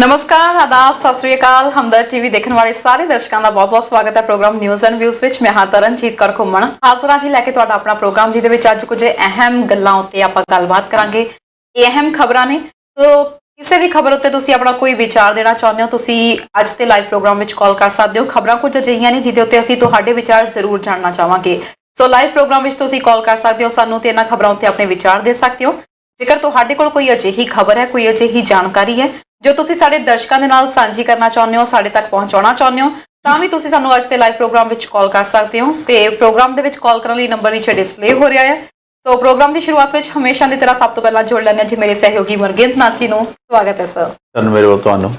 नमस्कार, आदाब, सत श्री अकाल। हमदर्द टीवी देखने वाले सारे दर्शकों का बहुत बहुत स्वागत है प्रोग्राम न्यूज़ एंड व्यूज़ ਵਿੱਚ। ਮੈਂ ਹਾਂ ਤਰਨਜੀਤ ਕੌਰ ਘੁੰਮਣ ਹਾਜ਼ਰ ਹਾਂ ਜੀ ਲੈ ਕੇ ਤੁਹਾਡਾ ਆਪਣਾ ਪ੍ਰੋਗਰਾਮ ਜਿਹਦੇ ਵਿੱਚ ਅੱਜ ਕੁਝ ਅਹਿਮ ਗੱਲਾਂ ਉੱਤੇ ਆਪਾਂ ਗੱਲਬਾਤ ਕਰਾਂਗੇ। ਇਹ ਅਹਿਮ ਖਬਰਾਂ ਨੇ, तो ਕਿਸੇ ਵੀ ਖਬਰ ਉੱਤੇ ਤੁਸੀਂ ਆਪਣਾ ਕੋਈ ਵਿਚਾਰ ਦੇਣਾ ਚਾਹੁੰਦੇ ਹੋ ਤੁਸੀਂ ਅੱਜ ਦੇ ਲਾਈਵ ਪ੍ਰੋਗਰਾਮ ਵਿੱਚ ਕਾਲ ਕਰ ਸਕਦੇ ਹੋ। ਖਬਰਾਂ ਕੁਝ ਅਜਿਹੀਆਂ ਨੇ ਜਿਹਦੇ ਉੱਤੇ ਅਸੀਂ ਤੁਹਾਡੇ ਵਿਚਾਰ ਜ਼ਰੂਰ ਜਾਣਨਾ ਚਾਹਾਂਗੇ। ਸੋ ਲਾਈਵ ਪ੍ਰੋਗਰਾਮ ਵਿੱਚ ਤੁਸੀਂ ਕਾਲ ਕਰ ਸਕਦੇ ਹੋ ਸਾਨੂੰ ਤੇ ਇਹਨਾਂ ਖਬਰਾਂ ਉੱਤੇ ਆਪਣੇ ਵਿਚਾਰ ਦੇ ਸਕਦੇ ਹੋ। ਜੇਕਰ ਤੁਹਾਡੇ ਕੋਲ ਕੋਈ ਅਜਿਹੀ ਖਬਰ ਹੈ, ਕੋਈ ਅਜਿਹੀ ਜਾਣਕਾਰੀ ਹੈ ਜੋ ਤੁਸੀਂ ਸਾਡੇ ਦਰਸ਼ਕਾਂ ਦੇ ਨਾਲ ਸਾਂਝੀ ਕਰਨਾ ਚਾਹੁੰਦੇ ਹੋ, ਸਾਡੇ ਤੱਕ ਪਹੁੰਚਾਉਣਾ ਚਾਹੁੰਦੇ ਹੋ, ਤਾਂ ਵੀ ਤੁਸੀਂ ਸਾਨੂੰ ਅੱਜ ਦੇ ਲਾਈਵ ਪ੍ਰੋਗਰਾਮ ਵਿੱਚ ਕਾਲ ਕਰ ਸਕਦੇ ਹੋ। ਤੇ ਪ੍ਰੋਗਰਾਮ ਦੇ ਵਿੱਚ ਕਾਲ ਕਰਨ ਲਈ ਨੰਬਰ ਨੀਚੇ ਡਿਸਪਲੇ ਹੋ ਰਿਹਾ ਹੈ। ਸੋ ਪ੍ਰੋਗਰਾਮ ਦੀ ਸ਼ੁਰੂਆਤ ਵਿੱਚ ਹਮੇਸ਼ਾ ਦੀ ਤਰ੍ਹਾਂ ਸਭ ਤੋਂ ਪਹਿਲਾਂ ਜੋੜ ਲੈਂਦੇ ਹਾਂ ਜੀ ਮੇਰੇ ਸਹਿਯੋਗੀ ਮਰਗਿੰਦ ਨਾਚੀ ਨੂੰ। ਸਵਾਗਤ ਹੈ ਸਰ। ਤੁਹਾਨੂੰ ਮੇਰੇ ਵੱਲੋਂ ਤੁਹਾਨੂੰ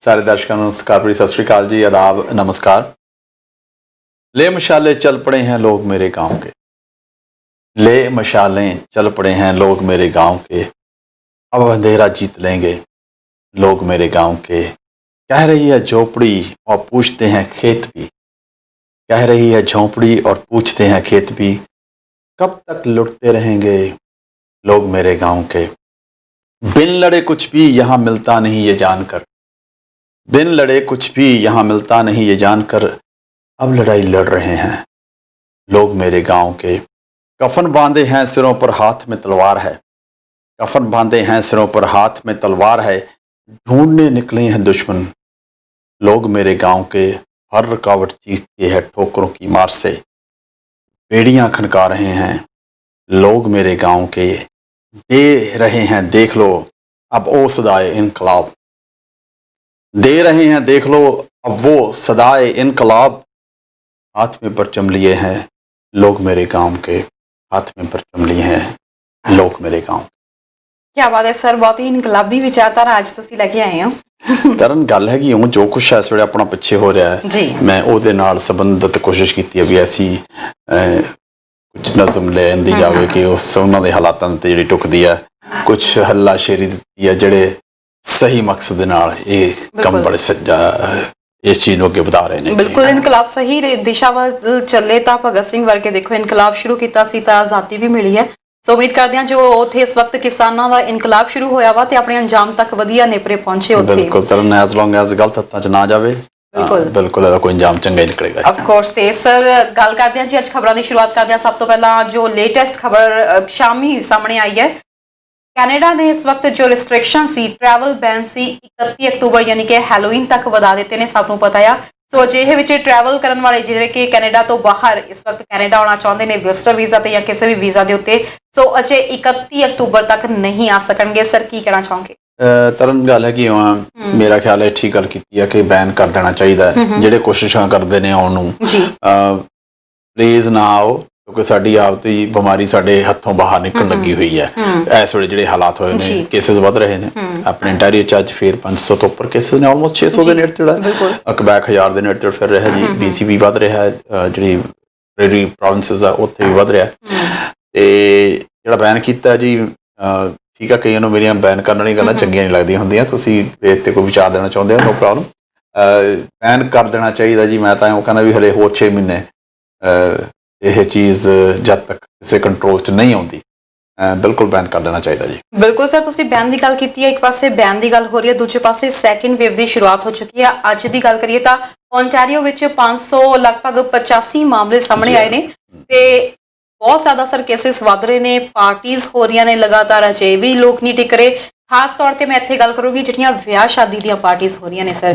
ਸਾਰੇ ਦਰਸ਼ਕਾਂ ਨੂੰ ਸਤਿ ਸ਼੍ਰੀ ਅਕਾਲ ਜੀ, ਆਦਾਬ, नमस्कार। ले मशाले चल पड़े हैं लोग मेरे गांव के, ले मशालें चल पड़े हैं लोग मेरे गांव के, अब अंधेरा जीत लेंगे लोग मेरे गांव के। कह रही है झोपड़ी और पूछते हैं खेत भी, कह रही है झोपड़ी और पूछते हैं खेत भी, कब तक लुटते रहेंगे लोग मेरे गांव के। बिन लड़े कुछ भी यहाँ मिलता नहीं ये जानकर, बिन लड़े कुछ भी यहाँ मिलता नहीं ये जानकर, अब लड़ाई लड़ रहे हैं लोग मेरे गांव के। कफन बांधे हैं सिरों पर हाथ में तलवार है, कफन बांधे हैं सिरों पर हाथ में तलवार है, ढूंढने निकले हैं दुश्मन लोग मेरे गांव के। हर रुकावट जीतती है ठोकरों की मार से, बेड़ियां खनका रहे हैं लोग मेरे गांव के। दे रहे हैं देख लो अब ओ सदाए इनकलाब, दे रहे हैं देख लो अब वो सदाए इनकलाब, हाथ में परचम लिए हैं लोग मेरे गांव के, हाथ में परचम लिए हैं लोग मेरे गांव। क्या बात है सर, बहुत ही इनकलाबी विचारधारा ਅੱਜ ਤੁਸੀਂ ਲੈ ਕੇ ਆਏ ਹੋ। ਤਰਨ ਗੱਲ ਹੈਗੀ ਉਹ ਜੋ ਕੁਛ ਇਸ ਵੇਲੇ ਆਪਣਾ ਪਿੱਛੇ ਹੋ ਰਿਹਾ ਹੈ ਜੀ, ਮੈਂ ਉਹਦੇ ਨਾਲ ਸੰਬੰਧਿਤ ਕੋਸ਼ਿਸ਼ ਕੀਤੀ ਹੈ ਵੀ ਐਸੀ ਕੁਝ ਨਜ਼ਮ ਲੈਣ ਦੀ ਜਾਵੇ ਕਿ ਉਸ ਉਹਨਾਂ ਦੇ ਹਾਲਾਤਾਂ ਤੇ ਜਿਹੜੀ ਟੁਕਦੀ ਹੈ, ਕੁਛ ਹੱਲਾ ਸ਼ੇਰੀ ਦਿੱਤੀ ਹੈ ਜਿਹੜੇ ਸਹੀ ਮਕਸਦ ਦੇ ਨਾਲ ਇਹ ਕੰਮ ਬੜੇ ਇਸ ਚੀਜ਼ ਨੂੰ ਅੱਗੇ ਵਧਾ ਰਹੇ ਨੇ। ਬਿਲਕੁਲ ਇਨਕਲਾਬ ਸਹੀ ਦਿਸ਼ਾ ਵੱਲ ਚੱਲੇ ਤਾਂ ਭਗਤ ਸਿੰਘ ਵਰਗੇ ਦੇਖੋ ਇਨਕਲਾਬ ਸ਼ੁਰੂ ਕੀਤਾ ਸੀ ਤਾਂ ਆਜ਼ਾਦੀ ਵੀ ਮਿਲੀ ਹੈ। ਸੋ ਉਮੀਦ ਕਰਦੇ ਹਾਂ ਜੋ ਉੱਥੇ ਇਸ ਵਕਤ ਕਿਸਾਨਾਂ ਦਾ ਇਨਕਲਾਬ ਸ਼ੁਰੂ ਹੋਇਆ ਵਾ ਤੇ ਆਪਣੇ ਅੰਜਾਮ ਤੱਕ ਵਧੀਆ ਨੇਪਰੇ ਪਹੁੰਚੇ ਉੱਥੇ। ਬਿਲਕੁਲ ਤਰਨ ਐਸ ਲੌਂਗ ਐਸ ਗਲਤ ਹੱਥਾਂ 'ਚ ਨਾ ਜਾਵੇ, ਬਿਲਕੁਲ ਇਹਦਾ ਕੋਈ ਅੰਜਾਮ ਚੰਗਾ ਹੀ ਨਿਕਲੇਗਾ। Of course. ਤੇ ਸਰ ਗੱਲ ਕਰਦੇ ਹਾਂ ਜੀ ਅੱਜ ਖਬਰਾਂ ਦੀ ਸ਼ੁਰੂਆਤ ਕਰਦੇ ਹਾਂ ਸਭ ਤੋਂ ਪਹਿਲਾਂ ਜੋ ਲੇਟੈਸਟ ਖਬਰ ਸ਼ਾਮੀ ਸਾਹਮਣੇ ਆਈ ਹੈ। ਕੈਨੇਡਾ ਨੇ ਇਸ ਵਕਤ ਜੋ ਰਿਸਟ੍ਰਿਕਸ਼ਨ ਸੀ, ਟਰੈਵਲ ਬੈਨ ਸੀ, 31 ਅਕਤੂਬਰ ਯਾਨੀ ਕਿ ਹੈਲੋਵੀਨ ਤੱਕ ਵਧਾ ਦਿੱਤੇ ਨੇ, ਸਭ ਨੂੰ ਪਤਾ ਆ। ਸੋ ਅਜਿਹੇ ਵਿੱਚ ਟਰੈਵਲ ਕਰਨ ਵਾਲੇ ਜਿਹੜੇ ਕਿ ਕੈਨੇਡਾ ਤੋਂ ਬਾਹਰ ਇਸ ਵਕਤ ਕੈਨੇਡਾ ਆਉਣਾ ਚਾਹੁੰਦੇ ਨੇ ਵਿਜ਼ਟਰ ਵੀਜ਼ਾ ਤੇ ਜਾਂ ਕਿਸੇ ਵੀ ਵੀਜ਼ਾ ਦੇ ਉੱਤੇ, ਸੋ ਅਜੇ 31 ਅਕਤੂਬਰ ਤੱਕ ਨਹੀਂ ਆ ਸਕਣਗੇ। ਸਰ ਕੀ ਕਹਿਣਾ ਚਾਹੋਗੇ? ਤਰਨ ਗੱਲ ਹੈ ਕਿ ਮੇਰਾ ਖਿਆਲ ਹੈ ਠੀਕ ਗੱਲ ਕੀਤੀ ਹੈ ਕਿ ਬੈਨ ਕਰ ਦੇਣਾ ਚਾਹੀਦਾ ਹੈ। ਜਿਹੜੇ ਕੋਸ਼ਿਸ਼ਾਂ ਕਰਦੇ ਨੇ ਆਉਣ ਨੂੰ ਪਲੀਜ਼ ਨਾ ਆਓ, ਕਿਉਂਕਿ ਸਾਡੀ ਆਪਦੀ ਬਿਮਾਰੀ ਸਾਡੇ ਹੱਥੋਂ ਬਾਹਰ ਨਿਕਲਣ ਲੱਗੀ ਹੋਈ ਹੈ। ਇਸ ਵੇਲੇ ਜਿਹੜੇ ਹਾਲਾਤ ਹੋਏ ਨੇ, ਕੇਸਿਸ ਵੱਧ ਰਹੇ ਨੇ ਆਪਣੇ ਇੰਟੈਰੀਅਰ ਚ, ਅੱਜ ਫਿਰ 500 ਤੋਂ ਉੱਪਰ ਕੇਸਿਸ ਨੇ, ਆਲਮੋਸਟ 600 ਦੇ ਨੇੜੇ ਤੇੜਾ, ਕਬੈਕ 1000 ਦੇ ਨੇੜੇ ਤੇੜ ਫਿਰ ਰਿਹਾ ਜੀ। BC ਵੀ ਵੱਧ ਰਿਹਾ, ਜਿਹੜੀ ਪ੍ਰੇਰੀ ਪ੍ਰੋਵਿੰਸਿਸ ਆ ਉੱਥੇ ਵੀ ਵੱਧ ਰਿਹਾ। ਤੇ ਜਿਹੜਾ ਬੈਨ ਕੀਤਾ ਜੀ ਠੀਕ ਆ, ਕਈਆਂ ਨੂੰ ਮੇਰੀਆਂ ਬੈਨ ਕਰਨ ਵਾਲੀਆਂ ਗੱਲਾਂ ਚੰਗੀਆਂ ਨਹੀਂ ਲੱਗਦੀਆਂ ਹੁੰਦੀਆਂ, ਤੁਸੀਂ ਇਹ 'ਤੇ ਕੋਈ ਵਿਚਾਰ ਦੇਣਾ ਚਾਹੁੰਦੇ ਹੋ ਨੋ ਪ੍ਰੋਬਲਮ, ਬੈਨ ਕਰ ਦੇਣਾ ਚਾਹੀਦਾ ਜੀ। ਮੈਂ ਤਾਂ ਉਹ ਕਹਿੰਦਾ ਵੀ ਹਲੇ ਹੋਰ 6 ਮਹੀਨੇ ਇਹ ਚੀਜ਼ ਜਦ ਤੱਕ ਕਿਸੇ ਕੰਟਰੋਲ 'ਚ ਨਹੀਂ ਆਉਂਦੀ ਬਿਲਕੁਲ ਬੈਨ ਕਰ ਦੇਣਾ ਚਾਹੀਦਾ ਜੀ। ਬਿਲਕੁਲ ਸਰ, ਤੁਸੀਂ ਬੈਨ ਦੀ ਗੱਲ ਕੀਤੀ ਹੈ, ਇੱਕ ਪਾਸੇ ਬੈਨ ਦੀ ਗੱਲ ਹੋ ਰਹੀ ਹੈ, ਦੂਜੇ ਪਾਸੇ ਸੈਕਿੰਡ ਵੇਵ ਦੀ ਸ਼ੁਰੂਆਤ ਹੋ ਚੁੱਕੀ ਹੈ। ਅੱਜ ਦੀ ਗੱਲ ਕਰੀਏ ਤਾਂ ਓਨਟਾਰੀਓ ਵਿੱਚ 500 ਲਗਭਗ 85 ਮਾਮਲੇ ਸਾਹਮਣੇ ਆਏ ਨੇ ਤੇ ਬਹੁਤ ਜ਼ਿਆਦਾ ਸਰ ਕੇਸਿਸ ਵੱਧ ਰਹੇ ਨੇ, ਪਾਰਟੀਜ਼ ਹੋ ਰਹੀਆਂ ਨੇ ਲਗਾਤਾਰ, ਅਜੇ ਵੀ ਲੋਕ ਨਹੀਂ ਟਿਕ ਰਹੇ। ਖਾਸ ਤੌਰ ਤੇ ਮੈਂ ਇੱਥੇ ਗੱਲ ਕਰੂੰਗੀ ਜਿਹੜੀਆਂ ਵਿਆਹ ਸ਼ਾਦੀ ਦੀਆਂ ਪਾਰਟੀਜ਼ ਹੋ ਰਹੀਆਂ ਨੇ ਸਰ,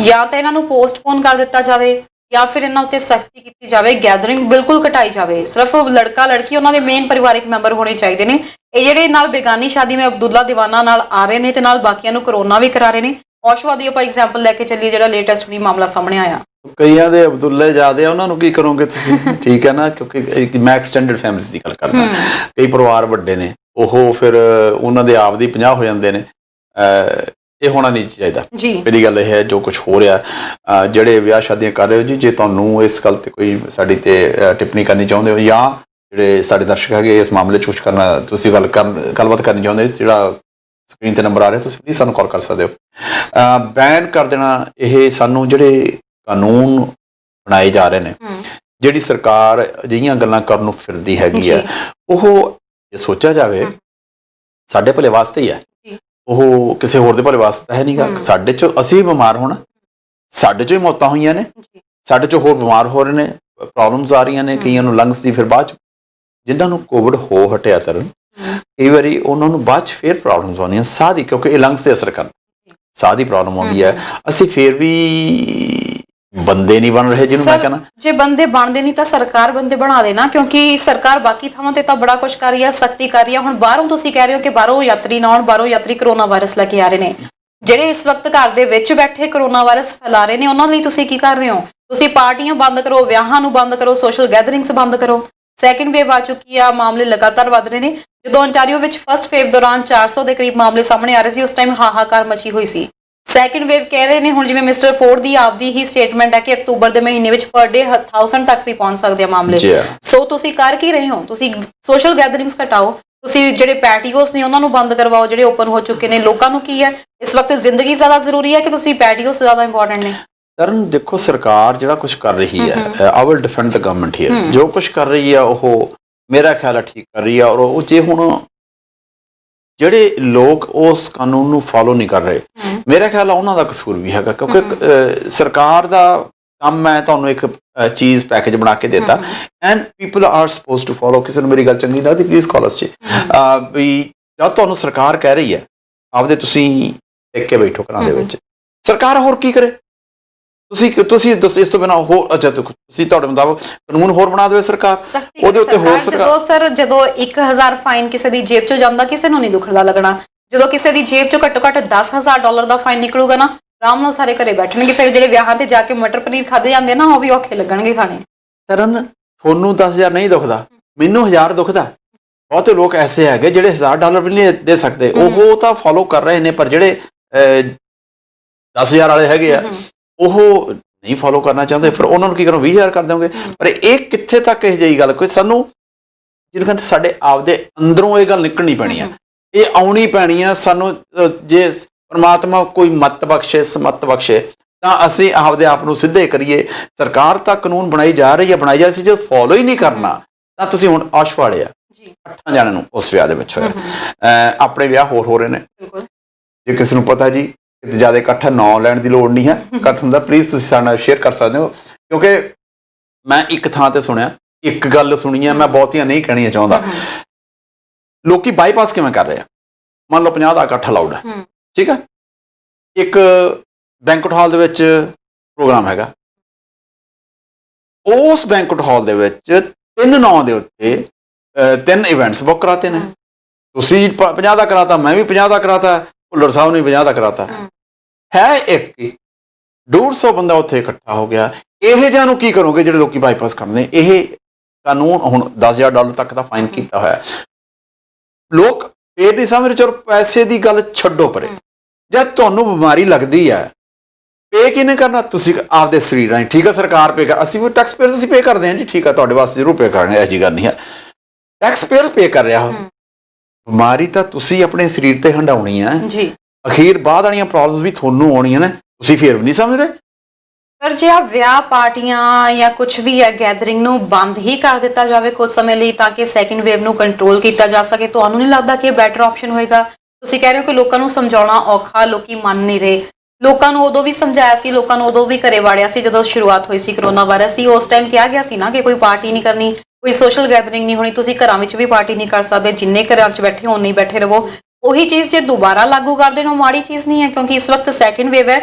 ਜਾਂ ਤਾਂ ਇਹਨਾਂ ਨੂੰ ਪੋਸਟਪੋਨ ਕਰ ਦਿੱਤਾ ਜਾਵੇ ਜਾਂ ਫਿਰ ਇਹਨਾਂ ਉੱਤੇ ਸਖਤੀ ਕੀਤੀ ਜਾਵੇ, ਗੈਦਰਿੰਗ ਬਿਲਕੁਲ ਘਟਾਈ ਜਾਵੇ। ਸਿਰਫ ਲੜਕਾ ਲੜਕੀ ਉਹਨਾਂ ਦੇ ਮੇਨ ਪਰਿਵਾਰਿਕ ਮੈਂਬਰ ਹੋਣੇ ਚਾਹੀਦੇ ਨੇ। ਇਹ ਜਿਹੜੇ ਨਾਲ ਬੇਗਾਨੀ ਸ਼ਾਦੀ ਮੈਂ ਅਬਦੁੱਲਾ ਦੀਵਾਨਾ ਨਾਲ ਆ ਰਹੇ ਨੇ ਤੇ ਨਾਲ ਬਾਕੀਆਂ ਨੂੰ ਕਰੋਨਾ ਵੀ ਕਰਾ ਰਹੇ ਨੇ। ਔਸ਼ਵਾ ਦੀ ਆਪਾਂ ਐਗਜ਼ਾਮਪਲ ਲੈ ਕੇ ਚੱਲੀਏ, ਜਿਹੜਾ ਲੇਟੈਸਟ ਵੀ ਮਾਮਲਾ ਸਾਹਮਣੇ ਆਇਆ। ਕਈਆਂ ਦੇ ਅਬਦੁੱਲੇ ਜ਼ਿਆਦੇ ਆ, ਉਹਨਾਂ ਨੂੰ ਕੀ ਕਰੋਗੇ ਤੁਸੀਂ? ਠੀਕ ਹੈ ਨਾ, ਕਿਉਂਕਿ ਮੈਂ ਐਕਸਟੈਂਡਡ ਫੈਮਿਲੀਜ਼ ਦੀ ਗੱਲ ਕਰਦਾ। ਕਈ ਪਰਿਵਾਰ ਵੱਡੇ ਨੇ, ਉਹ ਫਿਰ ਉਹਨਾਂ ਦੇ ਆਪ ਦੀ 50 ਹੋ ਜਾਂਦੇ ਨੇ। ਇਹ ਹੋਣਾ ਨਹੀਂ ਚਾਹੀਦਾ। ਮੇਰੀ ਗੱਲ ਇਹ ਹੈ, ਜੋ ਕੁਝ ਹੋ ਰਿਹਾ, ਜਿਹੜੇ ਵਿਆਹ ਸ਼ਾਦੀਆਂ ਕਰ ਰਹੇ ਹੋ ਜੀ, ਜੇ ਤੁਹਾਨੂੰ ਇਸ ਗੱਲ ਤੇ ਕੋਈ ਸਾਡੀ ਤੇ ਟਿੱਪਣੀ ਕਰਨੀ ਚਾਹੁੰਦੇ ਹੋ ਜਾਂ ਜਿਹੜੇ ਸਾਡੇ ਦਰਸ਼ਕ ਹੈਗੇ ਇਸ ਮਾਮਲੇ 'ਚ ਕੁਛ ਕਰਨਾ, ਤੁਸੀਂ ਗੱਲਬਾਤ ਕਰਨੀ ਚਾਹੁੰਦੇ, ਜਿਹੜਾ ਸਕਰੀਨ ਤੇ ਨੰਬਰ ਆ ਰਿਹਾ, ਤੁਸੀਂ ਪਲੀਜ਼ ਸਾਨੂੰ ਕਾਲ ਕਰ ਸਕਦੇ ਹੋ। ਬੈਨ ਕਰ ਦੇਣਾ, ਇਹ ਸਾਨੂੰ ਜਿਹੜੇ ਕਾਨੂੰਨ ਬਣਾਏ ਜਾ ਰਹੇ ਨੇ, ਜਿਹੜੀ ਸਰਕਾਰ ਅਜਿਹੀਆਂ ਗੱਲਾਂ ਕਰਨ ਨੂੰ ਫਿਰਦੀ ਹੈਗੀ ਆ, ਉਹ ਇਹ ਸੋਚਿਆ ਜਾਵੇ ਸਾਡੇ ਭਲੇ ਵਾਸਤੇ ਹੀ ਹੈ। ਉਹ ਕਿਸੇ ਹੋਰ ਦੇ ਭਲੇ ਵਾਸਤੇ ਹੈ ਨਹੀਂਗਾ। ਸਾਡੇ ਚੋਂ ਅਸੀਂ ਬਿਮਾਰ ਹੋਣਾ, ਸਾਡੇ ਚੋਂ ਹੀ ਮੌਤਾਂ ਹੋਈਆਂ ਨੇ, ਸਾਡੇ ਚੋਂ ਹੋਰ ਬਿਮਾਰ ਹੋ ਰਹੇ ਨੇ, ਪ੍ਰੋਬਲਮਸ ਆ ਰਹੀਆਂ ਨੇ, ਕਈਆਂ ਨੂੰ ਲੰਗਸ ਦੀ, ਫਿਰ ਬਾਅਦ ਚ ਜਿਨ੍ਹਾਂ ਨੂੰ ਕੋਵਿਡ ਹੋ ਹਟਿਆ ਤਰਨ ਕਈ ਵਾਰੀ ਉਹਨਾਂ ਨੂੰ ਬਾਅਦ ਚ ਫਿਰ ਪ੍ਰੋਬਲਮਸ ਆਉਂਦੀਆਂ ਸਾਹ ਦੀ, ਕਿਉਂਕਿ ਇਹ ਲੰਗਸ ਤੇ ਅਸਰ ਕਰਦਾ, ਸਾਹ ਦੀ ਪ੍ਰੋਬਲਮ ਆਉਂਦੀ ਹੈ। ਅਸੀਂ ਫਿਰ ਵੀ ਬੰਦੇ ਨਹੀਂ ਬਣ ਰਹੇ, ਜਿਹਨੂੰ ਮੈਂ ਕਹਿੰਦਾ ਜੇ ਬੰਦੇ ਬਣਦੇ ਨਹੀਂ ਤਾਂ ਸਰਕਾਰ ਬੰਦੇ ਬਣਾ ਦੇਣਾ, ਕਿਉਂਕਿ ਸਰਕਾਰ ਬਾਕੀ ਥਾਵਾਂ ਤੇ ਤਾਂ ਬੜਾ ਕੁਝ ਕਰ ਰਹੀ ਹੈ, ਸਖਤੀ ਕਰ ਰਹੀ ਹੈ। ਹੁਣ ਬਾਹਰੋਂ ਤੁਸੀਂ ਕਹਿ ਰਹੇ ਹੋ ਕਿ ਬਾਹਰੋਂ ਯਾਤਰੀ ਨਾ ਆਉਣ, ਬਾਹਰੋਂ ਯਾਤਰੀ ਕਰੋਨਾ ਵਾਇਰਸ ਲੈ ਕੇ ਆ ਰਹੇ ਨੇ, ਜਿਹੜੇ ਇਸ ਵਕਤ ਘਰ ਦੇ ਵਿੱਚ ਬੈਠੇ ਕਰੋਨਾ ਵਾਇਰਸ ਫੈਲਾ ਰਹੇ ਨੇ, ਉਹਨਾਂ ਲਈ ਤੁਸੀਂ ਕੀ ਕਰ ਰਹੇ ਹੋ? ਤੁਸੀਂ ਪਾਰਟੀਆਂ ਬੰਦ ਕਰੋ, ਵਿਆਹਾਂ ਨੂੰ ਬੰਦ ਕਰੋ, ਸੋਸ਼ਲ ਗੈਦਰਿੰਗਸ ਬੰਦ ਕਰੋ। ਸੈਕਿੰਡ ਵੇਵ ਆ ਚੁੱਕੀ ਆ, ਮਾਮਲੇ ਲਗਾਤਾਰ ਵੱਧ ਰਹੇ ਨੇ। ਜਦੋਂ ontario ਵਿੱਚ ਫਸਟ ਵੇਵ ਦੌਰਾਨ 400 ਦੇ ਕਰੀਬ ਮਾਮਲੇ ਸਾਹਮਣੇ ਆ ਰਹੇ ਸੀ, ਉਸ ਟਾਈਮ ਹਾਹਾਕਾਰ ਮਚੀ ਹੋਈ ਸੀ। ਸੈਕਿੰਡ ਵੇਵ ਕਹਿ ਰਹੇ ਨੇ ਹੁਣ, ਜਿਵੇਂ ਮਿਸਟਰ ਫੋਰਡ ਦੀ ਆਪਦੀ ਹੀ ਸਟੇਟਮੈਂਟ ਹੈ ਕਿ ਅਕਤੂਬਰ ਦੇ ਮਹੀਨੇ ਵਿੱਚ ਪਰ ਡੇ 1000 ਤੱਕ ਵੀ ਪਹੁੰਚ ਸਕਦੇ ਆ ਮਾਮਲੇ। ਸੋ ਤੁਸੀਂ ਕਰ ਕੀ ਰਹੇ ਹੋ? ਤੁਸੀਂ ਸੋਸ਼ਲ ਗੈਦਰਿੰਗਸ ਘਟਾਓ, ਤੁਸੀਂ ਜਿਹੜੇ ਪੈਟੀਓਸ ਨੇ ਉਹਨਾਂ ਨੂੰ ਬੰਦ ਕਰਵਾਓ ਜਿਹੜੇ ਓਪਨ ਹੋ ਚੁੱਕੇ ਨੇ। ਲੋਕਾਂ ਨੂੰ ਕੀ ਹੈ ਇਸ ਵਕਤ, ਜ਼ਿੰਦਗੀ ਜ਼ਿਆਦਾ ਜ਼ਰੂਰੀ ਹੈ ਕਿ ਤੁਸੀਂ ਪੈਟੀਓਸ ਜ਼ਿਆਦਾ ਇੰਪੋਰਟੈਂਟ ਨੇ? ਤਰਨ ਦੇਖੋ, ਸਰਕਾਰ ਜਿਹੜਾ ਕੁਝ ਕਰ ਰਹੀ ਹੈ, I will defend the government here, ਜੋ ਕੁਝ ਕਰ ਰਹੀ ਹੈ ਉਹ ਮੇਰਾ ਖਿਆਲ ਹੈ ਠੀਕ ਕਰ ਰਹੀ ਹੈ। ਔਰ ਉਹ ਜੇ ਹੁਣ ਜਿਹੜੇ ਲੋਕ ਉਸ ਕਾਨੂੰਨ ਨੂੰ ਫੋਲੋ ਨਹੀਂ ਕਰ ਰਹੇ, ਮੇਰਾ ਖਿਆਲ ਹੈ ਉਹਨਾਂ ਦਾ ਕਸੂਰ ਵੀ ਹੈਗਾ, ਕਿਉਂਕਿ ਸਰਕਾਰ ਦਾ ਕੰਮ ਹੈ ਤੁਹਾਨੂੰ ਇੱਕ ਚੀਜ਼ ਪੈਕੇਜ ਬਣਾ ਕੇ ਦੇਤਾ and people are suppose to follow. ਕਿਸੇ ਨੂੰ ਮੇਰੀ ਗੱਲ ਚੰਗੀ ਲੱਗਦੀ ਪਲੀਜ਼ ਕਾਲ ਅਸ ਜੀ। ਵੀ ਜਦ ਤੁਹਾਨੂੰ ਸਰਕਾਰ ਕਹਿ ਰਹੀ ਹੈ ਆਪਦੇ ਤੁਸੀਂ ਟਿਕ ਕੇ ਬੈਠੋ ਘਰਾਂ ਦੇ ਵਿੱਚ, ਸਰਕਾਰ ਹੋਰ ਕੀ ਕਰੇ? ਤੁਸੀਂ ਇਸ ਤੋਂ ਬਿਨਾਂ ਹੋਰ, ਅੱਛਾ ਤੁਸੀਂ ਤੁਹਾਡੇ ਮੁਤਾਬਕ ਕਾਨੂੰਨ ਹੋਰ ਬਣਾ ਦੇਵੇ ਸਰਕਾਰ, ਉਹਦੇ ਉੱਤੇ ਹੋਰ ਸਰਕਾਰ। ਜਦੋਂ 1000 ਫਾਈਨ ਕਿਸੇ ਦੀ ਜੇਬ ਚੋਂ ਜਾਂਦਾ, ਕਿਸੇ ਨੂੰ ਨਹੀਂ ਦੁਖਦਾ ਲੱਗਣਾ। ਜਦੋਂ ਕਿਸੇ ਦੀ ਜੇਬ ਚੋਂ ਘੱਟੋ ਘੱਟ $10,000 ਦਾ ਫਾਈਨ ਨਿਕਲੂਗਾ ਨਾ, ਆਰਾਮ ਨਾਲ ਸਾਰੇ ਘਰੇ ਬੈਠਣਗੇ। ਫਿਰ ਜਿਹੜੇ ਵਿਆਹਾਂ ਤੇ ਜਾ ਕੇ ਮਟਰ ਪਨੀਰ ਖਾਦੇ ਜਾਂਦੇ ਨਾ, ਉਹ ਵੀ ਔਖੇ ਲੱਗਣਗੇ ਖਾਣੇ। ਤਰਨ ਤੁਹਾਨੂੰ 10,000 ਨਹੀਂ ਦੁਖਦਾ, ਮੈਨੂੰ 1000 ਦੁਖਦਾ। ਬਹੁਤੇ ਲੋਕ ਐਸੇ ਹੈਗੇ ਜਿਹੜੇ $1000 ਵੀ ਨਹੀਂ ਦੇ ਸਕਦੇ, ਉਹ ਤਾਂ ਫੋਲੋ ਕਰ ਰਹੇ ਨੇ, ਪਰ ਜਿਹੜੇ 10,000 ਵਾਲੇ ਹੈਗੇ ਆ ਉਹ ਨਹੀਂ ਫੋਲੋ ਕਰਨਾ ਚਾਹੁੰਦੇ, ਫਿਰ ਉਹਨਾਂ ਨੂੰ ਕੀ ਕਰੋ 20,000 ਕਰ ਦੇਵਾਂਗੇ। ਪਰ ਇਹ ਕਿੱਥੇ ਤੱਕ ਇਹ ਜਿਹੀ ਗੱਲ, ਕੋਈ ਸਾਨੂੰ ਜਿਹਨੂੰ ਕਹਿੰਦੇ ਸਾਡੇ ਆਪਦੇ ਅੰਦਰੋਂ ਇਹ ਗੱਲ ਨਿਕਲਣੀ ਪੈਣੀ ਆ, ਇਹ ਆਉਣੀ ਪੈਣੀ ਆ ਸਾਨੂੰ। ਜੇ ਪਰਮਾਤਮਾ ਕੋਈ ਮੱਤ ਬਖਸ਼ੇ, ਸਮੱਤ ਬਖਸ਼ੇ, ਤਾਂ ਅਸੀਂ ਆਪਦੇ ਆਪ ਨੂੰ ਸਿੱਧੇ ਕਰੀਏ। ਸਰਕਾਰ ਤਾਂ ਕਾਨੂੰਨ ਬਣਾਈ ਜਾ ਰਹੀ ਹੈ ਸੀ, ਜੇ ਫੋਲੋ ਹੀ ਨਹੀਂ ਕਰਨਾ ਤਾਂ ਤੁਸੀਂ ਹੁਣ ਆਸ਼ ਵਾਲੇ ਆ 8 ਜਣਿਆਂ ਨੂੰ ਉਸ ਵਿਆਹ ਦੇ ਵਿੱਚ ਹੋਇਆ। ਆਪਣੇ ਵਿਆਹ ਹੋਰ ਹੋ ਰਹੇ ਨੇ, ਜੇ ਕਿਸੇ ਨੂੰ ਪਤਾ ਜੀ ਕਿਤੇ ਜ਼ਿਆਦਾ ਇਕੱਠ ਨਾਂ ਲੈਣ ਦੀ ਲੋੜ ਨਹੀਂ ਹੈ, ਇਕੱਠ ਹੁੰਦਾ ਪਲੀਜ਼ ਤੁਸੀਂ ਸਾਡੇ ਨਾਲ ਸ਼ੇਅਰ ਕਰ ਸਕਦੇ ਹੋ। ਕਿਉਂਕਿ ਮੈਂ ਇੱਕ ਥਾਂ ਤੇ ਸੁਣਿਆ, ਇੱਕ ਗੱਲ ਸੁਣੀ ਹੈ, ਮੈਂ ਬਹੁਤੀਆਂ ਨਹੀਂ ਕਹਿਣੀਆਂ ਚਾਹੁੰਦਾ। ਲੋਕੀ ਬਾਈਪਾਸ ਕਿਵੇਂ ਕਰ ਰਹੇ ਆ? ਮੰਨ ਲਓ 50 ਦਾ ਇਕੱਠ ਅਲਾਉਡ ਹੈ, ਠੀਕ ਹੈ, ਇੱਕ ਬੈਂਕਟ ਹਾਲ ਦੇ ਵਿੱਚ ਪ੍ਰੋਗਰਾਮ ਹੈਗਾ, ਉਸ ਬੈਂਕਟ ਹਾਲ ਦੇ ਵਿੱਚ 3 ਨਾਂ ਦੇ ਉੱਤੇ 3 ਇਵੈਂਟਸ ਬੁੱਕ ਕਰਾਤੇ ਨੇ। ਤੁਸੀਂ 50 ਦਾ ਕਰਾਤਾ, ਮੈਂ ਵੀ 50 ਦਾ ਕਰਾਤਾ, ਭੁੱਲਰ ਸਾਹਿਬ ਨੇ 50 ਦਾ ਕਰਾਤਾ, ਹੈ ਇੱਕ ਹੀ 150 ਬੰਦਾ ਉੱਥੇ ਇਕੱਠਾ ਹੋ ਗਿਆ। ਇਹ ਜਿਹਾ ਨੂੰ ਕੀ ਕਰੋਗੇ ਜਿਹੜੇ ਲੋਕੀ ਬਾਈਪਾਸ ਕਰਦੇ? ਇਹ ਕਾਨੂੰਨ ਹੁਣ $10,000 ਤੱਕ ਦਾ ਫਾਈਨ ਕੀਤਾ ਹੋਇਆ। ਲੋਕ ਫੇਰ ਨਹੀਂ ਸਮਝ ਰਹੇ। ਚਲੋ ਪੈਸੇ ਦੀ ਗੱਲ ਛੱਡੋ ਪਰੇ, ਜਦ ਤੁਹਾਨੂੰ ਬਿਮਾਰੀ ਲੱਗਦੀ ਹੈ ਪੇ ਕਿਹਨੇ ਕਰਨਾ? ਤੁਸੀਂ ਆਪਦੇ ਸਰੀਰ ਰਾਹੀਂ, ਠੀਕ ਹੈ, ਸਰਕਾਰ ਪੇ ਕਰ, ਅਸੀਂ ਵੀ ਟੈਕਸ ਪੇਅਰ ਅਸੀਂ ਪੇ ਕਰਦੇ ਹਾਂ ਜੀ, ਠੀਕ ਹੈ, ਤੁਹਾਡੇ ਵਾਸਤੇ ਜ਼ਰੂਰ ਪੇ ਕਰਾਂਗੇ, ਇਹੋ ਜਿਹੀ ਗੱਲ ਨਹੀਂ ਹੈ। ਟੈਕਸ ਪੇਅਰ ਪੇ ਕਰ ਰਿਹਾ ਹੋ, ਬਿਮਾਰੀ ਤਾਂ ਤੁਸੀਂ ਆਪਣੇ ਸਰੀਰ ਤੇ ਹੰਡਾਉਣੀ ਹੈ ਜੀ, ਅਖੀਰ ਬਾਅਦ ਵਾਲੀਆਂ ਪ੍ਰੋਬਲਮਸ ਵੀ ਤੁਹਾਨੂੰ ਆਉਣੀਆਂ ਨੇ, ਤੁਸੀਂ ਫੇਰ ਵੀ ਨਹੀਂ ਸਮਝ ਰਹੇ। ਪਰ ਜੇ ਆ ਵਿਆਹ ਪਾਰਟੀਆਂ ਜਾਂ ਕੁਝ ਵੀ ਹੈ ਗੈਦਰਿੰਗ ਨੂੰ ਬੰਦ ਹੀ ਕਰ ਦਿੱਤਾ ਜਾਵੇ ਕੁਝ ਸਮੇਂ ਲਈ, ਤਾਂ ਕਿ ਸੈਕਿੰਡ ਵੇਵ ਨੂੰ ਕੰਟਰੋਲ ਕੀਤਾ ਜਾ ਸਕੇ, ਤੁਹਾਨੂੰ ਨਹੀਂ ਲੱਗਦਾ ਕਿ ਇਹ ਬੈਟਰ ਆਪਸ਼ਨ ਹੋਏਗਾ? ਤੁਸੀਂ ਕਹਿ ਰਹੇ ਹੋ ਕਿ ਲੋਕਾਂ ਨੂੰ ਸਮਝਾਉਣਾ ਔਖਾ, ਲੋਕੀ ਮੰਨ ਨਹੀਂ ਰਹੇ। ਲੋਕਾਂ ਨੂੰ ਉਦੋਂ ਵੀ ਸਮਝਾਇਆ ਸੀ, ਲੋਕਾਂ ਨੂੰ ਉਦੋਂ ਵੀ ਘਰੇ ਵਾੜਿਆ ਸੀ ਜਦੋਂ ਸ਼ੁਰੂਆਤ ਹੋਈ ਸੀ ਕਰੋਨਾ ਵਾਇਰਸ ਸੀ। ਉਸ ਟਾਈਮ ਕਿਹਾ ਗਿਆ ਸੀ ਨਾ ਕਿ ਕੋਈ ਪਾਰਟੀ ਨਹੀਂ ਕਰਨੀ, ਕੋਈ ਸੋਸ਼ਲ ਗੈਦਰਿੰਗ ਨਹੀਂ ਹੋਣੀ, ਤੁਸੀਂ ਘਰਾਂ ਵਿੱਚ ਵੀ ਪਾਰਟੀ ਨਹੀਂ ਕਰ ਸਕਦੇ, ਜਿੰਨੇ ਘਰਾਂ 'ਚ ਬੈਠੇ ਹੋ ਉਨੇ ਹੀ ਬੈਠੇ ਰਹੋ। ਉਹੀ ਚੀਜ਼ ਜੇ ਦੁਬਾਰਾ ਲਾਗੂ ਕਰ ਦੇਣ ਉਹ ਮਾੜੀ ਚੀਜ਼ ਨਹੀਂ ਹੈ, ਕਿਉਂਕਿ ਇਸ ਵਕਤ ਸੈਕਿੰਡ ਵੇਵ ਹੈ।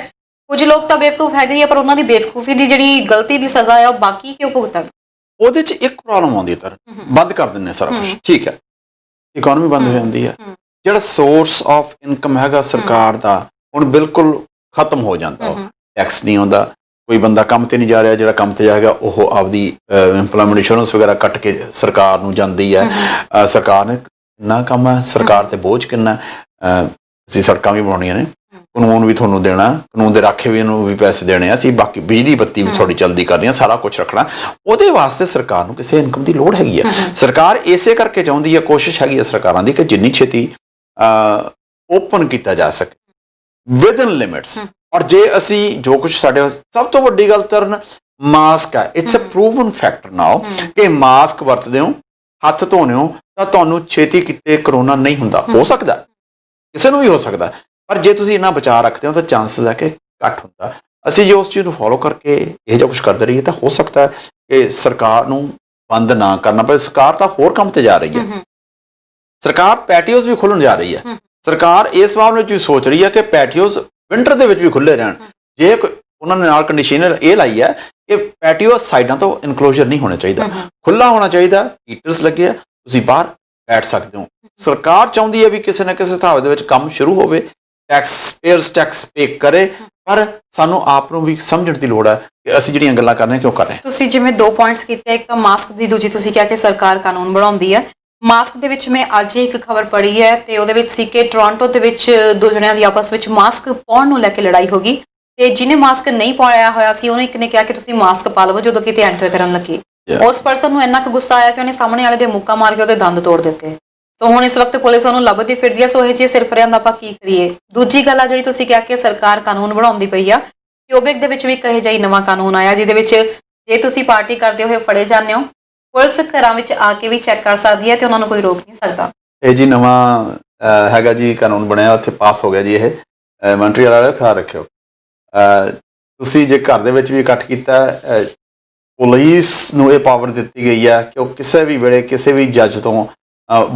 ਕੁਝ ਲੋਕ ਤਾਂ ਬੇਵਕੂਫ ਹੈਗੇ ਆ, ਪਰ ਉਹਨਾਂ ਦੀ ਬੇਵਕੂਫੀ ਦੀ ਜਿਹੜੀ ਗਲਤੀ ਦੀ ਸਜ਼ਾ ਹੈ ਉਹ ਬਾਕੀ ਕਿਉਂ ਭੁਗਤਣ? ਉਹਦੇ 'ਚ ਇੱਕ ਪ੍ਰੋਬਲਮ ਆਉਂਦੀ ਹੈ, ਬੰਦ ਕਰ ਦਿੰਦੇ ਸਾਰਾ ਕੁਝ, ਠੀਕ ਹੈ, ਇਕਨੋਮੀ ਬੰਦ ਹੋ ਜਾਂਦੀ ਹੈ, ਜਿਹੜਾ ਸੋਰਸ ਆਫ ਇਨਕਮ ਹੈਗਾ ਸਰਕਾਰ ਦਾ ਹੁਣ ਬਿਲਕੁਲ ਖਤਮ ਹੋ ਜਾਂਦਾ। ਟੈਕਸ ਨਹੀਂ ਆਉਂਦਾ, ਕੋਈ ਬੰਦਾ ਕੰਮ ਤੇ ਨਹੀਂ ਜਾ ਰਿਹਾ, ਜਿਹੜਾ ਕੰਮ ਤੇ ਜਾਏਗਾ ਉਹ ਆਪਦੀ ਇੰਪਲੋਇਮੈਂਟ ਇੰਸ਼ੋਰੈਂਸ ਵਗੈਰਾ ਕੱਟ ਕੇ ਸਰਕਾਰ ਨੂੰ ਜਾਂਦੀ ਹੈ। ਸਰਕਾਰ ਨੇ ਕਿੰਨਾ ਕੰਮ ਹੈ, ਸਰਕਾਰ ਤੇ ਬੋਝ ਕਿੰਨਾ। ਅਸੀਂ ਸੜਕਾਂ ਵੀ ਬਣਾਉਣੀਆਂ ਨੇ, ਕਾਨੂੰਨ ਵੀ ਤੁਹਾਨੂੰ ਦੇਣਾ, ਕਾਨੂੰਨ ਦੇ ਰਾਖੇ ਵੀ ਨੂੰ ਵੀ ਪੈਸੇ ਦੇਣੇ ਆ, ਅਸੀਂ ਬਾਕੀ ਬਿਜਲੀ ਬੱਤੀ ਵੀ ਥੋੜੀ ਜਲਦੀ ਕਰਨੀ ਆ, ਸਾਰਾ ਕੁਝ ਰੱਖਣਾ। ਉਹਦੇ ਵਾਸਤੇ ਸਰਕਾਰ ਨੂੰ ਕਿਸੇ ਇਨਕਮ ਦੀ ਲੋੜ ਹੈਗੀ ਹੈ। ਸਰਕਾਰ ਇਸੇ ਕਰਕੇ ਚਾਹੁੰਦੀ ਹੈ, ਕੋਸ਼ਿਸ਼ ਹੈਗੀ ਹੈ ਸਰਕਾਰਾਂ ਦੀ ਕਿ ਜਿੰਨੀ ਛੇਤੀ ਓਪਨ ਕੀਤਾ ਜਾ ਸਕੇ ਵਿਦਨ ਲਿਮਿਟਸ। ਔਰ ਜੇ ਅਸੀਂ ਜੋ ਕੁਝ ਸਾਡੇ ਸਭ ਤੋਂ ਵੱਡੀ ਗੱਲ ਤਰਨ ਮਾਸਕ ਹੈ, ਇਟਸ ਅ ਪ੍ਰੂਵਨ ਫੈਕਟਰ ਨਾਓ ਕਿ ਮਾਸਕ ਵਰਤਦੇ ਹੋ, ਹੱਥ ਧੋਣੇ ਹੋ ਤਾਂ ਤੁਹਾਨੂੰ ਛੇਤੀ ਕਿਤੇ ਕਰੋਨਾ ਨਹੀਂ ਹੁੰਦਾ। ਹੋ ਸਕਦਾ ਕਿਸੇ ਨੂੰ ਵੀ ਹੋ ਸਕਦਾ, ਪਰ ਜੇ ਤੁਸੀਂ ਇੰਨਾ ਬਚਾਅ ਰੱਖਦੇ ਹੋ ਤਾਂ ਚਾਂਸਸ ਹੈ ਕਿ ਘੱਟ ਹੁੰਦਾ। ਅਸੀਂ ਜੇ ਉਸ ਚੀਜ਼ ਨੂੰ ਫੋਲੋ ਕਰਕੇ ਇਹ ਜਿਹਾ ਕੁਝ ਕਰਦੇ ਰਹੀਏ ਤਾਂ ਹੋ ਸਕਦਾ ਹੈ ਕਿ ਸਰਕਾਰ ਨੂੰ ਬੰਦ ਨਾ ਕਰਨਾ ਪਏ। ਸਰਕਾਰ ਤਾਂ ਹੋਰ ਕੰਮ ਤੇ ਜਾ ਰਹੀ ਹੈ, ਸਰਕਾਰ ਪੈਟੀਓਜ਼ ਵੀ ਖੋਲ੍ਹਣ ਜਾ ਰਹੀ ਹੈ। ਸਰਕਾਰ ਇਸ ਮਾਮਲੇ ਵਿੱਚ ਵੀ ਸੋਚ ਰਹੀ ਹੈ ਕਿ ਪੈਟੀਓਜ਼ ਵਿੰਟਰ ਦੇ ਵਿੱਚ ਵੀ ਖੁੱਲ੍ਹੇ ਰਹਿਣ। ਜੇ ਉਹਨਾਂ ਨੇ ਨਾਲ ਕੰਡੀਸ਼ਨ ਇਹ ਲਾਈ ਹੈ ਕਿ ਪੈਟੀਓ ਸਾਈਡਾਂ ਤੋਂ ਇਨਕਲੋਜ਼ਰ ਨਹੀਂ ਹੋਣਾ ਚਾਹੀਦਾ, ਖੁੱਲ੍ਹਾ ਹੋਣਾ ਚਾਹੀਦਾ, ਹੀਟਰਸ ਲੱਗੇ ਆ, ਤੁਸੀਂ ਬਾਹਰ ਬੈਠ ਸਕਦੇ ਹੋ। ਸਰਕਾਰ ਚਾਹੁੰਦੀ ਹੈ ਵੀ ਕਿਸੇ ਨਾ ਕਿਸੇ ਹਿਸਾਬ ਦੇ ਵਿੱਚ ਕੰਮ ਸ਼ੁਰੂ ਹੋਵੇ, ਟੈਕਸ ਪੇ ਕਰੇ, ਪਰ ਸਾਨੂੰ ਆਪ ਨੂੰ ਵੀ ਸਮਝਣ ਦੀ ਲੋੜ ਹੈ ਕਿ ਅਸੀਂ ਜਿਹੜੀਆਂ ਗੱਲਾਂ ਕਰ ਰਹੇ ਹਾਂ ਕਿਉਂ ਕਰ ਰਹੇ ਹਾਂ। ਤੁਸੀਂ ਜਿਵੇਂ 2 ਪੁਆਇੰਟਸ ਕੀਤੇ, ਇੱਕ ਤਾਂ ਮਾਸਕ ਦੀ, ਦੂਜੀ ਤੁਸੀਂ ਕਿਹਾ ਕਿ ਸਰਕਾਰ ਕਾਨੂੰਨ ਬਣਾਉਂਦੀ ਹੈ। ਮਾਸਕ ਦੇ ਵਿੱਚ ਮੈਂ ਅੱਜ ਹੀ ਇੱਕ ਖਬਰ ਪੜ੍ਹੀ ਹੈ ਤੇ ਉਹਦੇ ਵਿੱਚ ਸੀ ਕਿ ਟੋਰਾਂਟੋ ਦੇ ਵਿੱਚ 2 ਜਣਿਆਂ ਦੀ ਆਪਸ ਵਿੱਚ ਮਾਸਕ ਪਾਉਣ ਨੂੰ ਲੈ ਕੇ ਲੜਾਈ ਹੋ ਗਈ ਤੇ ਜਿਹਨੇ ਮਾਸਕ ਨਹੀਂ ਪਾਇਆ ਹੋਇਆ ਸੀ ਉਹਨੇ ਇੱਕ ਨੇ ਕਿਹਾ ਕਿ ਤੁਸੀਂ ਮਾਸਕ ਪਾ ਲਵੋ ਜਦੋਂ ਕਿਤੇ ਐਂਟਰ ਕਰਨ ਲੱਗੇ। ਉਸ ਪਰਸਨ ਨੂੰ ਇੰਨਾ ਕੁ ਗੁੱਸਾ ਆਇਆ ਕਿ ਉਹਨੇ ਸਾਹਮਣੇ ਵਾਲੇ ਦੇ ਮੁੱਕਾ ਮਾਰ ਕੇ ਉਹਦੇ ਦੰਦ ਤੋੜ ਦਿੱਤੇ। ਸੋ ਹੁਣ ਇਸ ਵਕਤ ਪੁਲਿਸ ਉਹਨੂੰ ਲੱਭਦੀ ਫਿਰਦੀ ਹੈ। ਸੋ ਇਹ ਜੇ ਸਿਰਫਰਿਆਂ ਦਾ ਆਪਾਂ ਕੀ ਕਰੀਏ। ਦੂਜੀ ਗੱਲ ਆ ਜਿਹੜੀ ਤੁਸੀਂ ਕਿਹਾ ਕਿ ਸਰਕਾਰ ਕਾਨੂੰਨ ਬਣਾਉਂਦੀ ਪਈ ਆ, ਕਿਊਬਿਕ ਦੇ ਵਿੱਚ ਵੀ ਕਹੇ ਜਾਈ ਨਵਾਂ ਕਾਨੂੰਨ ਆਇਆ ਜਿਹਦੇ ਵਿੱਚ ਜੇ ਤੁਸੀਂ ਪਾਰਟੀ ਕਰਦੇ ਹੋਏ ਫੜੇ ਜਾਂਦੇ ਹੋ, ਪੁਲਿਸ ਘਰਾਂ ਵਿੱਚ ਆ ਕੇ ਵੀ ਚੈੱਕ ਕਰ ਸਕਦੀ ਹੈ ਤੇ ਉਹਨਾਂ ਨੂੰ ਕੋਈ ਰੋਕ ਨਹੀਂ ਸਕਦਾ। ਇਹ ਜੀ ਨਵਾਂ ਹੈਗਾ ਜੀ ਕਾਨੂੰਨ ਬਣਿਆ, ਉੱਥੇ ਪਾਸ ਹੋ ਗਿਆ ਜੀ। ਇਹ ਮੌਂਟਰੀਅਲ ਵਾਲਿਓ ਖਿਆਲ ਰੱਖਿਓ, ਤੁਸੀਂ ਜੇ ਘਰ ਦੇ ਵਿੱਚ ਵੀ ਇਕੱਠ ਕੀਤਾ, ਪੁਲਿਸ ਨੂੰ ਇਹ ਪਾਵਰ ਦਿੱਤੀ ਗਈ ਹੈ ਕਿ ਉਹ ਕਿਸੇ ਵੀ ਵੇਲੇ ਕਿਸੇ ਵੀ ਜੱਜ ਤੋਂ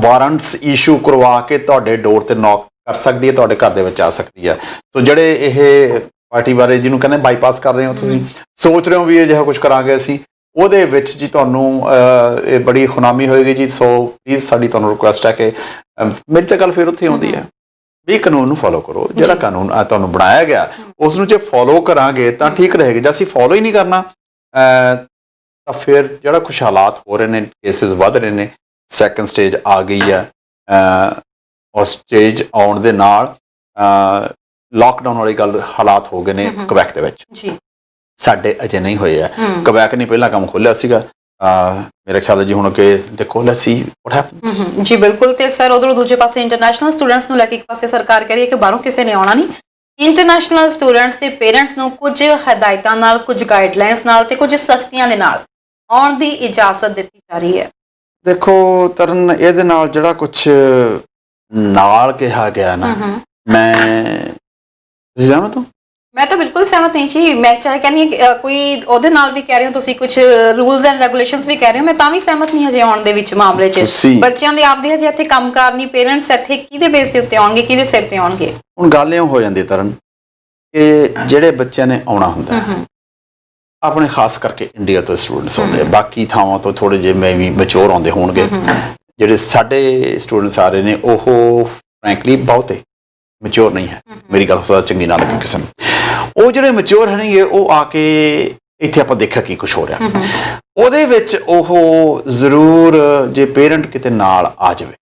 ਵਾਰੰਟਸ ਇਸ਼ੂ ਕਰਵਾ ਕੇ ਤੁਹਾਡੇ ਡੋਰ ਤੇ ਨੌਕ ਕਰ ਸਕਦੀ ਹੈ, ਤੁਹਾਡੇ ਘਰ ਦੇ ਵਿੱਚ ਆ ਸਕਦੀ ਹੈ। ਸੋ ਜਿਹੜੇ ਇਹ ਪਾਰਟੀ ਬਾਰੇ ਜਿਹਨੂੰ ਕਹਿੰਦੇ ਬਾਈਪਾਸ ਕਰ ਰਹੇ ਹੋ, ਤੁਸੀਂ ਸੋਚ ਰਹੇ ਹੋ ਵੀ ਇਹ ਜਿਹਾ ਕੁਝ ਕਰਾਂਗੇ ਅਸੀਂ, ਉਹਦੇ ਵਿੱਚ ਜੀ ਤੁਹਾਨੂੰ ਇਹ ਬੜੀ ਖੁਨਾਮੀ ਹੋਏਗੀ ਜੀ। ਸੋ ਪਲੀਜ਼ ਸਾਡੀ ਤੁਹਾਨੂੰ ਰਿਕੁਐਸਟ ਹੈ ਕਿ ਮੇਰੀ ਤਾਂ ਗੱਲ ਫਿਰ ਉੱਥੇ ਆਉਂਦੀ ਹੈ ਵੀ ਕਾਨੂੰਨ ਨੂੰ ਫੋਲੋ ਕਰੋ। ਜਿਹੜਾ ਕਾਨੂੰਨ ਤੁਹਾਨੂੰ ਬਣਾਇਆ ਗਿਆ ਉਸ ਨੂੰ ਜੇ ਫੋਲੋ ਕਰਾਂਗੇ ਤਾਂ ਠੀਕ ਰਹੇਗਾ। ਜੇ ਅਸੀਂ ਫੋਲੋ ਹੀ ਨਹੀਂ ਕਰਨਾ ਤਾਂ ਫਿਰ ਜਿਹੜਾ ਕੁਛ ਹਾਲਾਤ ਹੋ ਰਹੇ ਨੇ, ਕੇਸਿਸ ਵੱਧ ਰਹੇ ਨੇ, ਸੈਕੰਡ ਸਟੇਜ ਆ ਗਈ ਹੈ ਔਰ ਸਟੇਜ ਆਉਣ ਦੇ ਨਾਲ ਲਾਕਡਾਊਨ ਵਾਲੀ ਗੱਲ ਹਾਲਾਤ ਹੋ ਗਏ ਨੇ ਕੁਬੈਕ ਦੇ ਵਿੱਚ। ਸਾਡੇ ਅਜੇ ਨਹੀਂ ਹੋਏ ਆ। ਕੁਬੈਕ ਨੇ ਪਹਿਲਾਂ ਕੰਮ ਖੋਲ੍ਹਿਆ ਸੀਗਾ, ਮੇਰੇ ਖਿਆਲ ਜੀ ਹੁਣ ਕਿ ਦੇਖੋ ਲੈਟਸ ਸੀ ਵਾਟ ਹੈਪਨਸ। ਜੀ ਬਿਲਕੁਲ। ਤੇ ਸਰ ਉਧਰੋਂ ਦੂਜੇ ਪਾਸੇ ਇੰਟਰਨੈਸ਼ਨਲ ਸਟੂਡੈਂਟਸ ਨੂੰ ਲੈ ਕੇ ਇੱਕ ਪਾਸੇ ਸਰਕਾਰ ਕਹਿ ਰਹੀ ਹੈ ਕਿ ਬਾਹਰੋਂ ਕਿਸੇ ਨੇ ਆਉਣਾ ਨਹੀਂ। ਇੰਟਰਨੈਸ਼ਨਲ ਸਟੂਡੈਂਟਸ ਤੇ ਪੇਰੈਂਟਸ ਨੂੰ ਕੁਝ ਹਦਾਇਤਾਂ ਨਾਲ, ਕੁਝ ਗਾਈਡਲਾਈਨਸ ਨਾਲ ਤੇ ਕੁਝ ਸਖਤੀਆਂ ਦੇ ਨਾਲ ਆਉਣ ਦੀ ਇਜਾਜ਼ਤ ਦਿੱਤੀ ਜਾ ਰਹੀ ਹੈ। ਦੇਖੋ ਤਰਨ, ਇਹਦੇ ਨਾਲ ਜਿਹੜਾ ਕੁਛ ਨਾਲ ਕਿਹਾ ਗਿਆ ਨਾ, ਤੁਸੀਂ ਸਹਿਮਤ ਹੋ? ਮੈਂ ਤਾਂ ਬਿਲਕੁਲ ਸਹਿਮਤ ਨਹੀਂ ਜੀ। ਮੈਂ ਚਾਹੇ ਕਹਿੰਦੀ ਕੋਈ ਉਹਦੇ ਨਾਲ ਵੀ ਕਹਿ ਰਹੇ ਹੋ, ਤੁਸੀਂ ਕੁਝ ਰੂਲਸ ਐਂਡ ਰੈਗੂਲੇਸ਼ਨਸ ਵੀ ਕਹਿ ਰਹੇ ਹੋ, ਮੈਂ ਤਾਂ ਵੀ ਸਹਿਮਤ ਨਹੀਂ ਹਜੇ ਆਉਣ ਦੇ ਵਿੱਚ ਮਾਮਲੇ 'ਚ। ਬੱਚਿਆਂ ਦੇ ਆਪਦੇ ਹਜੇ ਇੱਥੇ ਕੰਮਕਾਰ ਨਹੀਂ, ਪੇਰੈਂਟਸ ਇੱਥੇ ਕਿਹਦੇ ਬੇਸ ਦੇ ਉੱਤੇ ਆਉਣਗੇ, ਕਿਹਦੇ ਸਿਰ ਤੇ ਆਉਣਗੇ? ਹੁਣ ਗੱਲ ਇਹ ਹੋ ਜਾਂਦੀ ਤਰਨ ਕਿ ਜਿਹੜੇ ਬੱਚਿਆਂ ਨੇ ਆਉਣਾ ਹੁੰਦਾ ਆਪਣੇ ਖਾਸ ਕਰਕੇ ਇੰਡੀਆ ਤੋਂ ਸਟੂਡੈਂਟਸ ਆਉਂਦੇ, ਬਾਕੀ ਥਾਵਾਂ ਤੋਂ ਥੋੜੇ ਜਿਹੇ ਮੈਂ ਵੀ ਮੈਚੋਰ ਆਉਂਦੇ ਹੋਣਗੇ। ਜਿਹੜੇ ਸਾਡੇ ਸਟੂਡੈਂਟਸ ਆ ਰਹੇ ਨੇ ਉਹ ਫਰੈਂਕਲੀ ਬਹੁਤੇ ਮੈਚੋਰ ਨਹੀਂ ਹੈ। ਮੇਰੀ ਗੱਲ ਹੋ ਚੰਗੀ ਨਾ ਲੱਗੇ ਕਿਸੇ ਨੂੰ। ਉਹ ਜਿਹੜੇ ਮੈਚੋਰ ਹਨਗੇ ਉਹ ਆ ਕੇ ਇੱਥੇ ਆਪਾਂ ਦੇਖਿਆ ਕੀ ਕੁਛ ਹੋ ਰਿਹਾ, ਉਹਦੇ ਵਿੱਚ ਉਹ ਜ਼ਰੂਰ ਜੇ ਪੇਰੈਂਟ ਕਿਤੇ ਨਾਲ ਆ ਜਾਵੇ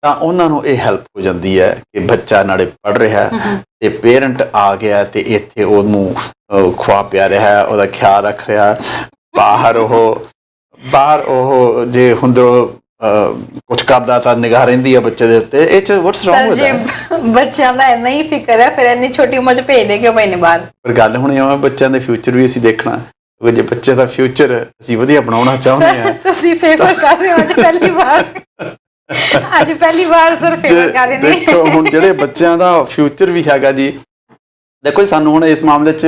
ਤਾਂ ਉਹਨਾਂ ਨੂੰ ਇਹ ਹੈਲਪ ਹੋ ਜਾਂਦੀ ਹੈ ਕਿ ਬੱਚਾ ਨਾਲੇ ਪੜ੍ਹ ਰਿਹਾ ਤੇ ਪੇਰੈਂਟ ਆ ਗਿਆ ਤੇ ਇੱਥੇ ਉਹਨੂੰ ਖਵਾ ਪਿਆ ਰਿਹਾ, ਉਹਦਾ ਖਿਆਲ ਰੱਖ ਰਿਹਾ। ਬਾਹਰ ਉਹ ਜੇ ਹੁੰਦਰੋਂ ਕੁਝ ਕਰਦਾ ਤਾਂ ਨਿਗਾਹ ਰਹਿੰਦੀ ਹੈ ਬੱਚੇ ਦੇ ਉੱਤੇ। ਇਹ 'ਚ ਵਾਟਸ ਰੌਂਗ ਵਿਦ ਦੈਟ? ਬੱਚਿਆਂ ਦਾ ਇੰਨਾ ਹੀ ਫਿਕਰ ਹੈ, ਫਿਰ ਇੰਨੀ ਛੋਟੀ ਉਮਰ 'ਚ ਭੇਜ ਦੇ ਕਿਉਂ ਪਏ ਨੇ ਬਾਹਰ? ਪਰ ਗੱਲ ਹੁਣ ਇਹ ਬੱਚਿਆਂ ਦੇ ਫਿਊਚਰ ਵੀ ਅਸੀਂ ਦੇਖਣਾ, ਜੇ ਬੱਚੇ ਦਾ ਫਿਊਚਰ ਅਸੀਂ ਵਧੀਆ ਬਣਾਉਣਾ ਚਾਹੁੰਦੇ ਹਾਂ। ਤੁਸੀਂ ਫੇਵਰ ਕਰ ਰਹੇ ਹੋ ਅੱਜ ਪਹਿਲੀ ਵਾਰ ਸਰ ਫੇਵਰ ਕਰ ਰਹੇ ਨੇ। ਦੇਖੋ ਹੁਣ ਜਿਹੜੇ ਬੱਚਿਆਂ ਦਾ ਫਿਊਚਰ ਵੀ ਹੈਗਾ ਜੀ, ਦੇਖੋ ਸਾਨੂੰ ਹੁਣ ਇਸ ਮਾਮਲੇ 'ਚ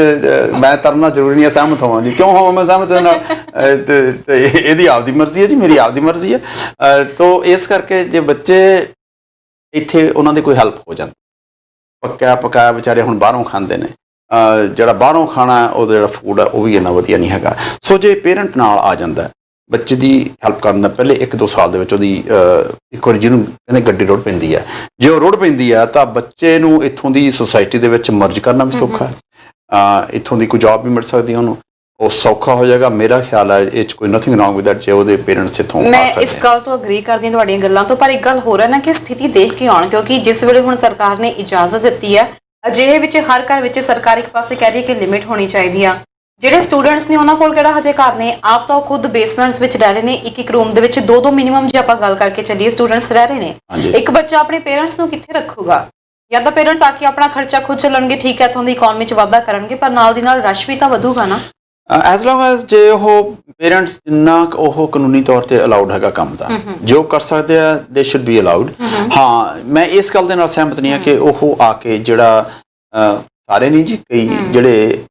ਮੈਂ ਤਰਨਾ ਜ਼ਰੂਰੀ ਨਹੀਂ ਸਹਿਮਤ ਹੋਵਾਂ ਜੀ। ਕਿਉਂ ਹੋਵਾਂ ਮੈਂ ਸਹਿਮਤ ਇਹਦੇ ਨਾਲ? ਇਹਦੀ ਆਪਦੀ ਮਰਜ਼ੀ ਹੈ ਜੀ, ਮੇਰੀ ਆਪਦੀ ਮਰਜ਼ੀ ਹੈ। ਤੋ ਇਸ ਕਰਕੇ ਜੇ ਬੱਚੇ ਇੱਥੇ ਉਹਨਾਂ ਦੀ ਕੋਈ ਹੈਲਪ ਹੋ ਜਾਂਦੀ, ਪਕਾਇਆ ਵਿਚਾਰੇ ਹੁਣ ਬਾਹਰੋਂ ਖਾਂਦੇ ਨੇ, ਜਿਹੜਾ ਬਾਹਰੋਂ ਖਾਣਾ ਉਹਦਾ ਜਿਹੜਾ ਫੂਡ ਆ ਉਹ ਵੀ ਇੰਨਾ ਵਧੀਆ ਨਹੀਂ ਹੈਗਾ। ਸੋ ਜੇ ਪੇਰੈਂਟ ਨਾਲ ਆ ਜਾਂਦਾ ਬੱਚੇ ਦੀ ਹੈਲਪ ਕਰਨ ਦਾ, ਪਹਿਲੇ 1-2 ਸਾਲ ਦੇ ਵਿੱਚ ਉਹਦੀ ਇੱਕ ਵਾਰੀ ਜਿਹਨੂੰ ਕਹਿੰਦੇ ਗੱਡੀ ਰੋੜ ਪੈਂਦੀ ਹੈ, ਜੇ ਉਹ ਰੋੜ ਪੈਂਦੀ ਆ ਤਾਂ ਬੱਚੇ ਨੂੰ ਇੱਥੋਂ ਦੀ ਸੁਸਾਇਟੀ ਦੇ ਵਿੱਚ ਮਰਜ ਕਰਨਾ ਵੀ ਸੌਖਾ, ਇੱਥੋਂ ਦੀ ਕੋਈ ਜੌਬ ਵੀ ਮਿਲ ਸਕਦੀ ਉਹਨੂੰ, ਉਹ ਸੌਖਾ ਹੋ ਜਾਏਗਾ। ਮੇਰਾ ਖਿਆਲ ਹੈ ਇਹ 'ਚ ਕੋਈ ਨਥਿੰਗ ਰੌਂਗ ਵਿਦ ਦੈਟ ਜੇ ਉਹਦੇ ਪੇਰੈਂਟਸ ਇੱਥੋਂ ਆ ਸਕਦੇ। ਮੈਂ ਇਸ ਗੱਲ ਤੋਂ ਅਗਰੀ ਕਰਦੀ ਹਾਂ ਤੁਹਾਡੀਆਂ ਗੱਲਾਂ ਤੋਂ, ਪਰ ਇੱਕ ਗੱਲ ਹੋਰ ਹੈ ਨਾ ਕਿ ਸਥਿਤੀ ਦੇਖ ਕੇ ਆਉਣ, ਕਿਉਂਕਿ ਜਿਸ ਵੇਲੇ ਹੁਣ ਸਰਕਾਰ ਨੇ ਇਜਾਜ਼ਤ ਦਿੱਤੀ ਹੈ, ਅਜਿਹੇ ਵਿੱਚ ਹਰ ਘਰ ਵਿੱਚ ਸਰਕਾਰ ਇੱਕ ਪਾਸੇ ਕਹਿ ਰਹੀ ਹੈ ਕਿ ਲਿਮਿਟ ਹੋਣੀ ਚਾਹੀਦੀ ਆ। ਜਿਹੜੇ ਸਟੂਡੈਂਟਸ ਨੇ ਉਹਨਾਂ ਕੋਲ ਕਿਹੜਾ ਹਜੇ ਘਰ ਨੇ, ਆਪ ਤਾਂ ਉਹ ਖੁਦ ਬੇਸਮੈਂਟਸ ਵਿੱਚ ਰਹਿ ਰਹੇ ਨੇ, ਇੱਕ ਰੂਮ ਦੇ ਵਿੱਚ 2-2 ਮਿਨੀਮਮ ਜੇ ਆਪਾਂ ਗੱਲ ਕਰਕੇ ਚੱਲੀਏ ਸਟੂਡੈਂਟਸ ਰਹਿ ਰਹੇ ਨੇ। ਇੱਕ ਬੱਚਾ ਆਪਣੇ ਪੇਰੈਂਟਸ ਨੂੰ ਕਿੱਥੇ ਰੱਖੂਗਾ? ਜਾਂ ਤਾਂ ਪੇਰੈਂਟਸ ਆ ਕੇ ਆਪਣਾ ਖਰਚਾ ਖੁਦ ਚੱਲਣਗੇ, ਠੀਕ ਹੈ, ਇੱਥੋਂ ਦੀ ਇਕਨੋਮੀ 'ਚ ਵਾਧਾ ਕਰਨਗੇ, ਪਰ ਨਾਲ ਦੀ ਨਾਲ ਰਸ਼ ਵੀ ਤਾਂ ਵਧੂਗਾ ਨਾ। ਐਜ਼ ਲੌਂਗ ਐਜ਼ ਜੇ ਉਹ ਪੇਰੈਂਟਸ ਜਿੰਨਾ ਕੁ ਉਹ ਕਾਨੂੰਨੀ ਤੌਰ ਤੇ ਅਲਾਉਡ ਹੈਗਾ ਕੰਮ ਦਾ ਜੋ ਕਰ ਸਕਦੇ ਆ ਦੇ ਸ਼ੁੱਡ ਬੀ ਅਲਾਉਡ। ਹਾਂ, ਮੈਂ ਇਸ ਗੱਲ ਦੇ ਨਾਲ ਸਹਿਮਤ ਨਹੀਂ ਹਾਂ ਕਿ ਉਹ ਆ ਕੇ ਜਿਹੜਾ ਸਾਰੇ ਨਹੀਂ ਜੀ, ਕਈ ਜਿਹੜੇ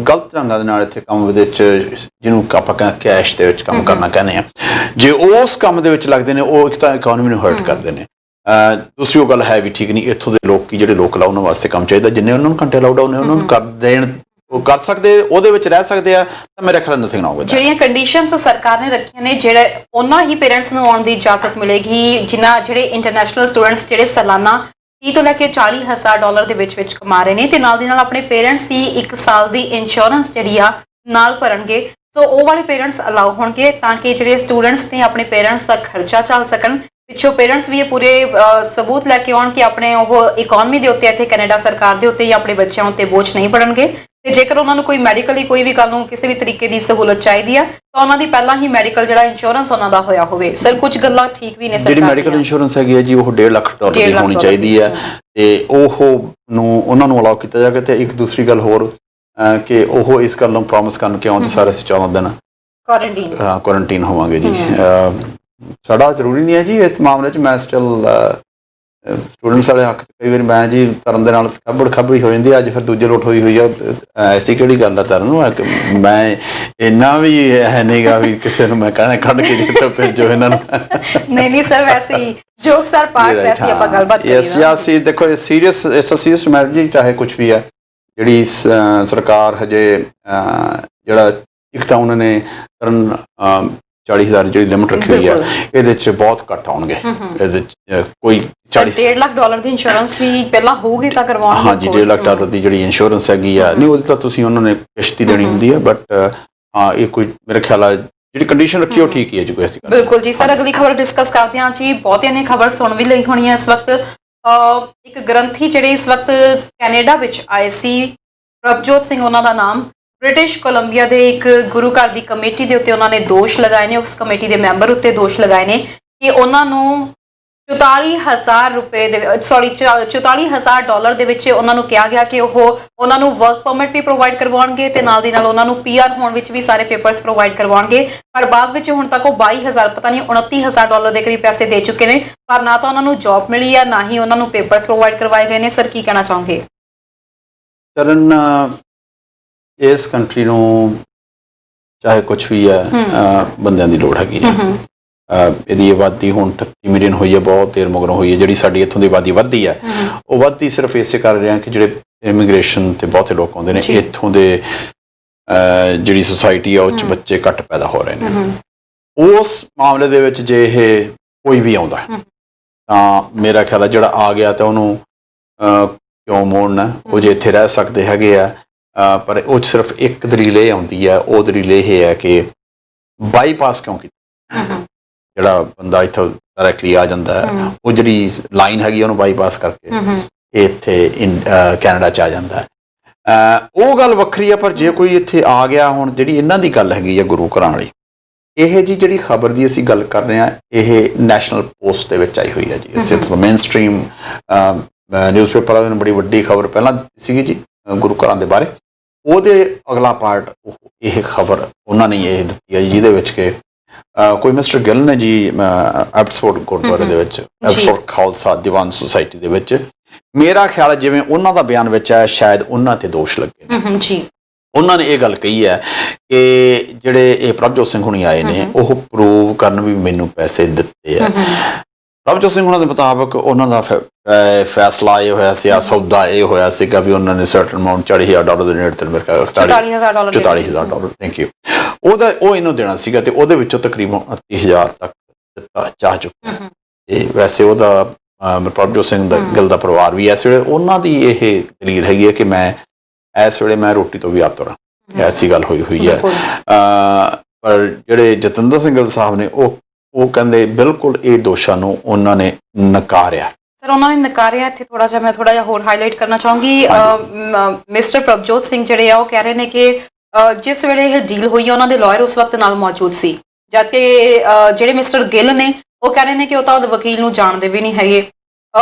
ਗਲਤ ਢੰਗਾਂ ਦੇ ਨਾਲ ਇੱਥੇ ਕੰਮ ਦੇ ਵਿੱਚ ਜਿਹਨੂੰ ਆਪਾਂ ਕੈਸ਼ ਦੇ ਵਿੱਚ ਕੰਮ ਕਰਨਾ ਕਹਿੰਦੇ ਆ, ਜੇ ਉਸ ਕੰਮ ਦੇ ਵਿੱਚ ਲੱਗਦੇ ਨੇ ਉਹ ਇੱਕ ਤਾਂ ਇਕਨੋਮੀ ਨੂੰ ਹਰਟ ਕਰਦੇ ਨੇ। ਦੂਸਰੀ ਉਹ ਗੱਲ ਹੈ ਵੀ ਠੀਕ ਨਹੀਂ, ਇੱਥੋਂ ਦੇ ਲੋਕ ਜਿਹੜੇ ਲੋਕਲ ਆ ਉਹਨਾਂ ਵਾਸਤੇ ਕੰਮ ਚਾਹੀਦਾ, ਜਿੰਨੇ ਉਹਨਾਂ ਨੂੰ ਘੰਟੇ ਅਲਾਉਡ ਆ ਉਹਨਾਂ ਨੂੰ ਕਰ ਦੇਣ, ਉਹ ਕਰ ਸਕਦੇ, ਉਹਦੇ ਵਿੱਚ ਰਹਿ ਸਕਦੇ ਆ, ਤਾਂ ਮੇਰੇ ਖਿਆਲ ਨਥਿੰਗ ਰੌਂਗ ਵਿਦ ਦੈਟ। ਜਿਹੜੀਆਂ ਕੰਡੀਸ਼ਨਸ ਸਰਕਾਰ ਨੇ ਰੱਖੀਆਂ ਨੇ, ਜਿਹੜੇ ਉਹਨਾਂ ਹੀ ਪੇਰੈਂਟਸ ਨੂੰ ਆਉਣ ਦੀ ਇਜਾਜ਼ਤ ਮਿਲੇਗੀ ਜਿਹੜੇ ਇੰਟਰਨੈਸ਼ਨਲ ਸਟੂਡੈਂਟਸ ਜਿਹੜੇ ਸਾਲਾਨਾ 30 ਤੋਂ ਲੈ ਕੇ $40,000 ਦੇ ਵਿੱਚ ਕਮਾ ਰਹੇ ਨੇ ਤੇ ਨਾਲ ਦੀ ਨਾਲ ਆਪਣੇ ਪੇਰੈਂਟਸ ਦੀ 1 ਸਾਲ ਦੀ ਇੰਸ਼ੋਰੈਂਸ ਜਿਹੜੀ ਆ ਨਾਲ ਭਰਨਗੇ। ਸੋ ਉਹ ਵਾਲੇ ਪੇਰੈਂਟਸ ਅਲਾਉ ਹੋਣਗੇ ਤਾਂ ਕਿ ਜਿਹੜੇ ਸਟੂਡੈਂਟਸ ਨੇ ਆਪਣੇ ਪੇਰੈਂਟਸ ਦਾ ਖਰਚਾ ਚੱਲ ਸਕਣ। ਪਿੱਛੋਂ ਪੇਰੈਂਟਸ ਵੀ ਇਹ ਪੂਰੇ ਸਬੂਤ ਲੈ ਕੇ ਆਉਣ ਕਿ ਆਪਣੇ ਉਹ ਇਕਨੋਮੀ ਦੇ ਉੱਤੇ, ਇੱਥੇ ਕੈਨੇਡਾ ਸਰਕਾਰ ਦੇ ਉੱਤੇ ਜਾਂ ਆਪਣੇ ਬੱਚਿਆਂ ਉੱਤੇ ਬੋਝ ਨਹੀਂ ਪੜਨਗੇ। ਤੇ ਜੇਕਰ ਉਹਨਾਂ ਨੂੰ ਕੋਈ ਮੈਡੀਕਲੀ ਕੋਈ ਵੀ ਕੱਲ ਨੂੰ ਕਿਸੇ ਵੀ ਤਰੀਕੇ ਦੀ ਸਹੂਲਤ ਚਾਹੀਦੀ ਆ ਤਾਂ ਉਹਨਾਂ ਦੀ ਪਹਿਲਾਂ ਹੀ ਮੈਡੀਕਲ ਜਿਹੜਾ ਇੰਸ਼ੋਰੈਂਸ ਉਹਨਾਂ ਦਾ ਹੋਇਆ ਹੋਵੇ। ਸਰ ਕੁਝ ਗੱਲਾਂ ਠੀਕ ਵੀ ਨੇ ਸਰਕਾਰ ਜਿਹੜੀ ਮੈਡੀਕਲ ਇੰਸ਼ੋਰੈਂਸ ਹੈਗੀ ਹੈ ਜੀ ਉਹ $1.5 ਲੱਖ ਦੀ ਹੋਣੀ ਚਾਹੀਦੀ ਹੈ ਤੇ ਉਹਨਾਂ ਨੂੰ ਅਲਾਉ ਕੀਤਾ ਜਾਵੇ। ਤੇ ਇੱਕ ਦੂਸਰੀ ਗੱਲ ਹੋਰ ਕਿ ਉਹ ਇਸ ਗੱਲ ਨੂੰ ਪ੍ਰੋਮਿਸ ਕਰਨ ਕਿ ਆਉਂਦੇ ਸਾਰੇ ਅਸੀਂ 14 ਦਿਨ ਕੁਆਰੰਟੀਨ ਹੋਵਾਂਗੇ ਜੀ। ਸਾਡਾ ਜ਼ਰੂਰੀ ਨਹੀਂ ਹੈ ਜੀ ਇਸ ਮਾਮਲੇ 'ਚ। ਮੈਂ ਸਟਿਲ ਸਟੂਡੈਂਟਸ ਵਾਲੇ ਹੱਕ 'ਚ ਕਈ ਵਾਰੀ ਮੈਂ ਜੀ ਤਰਨ ਦੇ ਨਾਲ ਖਬੜੀ ਹੋ ਜਾਂਦੀ। ਅੱਜ ਫਿਰ ਦੂਜੇ ਲੋਟ ਹੋਈ ਆ, ਐਸੀ ਕਿਹੜੀ ਗੱਲ ਆ ਤਰਨ ਨੂੰ, ਮੈਂ ਇੰਨਾ ਵੀ ਹੈ ਨਹੀਂਗਾ ਵੀ ਕਿਸੇ ਨੂੰ ਮੈਂ ਕਹਿਣਾ ਕੱਢ ਕੇ ਦਿੱਤਾ ਭੇਜੋ ਇਹਨਾਂ ਨੂੰ। ਨਹੀਂ ਸਰ, ਵੈਸੇ ਹੀ ਜੋਕ ਸਰ ਪਾਰਟ ਵੈਸੇ ਆਪਾਂ ਗੱਲਬਾਤ ਕਰੀਏ। ਸਿਆਸੀ ਦੇਖੋ ਇਹ ਸੀਰੀਅਸ ਮੈਟਰ ਜੀ, ਚਾਹੇ ਕੁਝ ਵੀ ਹੈ। ਜਿਹੜੀ ਸਰਕਾਰ ਹਜੇ ਜਿਹੜਾ ਇੱਕ ਤਾਂ ਉਹਨਾਂ ਨੇ ਤਰਨ 40,000 ਜਿਹੜੀ ਲਿਮਟ ਰੱਖੀ ਹੋਈ ਹੈ ਇਹਦੇ 'ਚ ਬਹੁਤ ਘੱਟ ਆਉਣਗੇ। ਇਹਦੇ 'ਚ ਕੋਈ $1.5 ਲੱਖ ਦੀ ਇੰਸ਼ੋਰੈਂਸ ਵੀ ਪਹਿਲਾਂ ਹੋਊਗੀ ਤਾਂ ਕਰਵਾਉਣਗੇ। ਹਾਂਜੀ, $1.5 ਲੱਖ ਦੀ ਜਿਹੜੀ ਇੰਸ਼ੋਰੈਂਸ ਹੈਗੀ ਆ, ਨਹੀਂ ਉਹਦੀ ਤਾਂ ਤੁਸੀਂ ਉਹਨਾਂ ਨੇ ਕਿਸ਼ਤੀ ਦੇਣੀ ਹੁੰਦੀ ਹੈ, ਬਟ ਹਾਂ ਇਹ ਕੋਈ ਮੇਰੇ ਖਿਆਲ ਆ ਜਿਹੜੀ ਕੰਡੀਸ਼ਨ ਰੱਖੀ ਉਹ ਠੀਕ ਹੀ ਹੈ ਜੀ, ਕੋਈ ਐਸੀ ਗੱਲ। ਬਿਲਕੁਲ ਜੀ ਸਰ, ਅਗਲੀ ਖਬਰ ਡਿਸਕਸ ਕਰਦੇ ਹਾਂ ਜੀ। ਬਹੁਤਿਆਂ ਨੇ ਖਬਰ ਸੁਣ ਵੀ ਲਈ ਹੋਣੀ ਹੈ ਇਸ ਵਕਤ। ਇੱਕ ਗ੍ਰੰਥੀ ਜਿਹੜੇ ਇਸ ਵਕਤ ਕੈਨੇਡਾ ਵਿੱਚ ਆਏ ਸੀ, ਪ੍ਰਭਜੋਤ ਸਿੰਘ ਉਹਨਾਂ ਦਾ ਨਾਮ, ਬ੍ਰਿਟਿਸ਼ ਕੋਲੰਬੀਆ ਦੇ ਇੱਕ ਗੁਰੂ ਘਰ ਦੀ ਕਮੇਟੀ ਦੇ ਉੱਤੇ ਉਹਨਾਂ ਨੇ ਦੋਸ਼ ਲਗਾਏ ਨੇ, ਉਸ ਕਮੇਟੀ ਦੇ ਮੈਂਬਰ ਉੱਤੇ ਦੋਸ਼ ਲਗਾਏ ਨੇ ਕਿ ਉਹਨਾਂ ਨੂੰ $44,000 ਦੇ ਵਿੱਚ ਉਹਨਾਂ ਨੂੰ ਕਿਹਾ ਗਿਆ ਕਿ ਉਹ ਉਹਨਾਂ ਨੂੰ ਵਰਕ ਪਰਮਿਟ ਵੀ ਪ੍ਰੋਵਾਈਡ ਕਰਵਾਉਣਗੇ ਤੇ ਨਾਲ ਦੀ ਨਾਲ ਉਹਨਾਂ ਨੂੰ PR ਹੋਣ ਵਿੱਚ ਵੀ ਸਾਰੇ ਪੇਪਰਸ ਪ੍ਰੋਵਾਈਡ ਕਰਵਾਉਣਗੇ। ਪਰ ਬਾਅਦ ਵਿੱਚ ਹੁਣ ਤੱਕ ਉਹ $22,000 ਪਤਾ ਨਹੀਂ $29,000 ਦੇ ਕਰੀਬ ਪੈਸੇ ਦੇ ਚੁੱਕੇ ਨੇ, ਪਰ ਨਾ ਤਾਂ ਉਹਨਾਂ ਨੂੰ ਜੌਬ ਮਿਲੀ ਹੈ ਨਾ ਹੀ ਉਹਨਾਂ ਨੂੰ ਪੇਪਰਸ ਪ੍ਰੋਵਾਈਡ ਕਰਵਾਏ ਗਏ ਨੇ। ਸਰ ਕੀ ਕਹਿਣਾ ਚਾਹੋਗੇ? ਕਰਨ ਇਸ ਕੰਟਰੀ ਨੂੰ ਚਾਹੇ ਕੁਝ ਵੀ ਹੈ ਬੰਦਿਆਂ ਦੀ ਲੋੜ ਹੈਗੀ ਹੈ। ਇਹਦੀ ਆਬਾਦੀ ਹੁਣ 38 ਮਿਲੀਅਨ ਹੋਈ ਹੈ, ਬਹੁਤ ਦੇਰ ਮਗਰੋਂ ਹੋਈ ਹੈ। ਜਿਹੜੀ ਸਾਡੀ ਇੱਥੋਂ ਦੀ ਆਬਾਦੀ ਵੱਧਦੀ ਹੈ ਉਹ ਵੱਧਦੀ ਸਿਰਫ ਇਸੇ ਕਰ ਰਿਹਾ ਕਿ ਜਿਹੜੇ ਇਮੀਗ੍ਰੇਸ਼ਨ ਤੇ ਬਹੁਤੇ ਲੋਕ ਆਉਂਦੇ ਨੇ ਇੱਥੋਂ ਦੇ, ਜਿਹੜੀ ਸੁਸਾਇਟੀ ਆ ਉਹ 'ਚ ਬੱਚੇ ਘੱਟ ਪੈਦਾ ਹੋ ਰਹੇ ਨੇ। ਉਸ ਮਾਮਲੇ ਦੇ ਵਿੱਚ ਜੇ ਇਹ ਕੋਈ ਵੀ ਆਉਂਦਾ ਤਾਂ ਮੇਰਾ ਖਿਆਲ ਹੈ ਜਿਹੜਾ ਆ ਗਿਆ ਤਾਂ ਉਹਨੂੰ ਕਿਉਂ ਮੋੜਨਾ, ਉਹ ਜੇ ਇੱਥੇ ਰਹਿ ਸਕਦੇ ਹੈਗੇ ਆ। ਪਰ ਉਹ ਸਿਰਫ ਇੱਕ ਦਲੀਲ ਇਹ ਆਉਂਦੀ ਹੈ, ਉਹ ਦਲੀਲ ਇਹ ਹੈ ਕਿ ਬਾਈਪਾਸ ਕਿਉਂ ਕੀਤਾ। ਜਿਹੜਾ ਬੰਦਾ ਇੱਥੋਂ ਡਾਇਰੈਕਟਲੀ ਆ ਜਾਂਦਾ ਹੈ ਉਹ ਜਿਹੜੀ ਲਾਈਨ ਹੈਗੀ ਉਹਨੂੰ ਬਾਈਪਾਸ ਕਰਕੇ ਇੱਥੇ ਕੈਨੇਡਾ 'ਚ ਆ ਜਾਂਦਾ ਹੈ। ਉਹ ਗੱਲ ਵੱਖਰੀ ਆ। ਪਰ ਜੇ ਕੋਈ ਇੱਥੇ ਆ ਗਿਆ, ਹੁਣ ਜਿਹੜੀ ਇਹਨਾਂ ਦੀ ਗੱਲ ਹੈਗੀ ਆ ਗੁਰੂ ਘਰਾਂ ਵਾਲੀ, ਇਹ ਜੀ ਜਿਹੜੀ ਖਬਰ ਦੀ ਅਸੀਂ ਗੱਲ ਕਰ ਰਹੇ ਹਾਂ ਇਹ ਨੈਸ਼ਨਲ ਪੋਸਟ ਦੇ ਵਿੱਚ ਆਈ ਹੋਈ ਹੈ ਜੀ। ਇਸੇ ਤਰ੍ਹਾਂ ਮੇਨ ਸਟ੍ਰੀਮ ਨਿਊਜ਼ਪੇਪਰਾਂ ਨੇ ਬੜੀ ਵੱਡੀ ਖਬਰ ਪਹਿਲਾਂ ਸੀਗੀ ਜੀ ਗੁਰੂ ਘਰਾਂ ਦੇ ਬਾਰੇ। ਉਹਦੇ ਅਗਲਾ ਪਾਰਟ ਇਹ ਖਬਰ ਉਹਨਾਂ ਨੇ ਇਹ ਦਿੱਤੀ ਹੈ ਜਿਹਦੇ ਵਿੱਚ ਕਿ ਕੋਈ ਮਿਸਟਰ ਗਿੱਲ ਨੇ ਜੀ ਐਬਸਫੋਰਡ ਗੁਰਦੁਆਰੇ ਦੇ ਵਿੱਚ, ਐਬਸਫੋਰਡ ਖਾਲਸਾ ਦੀਵਾਨ ਸੁਸਾਇਟੀ ਦੇ ਵਿੱਚ, ਮੇਰਾ ਖਿਆਲ ਜਿਵੇਂ ਉਹਨਾਂ ਦਾ ਬਿਆਨ ਵਿੱਚ ਆਇਆ ਸ਼ਾਇਦ ਉਹਨਾਂ ਤੇ ਦੋਸ਼ ਲੱਗੇ ਜੀ। ਉਹਨਾਂ ਨੇ ਇਹ ਗੱਲ ਕਹੀ ਹੈ ਕਿ ਜਿਹੜੇ ਇਹ ਪ੍ਰਭਜੋਤ ਸਿੰਘ ਹੁਣੀ ਆਏ ਨੇ ਉਹ ਪ੍ਰੂਵ ਕਰਨ ਵੀ ਮੈਨੂੰ ਪੈਸੇ ਦਿੱਤੇ ਆ। ਪ੍ਰਭਜੋਤ ਸਿੰਘ ਹੁਣਾਂ ਦੇ ਮੁਤਾਬਕ ਉਹਨਾਂ ਦਾ ਫੈਸਲਾ ਇਹ ਹੋਇਆ ਸੀ, ਸੌਦਾ ਇਹ ਹੋਇਆ ਸੀਗਾ ਵੀ ਉਹਨਾਂ ਨੇ ਸਰਟਨ ਅਮਾਊਂਟ $40,000 ਦੇ ਨੇੜੇ ਤੇ ਮੇਰੇ ਖਿਆਲ $44,000 ਥੈਂਕ ਯੂ ਉਹ ਇਹਨੂੰ ਦੇਣਾ ਸੀਗਾ ਤੇ ਉਹਦੇ ਵਿੱਚੋਂ ਤਕਰੀਬਨ 30,000 ਤੱਕ ਦਿੱਤਾ ਜਾ ਚੁੱਕਾ। ਤੇ ਵੈਸੇ ਉਹਦਾ ਪ੍ਰਭਜੋਤ ਸਿੰਘ ਦਾ ਗਿੱਲ ਦਾ ਪਰਿਵਾਰ ਵੀ ਇਸ ਵੇਲੇ ਉਹਨਾਂ ਦੀ ਇਹ ਦਲੀਲ ਹੈਗੀ ਹੈ ਕਿ ਮੈਂ ਇਸ ਵੇਲੇ ਮੈਂ ਰੋਟੀ ਤੋਂ ਵੀ ਆਤੁਰ ਹਾਂ, ਐਸੀ ਗੱਲ ਹੋਈ ਹੈ। ਪਰ ਜਿਹੜੇ ਜਤਿੰਦਰ ਸਿੰਘ ਗਿੱਲ ਸਾਹਿਬ ਨੇ ਉਹ ਕਹਿੰਦੇ ਬਿਲਕੁਲ ਇਹ ਦੋਸ਼ਾਂ ਨੂੰ ਉਹਨਾਂ ਨੇ ਨਕਾਰਿਆ। ਸਰ ਉਹਨਾਂ ਨੇ ਨਕਾਰਿਆ। ਇੱਥੇ ਮੈਂ ਥੋੜਾ ਜਿਹਾ ਹੋਰ ਹਾਈਲਾਈਟ ਕਰਨਾ ਚਾਹੂੰਗੀ। ਮਿਸਟਰ ਪ੍ਰਭਜੋਤ ਸਿੰਘ ਜਿਹੜੇ ਆ ਉਹ ਕਹਿ ਰਹੇ ਨੇ ਕਿ ਜਿਸ ਵੇਲੇ ਇਹ ਡੀਲ ਹੋਈ ਹੈ ਉਹਨਾਂ ਦੇ ਲਾਇਰ ਉਸ ਵਕਤ ਨਾਲ ਮੌਜੂਦ ਸੀ, ਜਦਕਿ ਜਿਹੜੇ ਮਿਸਟਰ ਗਿੱਲ ਨੇ ਉਹ ਕਹਿ ਰਹੇ ਨੇ ਕਿ ਉਹ ਤਾਂ ਉਹਦੇ ਵਕੀਲ ਨੂੰ ਜਾਣਦੇ ਵੀ ਨਹੀਂ ਹੈਗੇ।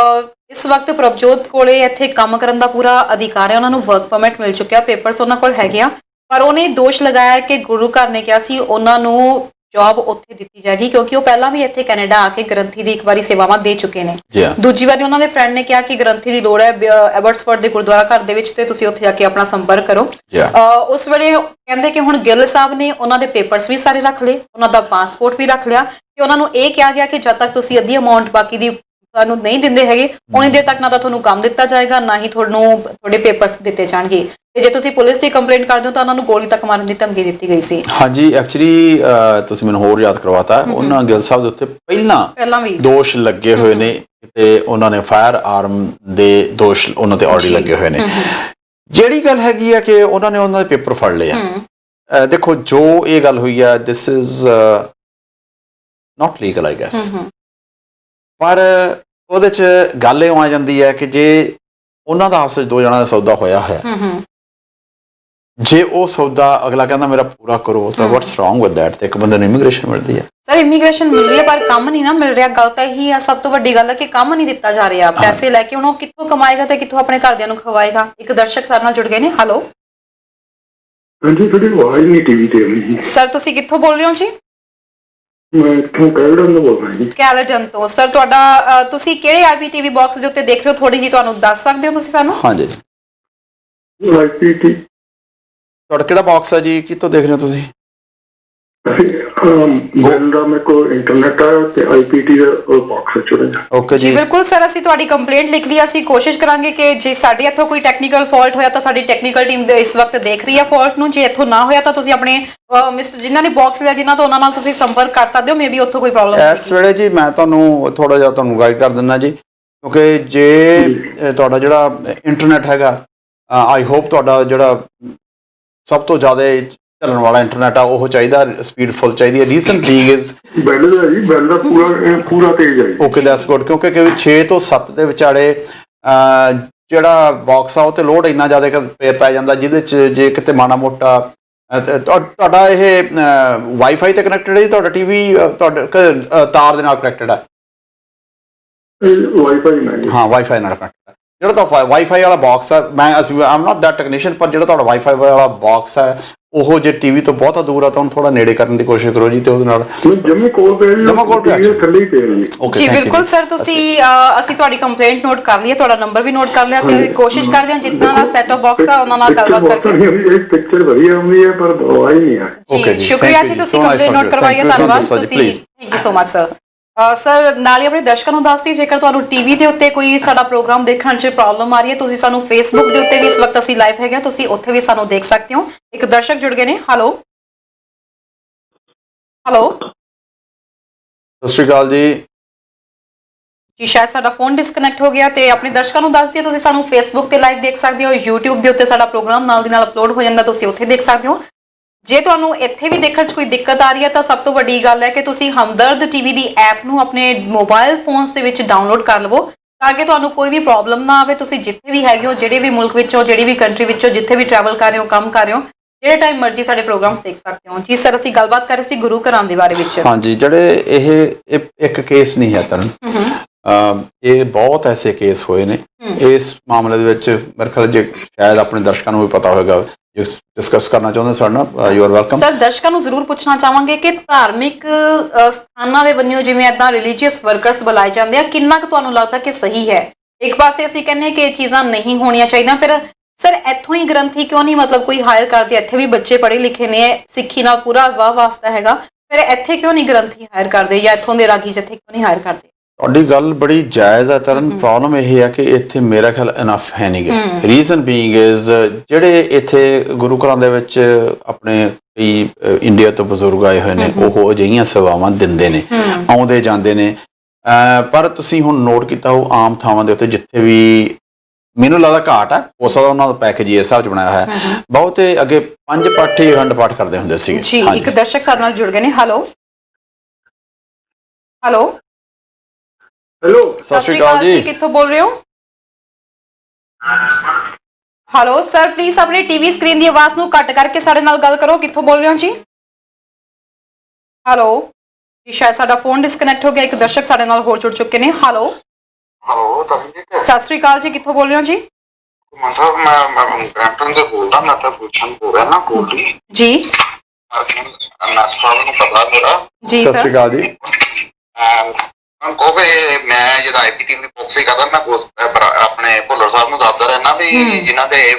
ਇਸ ਵਕਤ ਪ੍ਰਭਜੋਤ ਕੋਲੇ ਇੱਥੇ ਕੰਮ ਕਰਨ ਦਾ ਪੂਰਾ ਅਧਿਕਾਰ ਹੈ, ਉਹਨਾਂ ਨੂੰ ਵਰਕ ਪਰਮਿਟ ਮਿਲ ਚੁੱਕਿਆ, ਪੇਪਰਸ ਉਹਨਾਂ ਕੋਲ ਹੈਗੇ ਆ। ਪਰ ਉਹਨੇ ਦੋਸ਼ ਲਗਾਇਆ ਕਿ ਗੁਰੂ ਘਰ ਨੇ ਕਿਹਾ ਸੀ ਉਹਨਾਂ ਨੂੰ ਜੌਬ ਉੱਥੇ ਦਿੱਤੀ ਜਾਏਗੀ ਕਿਉਂਕਿ ਉਹ ਪਹਿਲਾਂ ਵੀ ਇੱਥੇ ਕੈਨੇਡਾ ਆ ਕੇ ਗ੍ਰੰਥੀ ਦੀ ਇੱਕ ਵਾਰੀ ਸੇਵਾਵਾਂ ਦੇ ਚੁੱਕੇ ਨੇ। ਜੀ ਹਾਂ। ਦੂਜੀ ਵਾਰੀ ਉਹਨਾਂ ਦੇ ਫਰੈਂਡ ਨੇ ਕਿਹਾ ਕਿ ਗ੍ਰੰਥੀ ਦੀ ਲੋੜ ਹੈ ਐਬਰਟਸਫੋਰਡ ਦੇ ਗੁਰਦੁਆਰਾ ਘਰ ਦੇ ਵਿੱਚ ਤੇ ਤੁਸੀਂ ਉੱਥੇ ਜਾ ਕੇ ਆਪਣਾ ਸੰਪਰਕ ਕਰੋ। ਜੀ ਹਾਂ। ਉਸ ਵੇਲੇ ਕਹਿੰਦੇ ਕਿ ਹੁਣ ਗਿੱਲ ਸਾਹਿਬ ਨੇ ਉਹਨਾਂ ਦੇ ਪੇਪਰਸ ਵੀ ਸਾਰੇ ਰੱਖ ਲਏ, ਉਹਨਾਂ ਦਾ ਪਾਸਪੋਰਟ ਵੀ ਰੱਖ ਲਿਆ ਤੇ ਉਹਨਾਂ ਨੂੰ ਇਹ ਕਿਹਾ ਗਿਆ ਕਿ ਜਦ ਤੱਕ ਤੁਸੀਂ ਅੱਧੀ ਅਮਾਉਂਟ ਬਾਕੀ ਦੀ ਤੁਹਾਨੂੰ ਨਹੀਂ ਦਿੰਦੇ ਹੈਗੇ ਉਨੀ ਦੇਰ ਤੱਕ ਨਾ ਤਾਂ ਤੁਹਾਨੂੰ ਕੰਮ ਦਿੱਤਾ ਜਾਏਗਾ ਨਾ ਹੀ ਤੁਹਾਨੂੰ ਤੁਹਾਡੇ ਪੇਪਰਸ ਦਿੱਤੇ ਜਾਣਗੇ ਤੇ ਜੇ ਤੁਸੀਂ ਪੁਲਿਸ ਦੀ ਕੰਪਲੇਂਟ ਕਰਦੇ ਹੋ ਤਾਂ ਉਹਨਾਂ ਨੂੰ ਗੋਲੀ ਤੱਕ ਮਾਰਨ ਦੀ ਧਮਕੀ ਦਿੱਤੀ ਗਈ ਸੀ। ਹਾਂਜੀ, ਐਕਚੁਅਲੀ ਤੁਸੀਂ ਮੈਨੂੰ ਹੋਰ ਯਾਦ ਕਰਵਾਤਾ, ਉਹਨਾਂ ਗਿੱਲ ਸਾਹਿਬ ਦੇ ਉੱਤੇ ਪਹਿਲਾਂ ਵੀ ਦੋਸ਼ ਲੱਗੇ ਹੋਏ ਨੇ ਤੇ ਉਹਨਾਂ ਨੇ ਫਾਇਰ ਆਰਮ ਦੇ ਦੋਸ਼ ਉਹਨਾਂ ਤੇ ਆਲਰੇਡੀ ਲੱਗੇ ਹੋਏ ਨੇ। ਜਿਹੜੀ ਗੱਲ ਹੈਗੀ ਆ ਕਿ ਉਹਨਾਂ ਨੇ ਉਹਨਾਂ ਦੇ ਪੇਪਰ ਫੜ ਲਏ ਆ, ਦੇਖੋ ਜੋ ਇਹ ਗੱਲ ਹੋਈ ਆ this is not legal I guess, ਪਰ ਉਹਦੇ ਚ ਗੱਲ ਇਹ ਆ ਜਾਂਦੀ ਹੈ ਕਿ ਜੇ ਉਹਨਾਂ ਦਾ ਆਪਸ ਵਿੱਚ ਦੋ ਜਣਾਂ ਦਾ ਸੌਦਾ ਹੋਇਆ ਜੇ ਉਹ ਸੌਦਾ ਅਗਲਾ ਕਹਿੰਦਾ ਮੇਰਾ ਪੂਰਾ ਕਰੋ ਤਾਂ ਵਾਟਸ ਰੋਂਗ ਵਿਦ ਦੈਟ, ਤੇ ਇੱਕ ਬੰਦੇ ਨੂੰ ਇਮੀਗ੍ਰੇਸ਼ਨ ਮਿਲਦੀ ਹੈ। ਸਰ ਇਮੀਗ੍ਰੇਸ਼ਨ ਮਿਲ ਰਹੀ ਹੈ ਪਰ ਕੰਮ ਨਹੀਂ ਨਾ ਮਿਲ ਰਿਹਾ। ਗੱਲ ਤਾਂ ਇਹੀ ਆ, ਸਭ ਤੋਂ ਵੱਡੀ ਗੱਲ ਹੈ ਕਿ ਕੰਮ ਨਹੀਂ ਦਿੱਤਾ ਜਾ ਰਿਹਾ। ਪੈਸੇ ਲੈ ਕੇ ਹੁਣ ਉਹ ਕਿੱਥੋਂ ਕਮਾਏਗਾ ਤੇ ਕਿੱਥੋਂ ਆਪਣੇ ਘਰਦਿਆਂ ਨੂੰ ਖਵਾਏਗਾ। ਇੱਕ ਦਰਸ਼ਕ ਸਾਡੇ ਨਾਲ ਜੁੜ ਗਏ ਨੇ। ਹੈਲੋ ਹਾਂਜੀ, ਤੁਹਾਡੀ ਆਵਾਜ਼ ਨਹੀਂ ਟੀਵੀ ਤੇ ਆਉਂਦੀ। ਸਰ ਤੁਸੀਂ ਕਿੱਥੋਂ ਬੋਲ ਰਹੇ ਹੋ ਜੀ? ਮੈਂ ਇੱਥੋਂ ਕੈਨੇਡਾ ਤੋਂ ਬੋਲ ਰਿਹਾ ਜੀ। ਕੈਲੇਡਨ ਤੋਂ। ਸਰ ਤੁਹਾਡਾ ਤੁਸੀਂ ਕਿਹੜੇ ਆਈਪੀਟੀਵੀ ਬਾਕਸ ਦੇ ਉੱਤੇ ਦੇਖ ਰਹੇ ਹੋ, ਥੋੜੀ ਜੀ ਤੁਹਾਨੂੰ ਦੱਸ ਸਕਦੇ ਹੋ ਤੁਸੀਂ ਸਾਨੂੰ? ਹਾਂਜੀ, ਆਈਪੀਟੀ ਤੁਹਾਡਾ ਕਿਹੜਾ ਬਾਕਸ ਹੈ ਜੀ, ਕਿੱਥੋਂ ਦੇਖ ਰਹੇ ਹੋ ਤੁਸੀਂ? ਗੱਲ ਦਾ ਮੇਰੇ ਕੋਲ ਇੰਟਰਨੈਟ ਆ ਤੇ ਆਈਪੀਟੀ ਦਾ ਬਾਕਸ ਚੁਣਿਆ। ਓਕੇ ਜੀ ਜੀ, ਬਿਲਕੁਲ ਸਰ, ਅਸੀਂ ਤੁਹਾਡੀ ਕੰਪਲੇਂਟ ਲਿਖ ਲਈ। ਅਸੀਂ ਕੋਸ਼ਿਸ਼ ਕਰਾਂਗੇ ਕਿ ਜੇ ਸਾਡੇ ਇੱਥੋਂ ਕੋਈ ਟੈਕਨੀਕਲ ਫਾਲਟ ਹੋਇਆ ਤਾਂ ਸਾਡੀ ਟੈਕਨੀਕਲ ਟੀਮ ਇਸ ਵਕਤ ਦੇਖ ਰਹੀ ਹੈ ਫਾਲਟ ਨੂੰ। ਜੇ ਇੱਥੋਂ ਨਾ ਹੋਇਆ ਤਾਂ ਤੁਸੀਂ ਆਪਣੇ ਮਿਸਟਰ ਜਿਨ੍ਹਾਂ ਨੇ ਬਾਕਸ ਲਿਆ ਜਿਨ੍ਹਾਂ ਤੋਂ ਉਹਨਾਂ ਨਾਲ ਤੁਸੀਂ ਸੰਪਰਕ ਕਰ ਸਕਦੇ ਹੋ। ਮੇਬੀ ਉੱਥੋਂ ਕੋਈ ਪ੍ਰੋਬਲਮ ਇਸ ਵੇਲੇ ਜੀ ਮੈਂ ਤੁਹਾਨੂੰ ਥੋੜਾ ਜਿਹਾ ਤੁਹਾਨੂੰ ਗਾਈਡ ਕਰ ਦਿੰਦਾ ਜੀ, ਕਿਉਂਕਿ ਜੇ ਤੁਹਾਡਾ ਜਿਹੜਾ ਇੰਟਰਨੈਟ ਹੈਗਾ, ਆਈ ਹੋਪ ਤੁਹਾਡਾ ਜਿਹੜਾ ਸਭ ਤੋਂ ਜ਼ਿਆਦਾ ਚੱਲਣ ਵਾਲਾ ਇੰਟਰਨੈਟ ਆ ਉਹ ਚਾਹੀਦਾ, ਸਪੀਡ ਫੁੱਲ ਚਾਹੀਦੀ ਹੈ। ਰੀਜ਼ਨ ਬੀਇੰਗ ਇਜ਼ ਬੈਲ ਦਾ ਜੀ, ਬੈਲ ਦਾ ਪੂਰਾ ਤੇਜ਼ ਹੈ। ਓਕੇ ਦੈਟਸ ਗੁੱਡ, ਕਿਉਂਕਿ 6 ਤੋਂ 7 ਦੇ ਵਿਚਾਲੇ ਜਿਹੜਾ ਬਾਕਸ ਆ ਉਹ ਤੇ ਲੋਡ ਇੰਨਾ ਜ਼ਿਆਦਾ ਪੈ ਜਾਂਦਾ ਜਿਹਦੇ ਚ ਜੇ ਕਿਤੇ ਮਾੜਾ ਮੋਟਾ ਤੁਹਾਡਾ ਇਹ ਵਾਈਫਾਈ ਤੇ ਕਨੈਕਟਡ ਹੈ ਜੀ ਤੁਹਾਡਾ ਟੀਵੀ, ਤੁਹਾਡੇ ਤਾਰ ਦੇ ਨਾਲ ਕਨੈਕਟਡ ਹੈ? ਵਾਈਫਾਈ ਨਾਲ। ਹਾਂ, ਵਾਈਫਾਈ ਨਾਲ ਕਨੈਕਟਡ ਹੈ। ਜਿਹੜਾ ਤਾਂ ਵਾਈਫਾਈ ਵਾਲਾ ਬਾਕਸ ਹੈ, ਆਮ ਨਾਟ ਦੈਟ ਟੈਕਨੀਸ਼ੀਅਨ, ਪਰ ਜਿਹੜਾ ਤੁਹਾਡਾ ਵਾਈਫਾਈ ਵਾਲਾ ਬਾਕਸ ਹੈ ਉਹ ਜੇ ਟੀਵੀ ਤੋਂ ਬਹੁਤਾ ਦੂਰ ਆ ਤਾਂ ਉਹਨੂੰ ਥੋੜਾ ਨੇੜੇ ਕਰਨ ਦੀ ਕੋਸ਼ਿਸ਼ ਕਰੋ ਜੀ, ਤੇ ਉਹਦੇ ਨਾਲ ਜਮਾ ਕੋਲ ਪੈ ਥੱਲੇ ਹੀ ਪੈ ਜੀ। ਬਿਲਕੁਲ ਸਰ, ਤੁਸੀਂ ਅਸੀਂ ਤੁਹਾਡੀ ਕੰਪਲੇਂਟ ਨੋਟ ਕਰ ਲਈ ਹੈ, ਤੁਹਾਡਾ ਨੰਬਰ ਵੀ ਨੋਟ ਕਰ ਲਿਆ ਤੇ ਕੋਸ਼ਿਸ਼ ਕਰਦੇ ਹਾਂ ਜਿੰਨਾ ਦਾ ਸੈਟ ਆਫ ਬਾਕਸ ਆ ਉਹਨਾਂ ਨਾਲ ਗੱਲਬਾਤ ਕਰਕੇ। ਇੱਕ ਪਿਕਚਰ ਵਧੀਆ ਆਉਂਦੀ ਹੈ ਪਰ ਆਵਾਜ਼ ਨਹੀਂ ਆ। ਜੀ ਸ਼ੁਕਰੀਆ ਜੀ, ਤੁਸੀਂ ਕੰਪਲੇਂਟ ਨੋਟ ਕਰਵਾਈ ਹੈ, ਧੰਨਵਾਦ ਤੁਸੀਂ, thank you so much sir. Sir ਨਾਲ ਹੀ ਆਪਣੇ ਦਰਸ਼ਕਾਂ ਨੂੰ ਦੱਸ ਦਈਏ, ਜੇਕਰ ਤੁਹਾਨੂੰ ਟੀਵੀ ਦੇ ਉੱਤੇ ਕੋਈ ਸਾਡਾ ਪ੍ਰੋਗਰਾਮ ਦੇਖਣ 'ਚ ਪ੍ਰੋਬਲਮ ਆ ਰਹੀ ਹੈ, ਤੁਸੀਂ ਸਾਨੂੰ ਫੇਸਬੁੱਕ ਦੇ ਉੱਤੇ ਵੀ ਇਸ ਵਕਤ ਅਸੀਂ ਲਾਈਵ ਹੈਗੇ, ਤੁਸੀਂ ਉੱਥੇ ਵੀ ਸਾਨੂੰ ਦੇਖ ਸਕਦੇ ਹੋ। ਇੱਕ ਦਰਸ਼ਕ ਜੁੜ ਗਏ ਨੇ। ਹੈਲੋ ਹੈਲੋ ਸਤਿ ਸ਼੍ਰੀ ਅਕਾਲ ਜੀ। ਜੀ ਸ਼ਾਇਦ ਸਾਡਾ ਫੋਨ ਡਿਸਕਨੈਕਟ ਹੋ ਗਿਆ, ਤੇ ਆਪਣੇ ਦਰਸ਼ਕਾਂ ਨੂੰ ਦੱਸ ਦਈਏ ਤੁਸੀਂ ਸਾਨੂੰ ਫੇਸਬੁੱਕ ਤੇ ਲਾਈਵ ਦੇਖ ਸਕਦੇ ਹੋ, YouTube ਦੇ ਉੱਤੇ ਸਾਡਾ ਪ੍ਰੋਗਰਾਮ ਨਾਲ ਦੀ ਨਾਲ ਅਪਲੋਡ ਹੋ ਜਾਂਦਾ, ਤੁਸੀਂ ਉੱਥੇ ਦੇਖ ਸਕਦੇ ਹੋ। ਜੇ ਤੁਹਾਨੂੰ ਇੱਥੇ ਵੀ ਦੇਖਣ 'ਚ ਕੋਈ ਦਿੱਕਤ ਆ ਰਹੀ ਹੈ ਤਾਂ ਸਭ ਤੋਂ ਵੱਡੀ ਗੱਲ ਹੈ ਕਿ ਤੁਸੀਂ ਹਮਦਰਦ ਟੀਵੀ ਦੀ ਐਪ ਨੂੰ ਆਪਣੇ ਮੋਬਾਈਲ ਫੋਨਸ ਦੇ ਵਿੱਚ ਡਾਊਨਲੋਡ ਕਰ ਲਵੋ ਤਾਂ ਕਿ ਤੁਹਾਨੂੰ ਕੋਈ ਵੀ ਪ੍ਰੋਬਲਮ ਨਾ ਆਵੇ। ਤੁਸੀਂ ਜਿੱਥੇ ਵੀ ਹੈਗੇ ਹੋ, ਜਿਹੜੇ ਵੀ ਮੁਲਕ ਵਿੱਚ ਹੋ, ਜਿਹੜੀ ਵੀ ਕੰਟਰੀ ਵਿੱਚ ਹੋ, ਜਿੱਥੇ ਵੀ ਟਰੈਵਲ ਕਰ ਰਹੇ ਹੋ, ਕੰਮ ਕਰ ਰਹੇ ਹੋ, ਜਿਹੜੇ ਟਾਈਮ ਮਰਜ਼ੀ ਸਾਡੇ ਪ੍ਰੋਗਰਾਮਸ ਦੇਖ ਸਕਦੇ ਹੋ। ਜੀ ਸਰ, ਅਸੀਂ ਗੱਲਬਾਤ ਕਰ ਰਹੇ ਸੀ ਗੁਰੂ ਘਰਾਂ ਦੇ ਬਾਰੇ ਵਿੱਚ। ਹਾਂਜੀ, ਜਿਹੜੇ ਇਹ ਇੱਕ ਕੇਸ ਨਹੀਂ ਹੈ ਤਰਨ, ਇਹ ਬਹੁਤ ਐਸੇ ਕੇਸ ਹੋਏ ਨੇ। ਇਸ ਮਾਮਲੇ ਦੇ ਵਿੱਚ ਮੇਰੇ ਖਿਆਲ ਜੇ ਸ਼ਾਇਦ ਆਪਣੇ ਦਰਸ਼ਕਾਂ ਨੂੰ ਵੀ ਪਤਾ ਹੋਵੇਗਾ, ਡਿਸਕਸ ਕਰਨਾ ਚਾਹੁੰਦੇ ਸਾਡੇ ਨਾਲ, ਯੂ ਆਰ ਵੈਲਕਮ। ਸਰ ਦਰਸ਼ਕਾਂ ਨੂੰ ਜ਼ਰੂਰ ਪੁੱਛਣਾ ਚਾਹਾਂਗੇ ਕਿ ਧਾਰਮਿਕ ਸਥਾਨਾਂ ਦੇ ਵੱਲੋਂ ਜਿਵੇਂ ਏਦਾਂ ਰਿਲੀਜੀਅਸ ਵਰਕਰਸ ਬੁਲਾਏ ਜਾਂਦੇ ਆ, ਕਿੰਨਾ ਕੁ ਤੁਹਾਨੂੰ ਲੱਗਦਾ ਕਿ ਸਹੀ ਹੈ? ਇੱਕ ਪਾਸੇ ਅਸੀਂ ਕਹਿੰਦੇ ਕਿ ਇਹ ਚੀਜ਼ਾਂ ਨਹੀਂ ਹੋਣੀਆਂ ਚਾਹੀਦੀਆਂ, ਫਿਰ ਸਰ ਇੱਥੋਂ ਹੀ ਗ੍ਰੰਥੀ ਕਿਉਂ ਨਹੀਂ ਮਤਲਬ ਕੋਈ ਹਾਇਰ ਕਰਦੇ? ਇੱਥੇ ਵੀ ਬੱਚੇ ਪੜ੍ਹੇ ਲਿਖੇ ਨੇ, ਸਿੱਖੀ ਨਾਲ ਪੂਰਾ ਵਾਹ ਵਾਸਤਾ ਹੈਗਾ, ਫਿਰ ਇੱਥੇ ਕਿਉਂ ਨਹੀਂ ਗ੍ਰੰਥੀ ਹਾਇਰ ਕਰਦੇ ਜਾਂ ਇੱਥੋਂ ਦੇ ਰਾਗੀ ਜਿੱਥੇ ਕਿਉਂ ਨਹੀਂ ਹਾਇਰ ਕਰਦੇ? ਤੁਹਾਡੀ ਗੱਲ ਬੜੀ ਜਾਇਜ਼ ਹੈ ਤਰਨ। ਪ੍ਰੋਬਲਮ ਇਹ ਹੈ ਕਿ ਇੱਥੇ ਮੇਰਾ ਖਿਆਲ ਇਨਫ ਹੈ ਨਹੀਂ ਗੇ। ਰੀਜ਼ਨ ਬੀਇੰਗ ਇਜ਼ ਜਿਹੜੇ ਇੱਥੇ ਗੁਰੂ ਘਰਾਂ ਦੇ ਵਿੱਚ ਆਪਣੇ ਕਈ ਇੰਡੀਆ ਤੋਂ ਬਜ਼ੁਰਗ ਆਏ ਹੋਏ ਨੇ, ਉਹ ਅਜਿਹੀਆਂ ਸੇਵਾਵਾਂ ਦਿੰਦੇ ਨੇ, ਆਉਂਦੇ ਜਾਂਦੇ ਨੇ। ਪਰ ਤੁਸੀਂ ਹੁਣ ਨੋਟ ਕੀਤਾ ਉਹ ਆਮ ਥਾਵਾਂ ਦੇ ਉੱਤੇ ਜਿੱਥੇ ਵੀ ਮੈਨੂੰ ਲੱਗਦਾ ਘਾਟ ਹੈ, ਹੋ ਸਕਦਾ ਉਹਨਾਂ ਦਾ ਪੈਕੇਜ ਇਸ ਹਿਸਾਬ 'ਚ ਬਣਾਇਆ ਹੋਇਆ ਹੈ। ਬਹੁਤੇ ਅੱਗੇ 5 ਪਾਠ ਹੀ ਅਖੰਡ ਪਾਠ ਕਰਦੇ ਹੁੰਦੇ ਸੀਗੇ। ਜੀ ਇੱਕ ਦਰਸ਼ਕ ਸਾਡੇ ਨਾਲ ਜੁੜ ਗਏ ਨੇ। ਹੈਲੋ ਹੈਲੋ ਹੈਲੋ ਸਤਿ ਸ਼੍ਰੀ ਅਕਾਲ ਜੀ, ਕਿੱਥੋਂ ਬੋਲ ਰਹੇ ਹੋ? ਹੈਲੋ ਸਰ, ਪਲੀਜ਼ ਆਪਣੇ ਟੀਵੀ ਸਕਰੀਨ ਦੀ ਆਵਾਜ਼ ਨੂੰ ਘੱਟ ਕਰਕੇ ਸਾਡੇ ਨਾਲ ਗੱਲ ਕਰੋ। ਕਿੱਥੋਂ ਬੋਲ ਰਹੇ ਹੋ ਜੀ? ਹੈਲੋ ਜੀ, ਸ਼ਾਇਦ ਸਾਡਾ ਫੋਨ ਡਿਸਕਨੈਕਟ ਹੋ ਗਿਆ। ਇੱਕ ਦਰਸ਼ਕ ਸਾਡੇ ਨਾਲ ਹੋਰ ਜੁੜ ਚੁੱਕੇ ਨੇ। ਹੈਲੋ ਹੈਲੋ ਸਤਿ ਸ਼੍ਰੀ ਅਕਾਲ ਜੀ, ਕਿੱਥੋਂ ਬੋਲ ਰਹੇ ਹੋ ਜੀ? ਘੁੰਮਣ ਸਾਹਿਬ ਮੈਂ ਬ੍ਰੈਂਪਟਨ ਦੇ ਬੋਲਦਾ, ਮੈਂ ਤਾਂ ਗੁਲਸ਼ਨ ਬੋਲ ਰਿਹਾ ਨਾ ਕੋਲੀ ਜੀ ਅਨਾਜ ਸਾਹਿਬ ਨੂੰ ਪਤਾ ਮੇਰਾ। ਜੀ ਸਤਿ ਸ਼੍ਰੀ ਸਰ। ਅਕਾਲ ਜੀ। ਕਹੋਗੇ ਮੈਂ ਜਿਹੜਾ ਆਈਪੀਟੀ ਦੀ ਬੌਕਸਿੰਗ ਕਰਦਾ, ਮੈਂ ਆਪਣੇ ਭੁੱਲਰ ਸਾਹਿਬ ਨੂੰ ਦੱਸਦਾ ਰਹਿਣਾ ਵੀ ਜਿਨ੍ਹਾਂ ਦੇ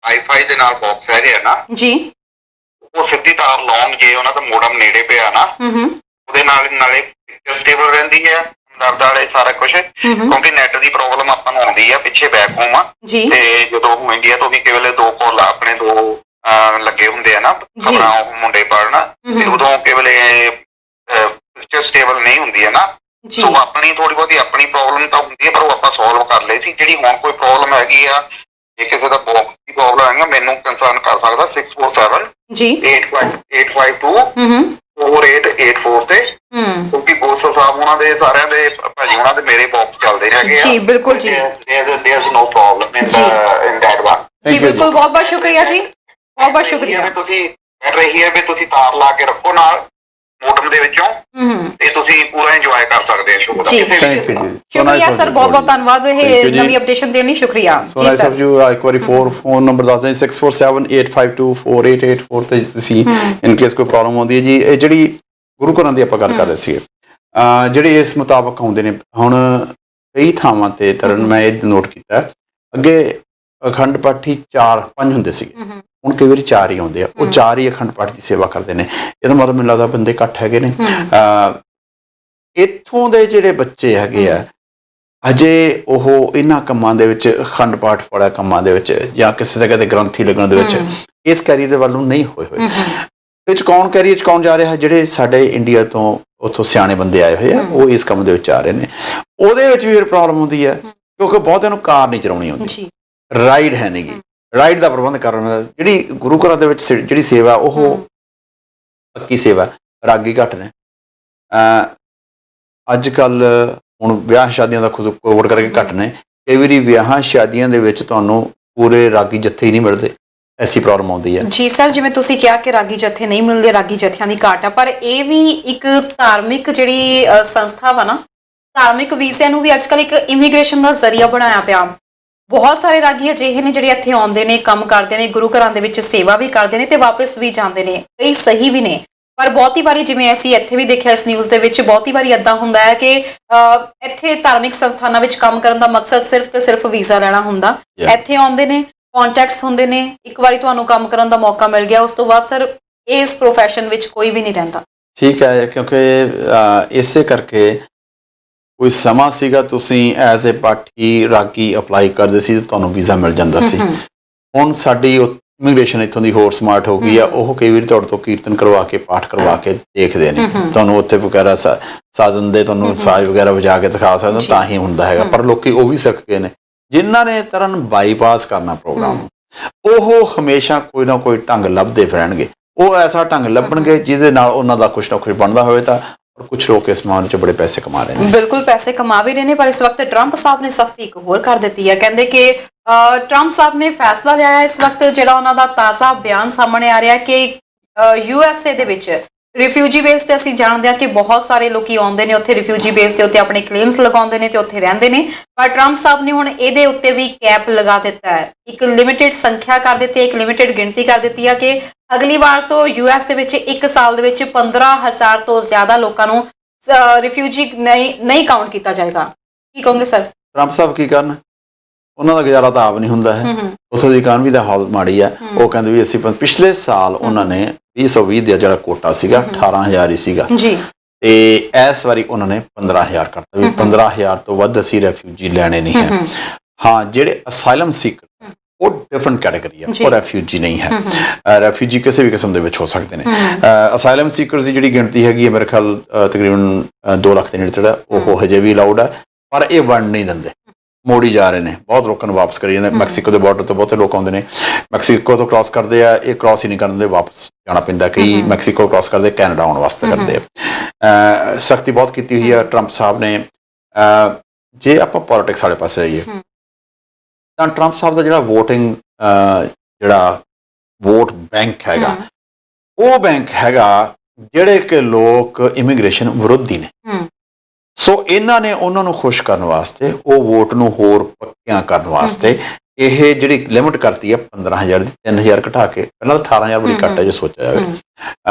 ਵਾਈਫਾਈ ਦੇ ਨਾਲ ਬਾਕਸ ਹੈਗੇ ਆ ਨਾ, ਜੀ ਉਹ ਸਿੱਧੀ ਤਾਰ ਲਾਉਣ, ਜੇ ਉਹਨਾਂ ਦਾ ਮੋਡਮ ਨੇੜੇ ਪਿਆ ਨਾ, ਉਹਦੇ ਨਾਲ ਨਾਲੇ ਪਿਕਚਰ ਸਟੇਬਲ ਰਹਿੰਦੀ ਹੈ, ਦਰਦ ਵਾਲੇ ਸਾਰਾ ਕੁਝ, ਕਿਉਂਕਿ ਨੈਟ ਦੀ ਪ੍ਰੋਬਲਮ ਆਪਾਂ ਨੂੰ ਆਉਂਦੀ ਆ, ਪਿੱਛੇ ਬੈਕ ਹੋਮ ਆ, ਜੀ ਤੇ ਜਦੋਂ ਇੰਡੀਆ ਤੋਂ ਵੀ ਕਈ ਵੇਲੇ 2 ਕਾਲ ਆਪਣੇ 2 ਲੱਗੇ ਹੁੰਦੇ ਆ ਨਾ ਖਬਰਾਂ ਮੁੰਡੇ ਪੜ੍ਹਨਾ, ਤੇ ਉਦੋਂ ਕਈ ਵੇਲੇ ਪਿਕਚਰ ਸਟੇਬਲ ਨਹੀਂ ਹੁੰਦੀ ਹੈ ਨਾ। ਸੋ ਆਪਣੀ ਥੋੜੀ ਬਹੁਤੀ ਆਪਣੀ ਪ੍ਰੋਬਲਮ ਤਾਂ ਹੁੰਦੀ ਹੈ, ਪਰ ਉਹ ਆਪਾਂ ਸੋਲਵ ਕਰ ਲਈ ਸੀ। ਜਿਹੜੀ ਹੁਣ ਕੋਈ ਪ੍ਰੋਬਲਮ ਹੈਗੀ ਆ, ਜੇ ਕਿਸੇ ਦਾ ਬਾਕਸ ਦੀ ਪ੍ਰੋਬਲਮ ਹੈਗੀ, ਮੈਨੂੰ ਕੰਸਰਨ ਕਰ ਸਕਦਾ 647 ਜੀ 852 4884 ਤੇ, ਕਿਉਂਕਿ ਗੋਸਲ ਸਾਹਿਬ ਉਹਨਾਂ ਦੇ ਸਾਰਿਆਂ ਦੇ ਭਾਜੀ ਉਹਨਾਂ ਦੇ ਮੇਰੇ ਬਾਕਸ ਚੱਲਦੇ ਹੈਗੇ ਆ। ਜੀ ਬਿਲਕੁਲ ਜੀ there's no problem in that one। ਜੀ ਬਿਲਕੁਲ, ਬਹੁਤ ਬਹੁਤ ਸ਼ੁਕਰੀਆ ਜੀ, ਬਹੁਤ ਬਹੁਤ ਸ਼ੁਕਰੀਆ। ਤੁਸੀਂ ਬੈਠ ਰਹੀ ਹੈ ਵੀ ਤੁਸੀਂ ਤਾਰ ਲਾ ਕੇ ਰੱਖੋ ਨਾਲ ਮੋਡਮ ਦੇ ਵਿੱਚੋਂ, ਤੇ ਤੁਸੀਂ ਪੂਰਾ ਇੰਜੋਏ ਕਰ ਸਕਦੇ ਹੋ ਸ਼ੋਅ ਦਾ ਕਿਸੇ ਵੀ। ਥੈਂਕ ਯੂ ਜੀ। ਸ਼ੁਕਰੀਆ ਸਰ, ਬਹੁਤ ਬਹੁਤ ਧੰਨਵਾਦ ਇਹ ਨਵੀਂ ਅਪਡੇਸ਼ਨ ਦੇਣ ਲਈ। ਸ਼ੁਕਰੀਆ ਸੋਨਾ ਜੀ ਸਾਹਿਬ ਸਰ। ਜੀ, ਇੱਕ ਵਾਰੀ ਫੋਨ ਨੰਬਰ ਦੱਸ ਦਿਓ 6478524884 ਤੇ ਤੁਸੀਂ ਇਨ ਕੇਸ ਕੋਈ ਪ੍ਰੋਬਲਮ ਆਉਂਦੀ ਹੈ ਜੀ। ਇਹ ਜਿਹੜੀ ਗੁਰੂ ਘਰਾਂ ਦੀ ਆਪਾਂ ਗੱਲ ਕਰ ਰਹੇ ਸੀ, ਜਿਹੜੇ ਇਸ ਮੁਤਾਬਕ ਆਉਂਦੇ ਨੇ, ਹੁਣ ਕਈ ਥਾਵਾਂ ਤੇ ਤਰਨ ਮੈਂ ਇਹ ਨੋਟ ਕੀਤਾ, ਅੱਗੇ ਅਖੰਡ ਪਾਠੀ 4-5 ਹੁੰਦੇ ਸੀਗੇ, ਹੁਣ ਕਈ ਵਾਰੀ 4 ਹੀ ਆਉਂਦੇ ਆ, ਉਹ 4 ਹੀ ਅਖੰਡ ਪਾਠ ਦੀ ਸੇਵਾ ਕਰਦੇ ਨੇ। ਇਹਦਾ ਮਤਲਬ ਮੈਨੂੰ ਲੱਗਦਾ ਬੰਦੇ ਘੱਟ ਹੈਗੇ ਨੇ। ਇੱਥੋਂ ਦੇ ਜਿਹੜੇ ਬੱਚੇ ਹੈਗੇ ਆ, ਅਜੇ ਉਹ ਇਹਨਾਂ ਕੰਮਾਂ ਦੇ ਵਿੱਚ, ਅਖੰਡ ਪਾਠ ਵਾਲਾ ਕੰਮਾਂ ਦੇ ਵਿੱਚ ਜਾਂ ਕਿਸੇ ਜਗ੍ਹਾ ਤੇ ਗ੍ਰੰਥੀ ਲੱਗਣ ਦੇ ਵਿੱਚ ਇਸ ਕੈਰੀਅਰ ਦੇ ਵੱਲ ਨੂੰ ਨਹੀਂ ਹੋਏ। ਇਹ 'ਚ ਕੌਣ ਕੈਰੀਅਰ 'ਚ ਕੌਣ ਜਾ ਰਿਹਾ? ਜਿਹੜੇ ਸਾਡੇ ਇੰਡੀਆ ਤੋਂ ਉੱਥੋਂ ਸਿਆਣੇ ਬੰਦੇ ਆਏ ਹੋਏ ਆ, ਉਹ ਇਸ ਕੰਮ ਦੇ ਵਿੱਚ ਆ ਰਹੇ ਨੇ। ਉਹਦੇ ਵਿੱਚ ਵੀ ਫਿਰ ਪ੍ਰੋਬਲਮ ਹੁੰਦੀ ਹੈ, ਕਿਉਂਕਿ ਬਹੁਤਿਆਂ ਨੂੰ ਕਾਰ ਨਹੀਂ ਚਲਾਉਣੀ ਆਉਂਦੀ, ਰਾਈਡ ਹੈ ਨਹੀਂ ਗੀ, ਰਾਈਡ ਦਾ ਪ੍ਰਬੰਧ ਕਰਨ। ਜਿਹੜੀ ਗੁਰੂ ਘਰਾਂ ਦੇ ਵਿੱਚ ਜਿਹੜੀ ਸੇਵਾ, ਉਹ ਪੱਕੀ ਸੇਵਾ, ਰਾਗੀ ਘੱਟ ਨੇ। ਅੱਜ ਕੱਲ ਹੁਣ ਵਿਆਹ ਸ਼ਾਦੀਆਂ ਦਾ ਖੁਦ ਕੋਵਿਡ ਕਰਕੇ ਘੱਟ ਨੇ। ਕਈ ਵਾਰੀ ਵਿਆਹਾਂ ਸ਼ਾਦੀਆਂ ਦੇ ਵਿੱਚ ਤੁਹਾਨੂੰ ਪੂਰੇ ਰਾਗੀ ਜੱਥੇ ਹੀ ਨਹੀਂ ਮਿਲਦੇ, ਐਸੀ ਪ੍ਰੋਬਲਮ ਆਉਂਦੀ ਹੈ। ਜੀ ਸਰ, ਜਿਵੇਂ ਤੁਸੀਂ ਕਿਹਾ ਕਿ ਰਾਗੀ ਜੱਥੇ ਨਹੀਂ ਮਿਲਦੇ, ਰਾਗੀ ਜੱਥਿਆਂ ਦੀ ਘਾਟ ਆ, ਪਰ ਇਹ ਵੀ ਇੱਕ ਧਾਰਮਿਕ ਜਿਹੜੀ ਸੰਸਥਾ ਵਾ ਨਾ, ਧਾਰਮਿਕ ਵੀਜ਼ਿਆਂ ਨੂੰ ਵੀ ਅੱਜ ਕੱਲ ਇੱਕ ਇਮੀਗ੍ਰੇਸ਼ਨ ਦਾ ਜ਼ਰੀਆ ਬਣਾਇਆ ਪਿਆ। ਬਹੁਤ ਸਾਰੇ ਰਾਗੀ ਅਜਿਹੇ ਨੇ ਜਿਹੜੇ ਇੱਥੇ ਆਉਂਦੇ ਨੇ, ਕੰਮ ਕਰਦੇ ਨੇ, ਗੁਰੂ ਘਰਾਂ ਦੇ ਵਿੱਚ ਸੇਵਾ ਵੀ ਕਰਦੇ ਨੇ ਤੇ ਵਾਪਸ ਵੀ ਜਾਂਦੇ ਨੇ। ਕਈ ਸਹੀ ਵੀ ਨੇ, ਪਰ ਬਹੁਤੀ ਵਾਰੀ, ਜਿਵੇਂ ਅਸੀਂ ਇੱਥੇ ਵੀ ਦੇਖਿਆ ਇਸ ਨਿਊਜ਼ ਦੇ ਵਿੱਚ, ਬਹੁਤੀ ਵਾਰੀ ਏਦਾਂ ਹੁੰਦਾ ਹੈ ਕਿ ਇੱਥੇ ਧਾਰਮਿਕ ਸੰਸਥਾਨਾਂ ਵਿੱਚ ਕੰਮ ਕਰਨ ਦਾ ਮਕਸਦ ਸਿਰਫ ਤੇ ਸਿਰਫ ਵੀਜ਼ਾ ਲੈਣਾ ਹੁੰਦਾ। ਇੱਥੇ ਆਉਂਦੇ ਨੇ, ਕੰਟੈਕਟਸ ਹੁੰਦੇ ਨੇ, ਇੱਕ ਵਾਰੀ ਤੁਹਾਨੂੰ ਕੰਮ ਕਰਨ ਦਾ ਮੌਕਾ ਮਿਲ ਗਿਆ, ਉਸ ਤੋਂ ਬਾਅਦ ਸਰ ਇਸ ਪ੍ਰੋਫੈਸ਼ਨ ਵਿੱਚ ਕੋਈ ਵੀ ਨਹੀਂ ਰਹਿੰਦਾ। ਠੀਕ ਹੈ, ਕਿਉਂਕਿ ਇਸੇ ਕਰਕੇ ਕੋਈ ਸਮਾਂ ਸੀਗਾ ਤੁਸੀਂ ਐਜ਼ ਏ ਪਾਠੀ ਰਾਗੀ ਅਪਲਾਈ ਕਰਦੇ ਸੀ ਤੇ ਤੁਹਾਨੂੰ ਵੀਜ਼ਾ ਮਿਲ ਜਾਂਦਾ ਸੀ। ਹੁਣ ਸਾਡੀ ਇਮੀਗ੍ਰੇਸ਼ਨ ਇੱਥੋਂ ਦੀ ਹੋਰ ਸਮਾਰਟ ਹੋ ਗਈ ਆ, ਉਹ ਕਈ ਵਾਰੀ ਤੁਹਾਡੇ ਤੋਂ ਕੀਰਤਨ ਕਰਵਾ ਕੇ, ਪਾਠ ਕਰਵਾ ਕੇ ਦੇਖਦੇ ਨੇ, ਤੁਹਾਨੂੰ ਉੱਥੇ ਵਗੈਰਾ ਸਾਜ਼ਨ ਦੇ ਤੁਹਾਨੂੰ ਸਾਜ਼ ਵਗੈਰਾ ਵਜਾ ਕੇ ਦਿਖਾ ਸਕਦੇ, ਤਾਂ ਹੀ ਹੁੰਦਾ ਹੈਗਾ। ਪਰ ਲੋਕੀ ਉਹ ਵੀ ਸਿੱਖ ਗਏ ਨੇ, ਜਿਨ੍ਹਾਂ ਨੇ ਤਰਨ ਬਾਈਪਾਸ ਕਰਨਾ ਪ੍ਰੋਗਰਾਮ, ਉਹ ਹਮੇਸ਼ਾ ਕੋਈ ਨਾ ਕੋਈ ਢੰਗ ਲੱਭਦੇ ਫਿਰਨਗੇ। ਉਹ ਐਸਾ ਢੰਗ ਲੱਭਣਗੇ ਜਿਹਦੇ ਨਾਲ ਉਹਨਾਂ ਦਾ ਕੁਛ ਨਾ ਕੁਛ ਬਣਦਾ ਹੋਵੇ। ਤਾਂ ਕੁਛ ਲੋਕ ਇਸ ਮਾਮਲੇ 'ਚ ਬੜੇ ਪੈਸੇ ਕਮਾ ਰਹੇ ਨੇ। ਬਿਲਕੁਲ ਪੈਸੇ ਕਮਾ ਵੀ ਰਹੇ ਨੇ, ਪਰ ਇਸ ਵਕਤ ਟਰੰਪ ਸਾਹਿਬ ਨੇ ਸਖਤੀ ਇੱਕ ਹੋਰ ਕਰ ਦਿੱਤੀ ਹੈ। ਕਹਿੰਦੇ ਕਿ ਟਰੰਪ ਸਾਹਿਬ ਨੇ ਫੈਸਲਾ ਲਿਆ ਹੈ ਇਸ ਵਕਤ, ਜਿਹੜਾ ਉਹਨਾਂ ਦਾ ਤਾਜ਼ਾ ਬਿਆਨ ਸਾਹਮਣੇ ਆ ਰਿਹਾ ਕਿ USA ਦੇ ਵਿੱਚ ਰਿਫਿਊਜੀ ਬੇਸ ਤੇ ਅਸੀਂ ਜਾਣਦੇ ਹਾਂ ਕਿ ਬਹੁਤ ਸਾਰੇ ਲੋਕੀ ਆਉਂਦੇ ਨੇ ਉੱਥੇ, ਰਿਫਿਊਜੀ ਬੇਸ ਤੇ ਉੱਤੇ ਆਪਣੇ ਕਲੇਮਸ ਲਗਾਉਂਦੇ ਨੇ ਤੇ ਉੱਥੇ ਰਹਿੰਦੇ ਨੇ। ਪਰ ਟਰੰਪ ਸਾਹਿਬ ਨੇ ਹੁਣ ਇਹਦੇ ਉੱਤੇ ਵੀ ਕੈਪ ਲਗਾ ਦਿੱਤਾ ਹੈ, ਇੱਕ ਲਿਮਿਟਿਡ ਸੰਖਿਆ ਕਰ ਦਿੱਤੀ ਹੈ, ਇੱਕ ਲਿਮਿਟਿਡ ਗਿਣਤੀ ਕਰ ਦਿੱਤੀ ਹੈ ਕਿ ਅਗਲੀ ਵਾਰ ਤੋਂ US ਦੇ ਵਿੱਚ ਇੱਕ ਸਾਲ ਦੇ ਵਿੱਚ 15,000 ਤੋਂ ਜ਼ਿਆਦਾ ਲੋਕਾਂ ਨੂੰ ਰਿਫਿਊਜੀ ਨਹੀਂ ਕਾਊਂਟ ਕੀਤਾ ਜਾਏਗਾ। ਕੀ ਕਹੋਗੇ ਸਰ? ਟਰੰਪ ਸਾਹਿਬ ਕੀ ਕਰਨ? ਉਹਨਾਂ ਦਾ ਗੁਜ਼ਾਰਾ ਤਾਂ ਆਪ ਨਹੀਂ ਹੁੰਦਾ ਹੈ, ਉਸ ਦੀ ਇਕਾਨਮੀ ਦਾ ਹਾਲ ਮਾੜੀ ਆ। ਉਹ ਕਹਿੰਦੇ ਵੀ ਅਸੀਂ ਪਿਛਲੇ ਸਾਲ ਉਹਨਾਂ ਨੇ 2020 ਦਾ ਜਿਹੜਾ ਕੋਟਾ ਸੀਗਾ 18,000 ਹੀ ਸੀਗਾ ਜੀ, ਤੇ ਇਸ ਵਾਰੀ ਉਹਨਾਂ ਨੇ 15,000 ਕਰਤਾ ਵੀ 15,000 ਤੋਂ ਵੱਧ ਅਸੀਂ ਰੈਫਿਊਜੀ ਲੈਣੇ ਨਹੀਂ ਹੈ। ਹਾਂ, ਜਿਹੜੇ ਅਸਾਈਲਮ ਸੀਕਰ ਉਹ ਡਿਫਰੈਂਟ ਕੈਟਾਗਰੀ ਆ, ਉਹ ਰੈਫਿਊਜੀ ਨਹੀਂ ਹੈ। ਰੈਫਿਊਜੀ ਕਿਸੇ ਵੀ ਕਿਸਮ ਦੇ ਵਿੱਚ ਹੋ ਸਕਦੇ ਨੇ। ਅਸਾਈਲਮ ਸੀਕਰਸ ਦੀ ਜਿਹੜੀ ਗਿਣਤੀ ਹੈਗੀ ਹੈ ਮੇਰੇ ਖਿਆਲ ਤਕਰੀਬਨ 2 ਲੱਖ ਦੇ ਨੇੜੇ ਤੇੜਾ, ਉਹ ਹਜੇ ਵੀ ਅਲਾਉਡ ਹੈ, ਪਰ ਇਹ ਵੰਡ ਨਹੀਂ ਦਿੰਦੇ, ਮੋੜੀ ਜਾ ਰਹੇ ਨੇ। ਬਹੁਤ ਲੋਕਾਂ ਨੂੰ ਵਾਪਸ ਕਰੀ ਜਾਂਦੇ। ਮੈਕਸੀਕੋ ਦੇ ਬਾਰਡਰ ਤੋਂ ਬਹੁਤੇ ਲੋਕ ਆਉਂਦੇ ਨੇ, ਮੈਕਸੀਕੋ ਤੋਂ ਕ੍ਰਾਸ ਕਰਦੇ ਆ, ਇਹ ਕ੍ਰਾਸ ਹੀ ਨਹੀਂ ਕਰਨ ਦੇ, ਵਾਪਸ ਜਾਣਾ ਪੈਂਦਾ। ਕਈ ਮੈਕਸੀਕੋ ਕ੍ਰਾਸ ਕਰਦੇ, ਕੈਨੇਡਾ ਆਉਣ ਵਾਸਤੇ ਕਰਦੇ ਆ। ਸਖਤੀ ਬਹੁਤ ਕੀਤੀ ਹੋਈ ਆ ਟਰੰਪ ਸਾਹਿਬ ਨੇ। ਜੇ ਆਪਾਂ ਪੋਲਿਟਿਕਸ ਵਾਲੇ ਪਾਸੇ ਆਈਏ ਤਾਂ ਟਰੰਪ ਸਾਹਿਬ ਦਾ ਜਿਹੜਾ ਵੋਟ ਬੈਂਕ ਹੈਗਾ, ਉਹ ਬੈਂਕ ਹੈਗਾ ਜਿਹੜੇ ਕਿ ਲੋਕ ਇਮੀਗ੍ਰੇਸ਼ਨ ਵਿਰੋਧੀ ਨੇ। ਸੋ ਇਹਨਾਂ ਨੇ ਉਹਨਾਂ ਨੂੰ ਖੁਸ਼ ਕਰਨ ਵਾਸਤੇ, ਉਹ ਵੋਟ ਨੂੰ ਹੋਰ ਪੱਕਿਆਂ ਕਰਨ ਵਾਸਤੇ ਇਹ ਜਿਹੜੀ ਲਿਮਿਟ ਕਰਤੀ ਹੈ 15,000 ਦੀ, 3,000 ਘਟਾ ਕੇ, ਪਹਿਲਾਂ ਤਾਂ 18,000 ਬੜੀ ਘੱਟ ਹੈ ਜੇ ਸੋਚਿਆ ਜਾਵੇ,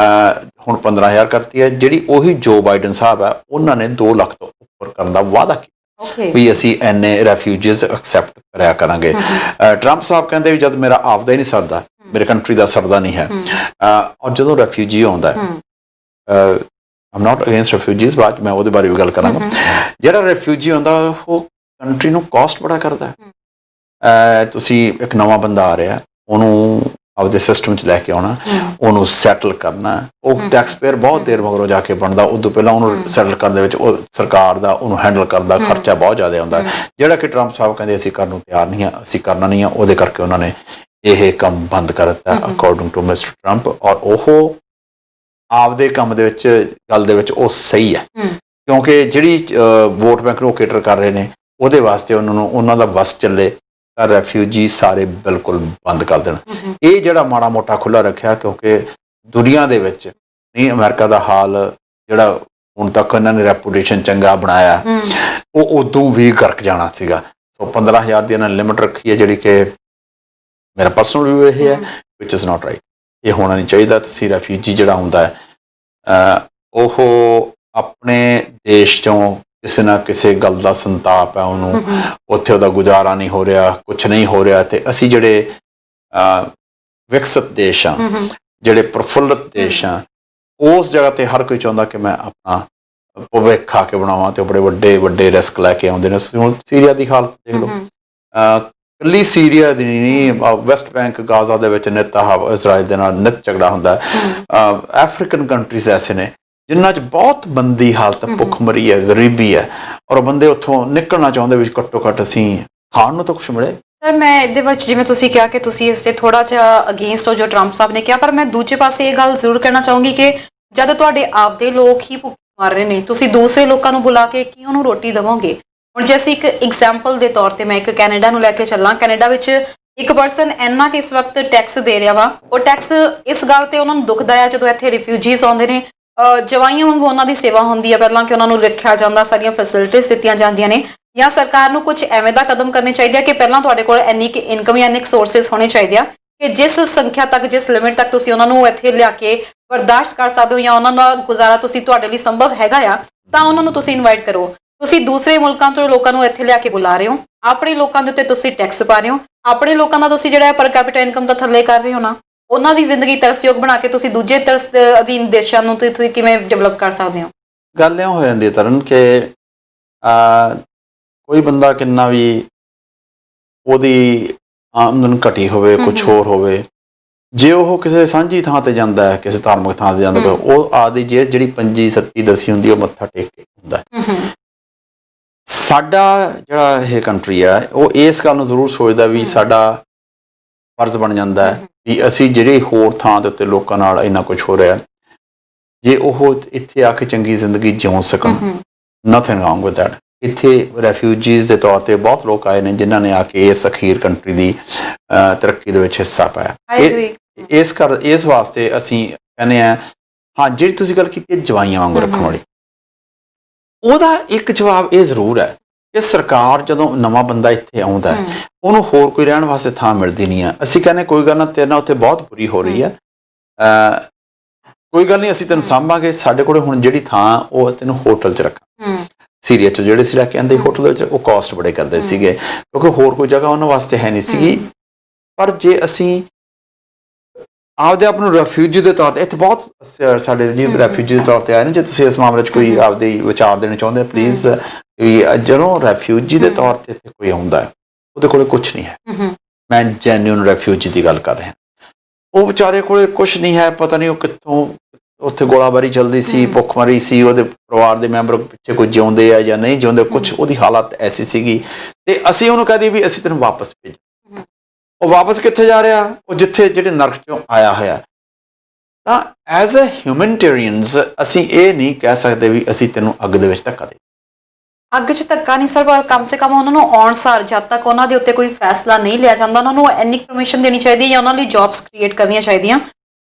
ਹੁਣ 15,000 ਕਰਤੀ ਹੈ। ਜਿਹੜੀ ਉਹੀ ਜੋ ਬਾਈਡਨ ਸਾਹਿਬ ਹੈ ਉਹਨਾਂ ਨੇ 2 ਲੱਖ ਤੋਂ ਉੱਪਰ ਕਰਨ ਦਾ ਵਾਅਦਾ ਕੀਤਾ ਵੀ ਅਸੀਂ ਇੰਨੇ ਰੈਫਿਊਜੀਜ਼ ਐਕਸੈਪਟ ਕਰਿਆ ਕਰਾਂਗੇ। ਟਰੰਪ ਸਾਹਿਬ ਕਹਿੰਦੇ ਵੀ ਜਦ ਮੇਰਾ ਆਪਦਾ ਹੀ ਨਹੀਂ ਸਰਦਾ, ਮੇਰੇ ਕੰਟਰੀ ਦਾ ਸਰਦਾ ਨਹੀਂ ਹੈ, ਔਰ ਜਦੋਂ ਰੈਫਿਊਜੀ ਆਉਂਦਾ ਆਮ ਨਾਟ ਅਗੇਂਸਟ ਰੈਫਿਊਜੀਜ਼, ਬਾਅਦ ਮੈਂ ਉਹਦੇ ਬਾਰੇ ਵੀ ਗੱਲ ਕਰਾਂਗਾ। ਜਿਹੜਾ ਰੈਫਿਊਜੀ ਆਉਂਦਾ ਉਹ ਕੰਟਰੀ ਨੂੰ ਕਾਸਟ ਬੜਾ ਕਰਦਾ। ਤੁਸੀਂ ਇੱਕ ਨਵਾਂ ਬੰਦਾ ਆ ਰਿਹਾ, ਉਹਨੂੰ ਆਪਦੇ ਸਿਸਟਮ 'ਚ ਲੈ ਕੇ ਆਉਣਾ, ਉਹਨੂੰ ਸੈਟਲ ਕਰਨਾ, ਉਹ ਟੈਕਸ ਪੇਅਰ ਬਹੁਤ ਦੇਰ ਮਗਰੋਂ ਜਾ ਕੇ ਬਣਦਾ, ਉਦੋਂ ਪਹਿਲਾਂ ਉਹਨੂੰ ਸੈਟਲ ਕਰਨ ਦੇ ਵਿੱਚ ਉਹ ਸਰਕਾਰ ਦਾ ਉਹਨੂੰ ਹੈਂਡਲ ਕਰਨ ਦਾ ਖਰਚਾ ਬਹੁਤ ਜ਼ਿਆਦਾ ਆਉਂਦਾ, ਜਿਹੜਾ ਕਿ ਟਰੰਪ ਸਾਹਿਬ ਕਹਿੰਦੇ ਅਸੀਂ ਕਰਨ ਨੂੰ ਤਿਆਰ ਨਹੀਂ ਹਾਂ, ਅਸੀਂ ਕਰਨਾ ਨਹੀਂ ਆ। ਉਹਦੇ ਕਰਕੇ ਉਹਨਾਂ ਨੇ ਇਹ ਕੰਮ ਬੰਦ ਕਰ ਦਿੱਤਾ ਅਕੋਰਡਿੰਗ ਟੂ ਮਿਸਟਰ ਟਰੰਪ, ਔਰ ਉਹ ਆਪਦੇ ਕੰਮ ਦੇ ਵਿੱਚ ਗੱਲ ਦੇ ਵਿੱਚ ਉਹ ਸਹੀ ਹੈ, ਕਿਉਂਕਿ ਜਿਹੜੀ ਵੋਟ ਬੈਂਕ ਨੂੰ ਕੇਟਰ ਕਰ ਰਹੇ ਨੇ ਉਹਦੇ ਵਾਸਤੇ ਉਹਨਾਂ ਨੂੰ ਉਹਨਾਂ ਦਾ ਬਸ ਚੱਲੇ ਤਾਂ ਰੈਫਿਊਜੀ ਸਾਰੇ ਬਿਲਕੁਲ ਬੰਦ ਕਰ ਦੇਣ। ਇਹ ਜਿਹੜਾ ਮਾੜਾ ਮੋਟਾ ਖੁੱਲ੍ਹਾ ਰੱਖਿਆ, ਕਿਉਂਕਿ ਦੁਨੀਆ ਦੇ ਵਿੱਚ ਨਹੀਂ ਅਮਰੀਕਾ ਦਾ ਹਾਲ ਜਿਹੜਾ ਹੁਣ ਤੱਕ ਇਹਨਾਂ ਨੇ ਰੈਪੂਟੇਸ਼ਨ ਚੰਗਾ ਬਣਾਇਆ ਉਹ ਉਦੋਂ ਵੀ ਗਰਕ ਜਾਣਾ ਸੀਗਾ। ਸੋ 15,000 ਦੀ ਇਹਨਾਂ ਨੇ ਲਿਮਿਟ ਰੱਖੀ ਹੈ, ਜਿਹੜੀ ਕਿ ਮੇਰਾ ਪਰਸਨਲ ਵਿਊ ਇਹ ਹੈ ਵਿਚ ਇਜ਼ ਨਾਟ ਰਾਈਟ, ਇਹ ਹੋਣਾ ਨਹੀਂ ਚਾਹੀਦਾ। ਤੁਸੀਂ ਰੈਫਿਊਜੀ ਜਿਹੜਾ ਹੁੰਦਾ ਹੈ ਉਹ ਆਪਣੇ ਦੇਸ਼ 'ਚੋਂ ਕਿਸੇ ਨਾ ਕਿਸੇ ਗੱਲ ਦਾ ਸੰਤਾਪ ਹੈ ਉਹਨੂੰ, ਉੱਥੇ ਉਹਦਾ ਗੁਜ਼ਾਰਾ ਨਹੀਂ ਹੋ ਰਿਹਾ, ਕੁਛ ਨਹੀਂ ਹੋ ਰਿਹਾ, ਤੇ ਅਸੀਂ ਜਿਹੜੇ ਵਿਕਸਿਤ ਦੇਸ਼ ਹਾਂ, ਜਿਹੜੇ ਪ੍ਰਫੁੱਲਤ ਦੇਸ਼ ਹਾਂ, ਉਸ ਜਗ੍ਹਾ ਤੇ ਹਰ ਕੋਈ ਚਾਹੁੰਦਾ ਕਿ ਮੈਂ ਆਪਣਾ ਭਵਿੱਖ ਆ ਕੇ ਬਣਾਵਾਂ, ਤੇ ਬੜੇ ਵੱਡੇ ਵੱਡੇ ਰਿਸਕ ਲੈ ਕੇ ਆਉਂਦੇ ਨੇ। ਤੁਸੀਂ ਹੁਣ ਸੀਰੀਆ ਦੀ ਹਾਲਤ ਦੇਖ ਲਓ, ਇਕੱਲੀ ਸੀਰੀਆ ਦੀ ਨਹੀਂ, ਵੈਸਟ ਬੈਂਕ ਗਾਜ਼ਾ ਦੇ ਵਿੱਚ ਨਿੱਤ ਇਜ਼ਰਾਈਲ ਦੇ ਨਾਲ ਨਿੱਤ ਝਗੜਾ ਹੁੰਦਾ। ਅਫਰੀਕਨ ਕੰਟਰੀਜ਼ ਐਸੇ ਨੇ ਜਿਨ੍ਹਾਂ 'ਚ ਬਹੁਤ ਮੰਦੀ ਹਾਲਤ, ਭੁੱਖਮਰੀ ਹੈ, ਗਰੀਬੀ ਹੈ, ਔਰ ਬੰਦੇ ਉੱਥੋਂ ਨਿਕਲਣਾ ਚਾਹੁੰਦੇ ਵੀ ਘੱਟੋ ਘੱਟ ਅਸੀਂ ਖਾਣ ਨੂੰ ਤਾਂ ਕੁਛ ਮਿਲੇ। ਸਰ ਮੈਂ ਇਹਦੇ ਵਿੱਚ ਜਿਵੇਂ ਤੁਸੀਂ ਕਿਹਾ ਕਿ ਤੁਸੀਂ ਇਸ ਤੇ ਥੋੜਾ ਜਿਹਾ ਅਗੇਂਸਟ ਹੋ ਜੋ ਟਰੰਪ ਸਾਹਿਬ ਨੇ ਕਿਹਾ, ਪਰ ਮੈਂ ਦੂਜੇ ਪਾਸੇ ਇਹ ਗੱਲ ਜ਼ਰੂਰ ਕਹਿਣਾ ਚਾਹੂੰਗੀ ਕਿ ਜਦ ਤੁਹਾਡੇ ਆਪਦੇ ਲੋਕ ਹੀ ਭੁੱਖੇ ਮਰ ਰਹੇ ਨੇ, ਤੁਸੀਂ ਦੂਸਰੇ ਲੋਕਾਂ ਨੂੰ ਬੁਲਾ ਕੇ ਕੀ ਉਹਨੂੰ ਰੋਟੀ ਦੇਵੋਗੇ? ਹੁਣ ਜੇ ਅਸੀਂ ਇੱਕ ਐਗਜ਼ਾਮਪਲ ਦੇ ਤੌਰ ਤੇ ਮੈਂ ਇੱਕ ਕੈਨੇਡਾ ਨੂੰ ਲੈ ਕੇ ਚੱਲਾਂ, ਕੈਨੇਡਾ ਵਿੱਚ ਇੱਕ ਪਰਸਨ ਇੰਨਾ ਕਿ ਇਸ ਵਕਤ ਟੈਕਸ ਦੇ ਰਿਹਾ ਵਾ, ਉਹ ਟੈਕਸ ਇਸ ਗੱਲ ਤੇ ਉਹਨਾਂ ਨੂੰ ਦੁਖਦਾ ਆ ਜਦੋਂ ਇੱਥੇ ਰਿਫਿਊਜੀਜ਼ ਆਉਂਦੇ ਨੇ, ਜਵਾਈਆਂ ਵਾਂਗੂ ਉਹਨਾਂ ਦੀ ਸੇਵਾ ਹੁੰਦੀ ਹੈ ਪਹਿਲਾਂ ਕਿ ਉਹਨਾਂ ਨੂੰ ਰੱਖਿਆ ਜਾਂਦਾ, ਸਾਰੀਆਂ ਫੈਸਿਲਿਟੀਜ਼ ਦਿੱਤੀਆਂ ਜਾਂਦੀਆਂ ਨੇ, ਜਾਂ ਸਰਕਾਰ ਨੂੰ ਕੁਝ ਐਵੇਂ ਦਾ ਕਦਮ ਕਰਨੇ ਚਾਹੀਦੇ ਆ ਕਿ ਪਹਿਲਾਂ ਤੁਹਾਡੇ ਕੋਲ ਇੰਨੀ ਕਿ ਇਨਕਮ ਜਾਂ ਇੰਨੇ ਸੋਰਸਿਸ ਹੋਣੇ ਚਾਹੀਦੇ ਆ ਕਿ ਜਿਸ ਸੰਖਿਆ ਤੱਕ, ਜਿਸ ਲਿਮਿਟ ਤੱਕ ਤੁਸੀਂ ਉਹਨਾਂ ਨੂੰ ਇੱਥੇ ਲਿਆ ਕੇ ਬਰਦਾਸ਼ਤ ਕਰ ਸਕਦੇ ਹੋ ਜਾਂ ਉਹਨਾਂ ਦਾ ਗੁਜ਼ਾਰਾ ਤੁਸੀਂ ਤੁਹਾਡੇ ਲਈ ਸੰਭਵ ਹੈਗਾ ਆ, ਤਾਂ ਉਹਨਾਂ ਨੂੰ ਤੁਸੀਂ ਇਨਵਾਈਟ ਕਰੋ। ਤੁਸੀਂ ਦੂਸਰੇ ਮੁਲਕਾਂ ਤੋਂ ਲੋਕਾਂ ਨੂੰ ਇੱਥੇ ਲਿਆ ਕੇ ਬੁਲਾ ਰਹੇ ਹੋ, ਆਪਣੇ ਲੋਕਾਂ ਦੇ ਉੱਤੇ ਤੁਸੀਂ ਟੈਕਸ ਪਾ ਰਹੇ ਹੋ, ਆਪਣੇ ਲੋਕਾਂ ਦਾ ਤੁਸੀਂ ਜਿਹੜਾ ਪਰ ਕੈਪੀਟਾ ਇਨਕਮ ਦਾ ਥੱਲੇ ਕਰ ਰਹੇ ਹੋ ਨਾ, ਉਹਨਾਂ ਦੀ ਜ਼ਿੰਦਗੀ ਤਰਸਯੋਗ ਬਣਾ ਕੇ ਤੁਸੀਂ ਦੂਜੇ ਤਰਸ ਅਧੀਨ ਦੇਸ਼ਾਂ ਨੂੰ ਤੁਸੀਂ ਕਿਵੇਂ ਡਿਵੈਲਪ ਕਰ ਸਕਦੇ ਹੋ? ਗੱਲ ਇਹ ਹੋ ਜਾਂਦੀ ਤਰਨ ਕਿ ਕੋਈ ਬੰਦਾ ਕਿੰਨਾ ਵੀ ਉਹਦੀ ਆਮਦਨ ਘਟੀ ਹੋਵੇ, ਕੁਛ ਹੋਰ ਹੋਵੇ, ਜੇ ਉਹ ਕਿਸੇ ਸਾਂਝੀ ਥਾਂ ਤੇ ਜਾਂਦਾ ਹੈ, ਕਿਸੇ ਧਾਰਮਿਕ ਥਾਂ ਤੇ ਜਾਂਦਾ, ਉਹ ਆਦੀ ਜੇ ਜਿਹੜੀ 25 27 10 ਹੁੰਦੀ ਉਹ ਮੱਥਾ ਟੇਕ ਕੇ ਹੁੰਦਾ। ਸਾਡਾ ਜਿਹੜਾ ਇਹ ਕੰਟਰੀ ਆ ਉਹ ਇਸ ਗੱਲ ਨੂੰ ਜ਼ਰੂਰ ਸੋਚਦਾ ਵੀ ਸਾਡਾ ਫਰਜ਼ ਬਣ ਜਾਂਦਾ ਹੈ ਵੀ ਅਸੀਂ ਜਿਹੜੇ ਹੋਰ ਥਾਂ ਦੇ ਉੱਤੇ ਲੋਕਾਂ ਨਾਲ ਇੰਨਾ ਕੁਛ ਹੋ ਰਿਹਾ, ਜੇ ਉਹ ਇੱਥੇ ਆ ਕੇ ਚੰਗੀ ਜ਼ਿੰਦਗੀ ਜਿਉਂ ਸਕਣ, ਨਥਿੰਗ ਰੋਂਗ ਵਿਦ ਦੈਟ। ਇੱਥੇ ਰੈਫਿਊਜੀਜ਼ ਦੇ ਤੌਰ ਤੇ ਬਹੁਤ ਲੋਕ ਆਏ ਨੇ ਜਿਨ੍ਹਾਂ ਨੇ ਆ ਕੇ ਇਸ ਅਖੀਰ ਕੰਟਰੀ ਦੀ ਤਰੱਕੀ ਦੇ ਵਿੱਚ ਹਿੱਸਾ ਪਾਇਆ। ਇਸ ਵਾਸਤੇ ਅਸੀਂ ਕਹਿੰਦੇ ਹਾਂ ਜਿਹੜੀ ਤੁਸੀਂ ਗੱਲ ਕੀਤੀ ਜਵਾਈਆਂ ਵਾਂਗੂ ਰੱਖਣ ਵਾਲੀ, ਉਹਦਾ ਇੱਕ ਜਵਾਬ ਇਹ ਜ਼ਰੂਰ ਹੈ ਕਿ ਸਰਕਾਰ ਜਦੋਂ ਨਵਾਂ ਬੰਦਾ ਇੱਥੇ ਆਉਂਦਾ ਹੈ ਉਹਨੂੰ ਹੋਰ ਕੋਈ ਰਹਿਣ ਵਾਸਤੇ ਥਾਂ ਮਿਲਦੀ ਨਹੀਂ ਹੈ। ਅਸੀਂ ਕਹਿੰਦੇ ਕੋਈ ਗੱਲ ਨਾ, ਤੇਰੇ ਨਾਲ ਉੱਥੇ ਬਹੁਤ ਬੁਰੀ ਹੋ ਰਹੀ ਹੈ, ਕੋਈ ਗੱਲ ਨਹੀਂ ਅਸੀਂ ਤੈਨੂੰ ਸਾਂਭਾਂਗੇ, ਸਾਡੇ ਕੋਲ ਹੁਣ ਜਿਹੜੀ ਥਾਂ ਉਹ ਤੈਨੂੰ ਹੋਟਲ 'ਚ ਰੱਖਾਂ। ਸੀਰੀਆ 'ਚ ਜਿਹੜੇ ਸੀ ਲੈ ਕੇ ਆਉਂਦੇ ਹੋਟਲ ਦੇ ਵਿੱਚ, ਉਹ ਕਾਸਟ ਬੜੇ ਕਰਦੇ ਸੀਗੇ ਕਿਉਂਕਿ ਹੋਰ ਕੋਈ ਜਗ੍ਹਾ ਉਹਨਾਂ ਵਾਸਤੇ ਹੈ ਨਹੀਂ ਸੀਗੀ। ਪਰ ਜੇ ਅਸੀਂ ਆਪਦੇ ਆਪ ਨੂੰ ਰੈਫਿਊਜੀ ਦੇ ਤੌਰ ਤੇ, ਇੱਥੇ ਬਹੁਤ ਸਾਡੇ ਰੈਫਿਊਜੀ ਦੇ ਤੌਰ ਤੇ ਆਏ ਨੇ, ਜੇ ਤੁਸੀਂ ਇਸ ਮਾਮਲੇ 'ਚ ਕੋਈ ਆਪਦੇ ਵਿਚਾਰ ਦੇਣੇ ਚਾਹੁੰਦੇ ਪਲੀਜ਼। ਵੀ ਜਦੋਂ ਰੈਫਿਊਜੀ ਦੇ ਤੌਰ ਤੇ ਇੱਥੇ ਕੋਈ ਆਉਂਦਾ ਉਹਦੇ ਕੋਲੇ ਕੁਛ ਨਹੀਂ ਹੈ, ਮੈਂ ਜੈਨੂਇਨ ਰੈਫਿਊਜੀ ਦੀ ਗੱਲ ਕਰ ਰਿਹਾ, ਉਹ ਵਿਚਾਰੇ ਕੋਲੇ ਕੁਛ ਨਹੀਂ ਹੈ, ਪਤਾ ਨਹੀਂ ਉਹ ਕਿੱਥੋਂ, ਉੱਥੇ ਗੋਲਾਬਾਰੀ ਚੱਲਦੀ ਸੀ, ਭੁੱਖਮਰੀ ਸੀ, ਉਹਦੇ ਪਰਿਵਾਰ ਦੇ ਮੈਂਬਰ ਪਿੱਛੇ ਕੋਈ ਜਿਉਂਦੇ ਆ ਜਾਂ ਨਹੀਂ ਜਿਉਂਦੇ, ਕੁਛ ਉਹਦੀ ਹਾਲਤ ਐਸੀ ਸੀਗੀ, ਤੇ ਅਸੀਂ ਉਹਨੂੰ ਕਹਿ ਦਈਏ ਵੀ ਅਸੀਂ ਤੈਨੂੰ ਵਾਪਸ ਭੇਜ, ਉਹ ਵਾਪਸ ਕਿੱਥੇ ਜਾ ਰਿਹਾ? ਉਹ ਜਿੱਥੇ ਜਿਹੜੇ ਨਰਕ ਚੋਂ ਆਇਆ ਹੋਇਆ। ਤਾਂ ਐਜ਼ ਅ ਹਿਊਮਨਿਟੇਰੀਅਨਸ ਅਸੀਂ ਇਹ ਨਹੀਂ ਕਹਿ ਸਕਦੇ ਵੀ ਅਸੀਂ ਤੈਨੂੰ ਅੱਗ ਦੇ ਵਿੱਚ ਧੱਕਾ ਦੇ। ਅੱਗ 'ਚ ਧੱਕਾ ਨਹੀਂ ਸਰ, ਪਰ ਕਮ ਸੇ ਕਮ ਉਹਨਾਂ ਨੂੰ ਆਉਣ ਸਾਰ ਜਦ ਤੱਕ ਉਹਨਾਂ ਦੇ ਉੱਤੇ ਕੋਈ ਫੈਸਲਾ ਨਹੀਂ ਲਿਆ ਜਾਂਦਾ, ਉਹਨਾਂ ਨੂੰ ਇੰਨੀ ਪਰਮਿਸ਼ਨ ਦੇਣੀ ਚਾਹੀਦੀ ਜਾਂ ਉਹਨਾਂ ਲਈ ਜੌਬਸ ਕ੍ਰੀਏਟ ਕਰਨੀਆਂ ਚਾਹੀਦੀਆਂ।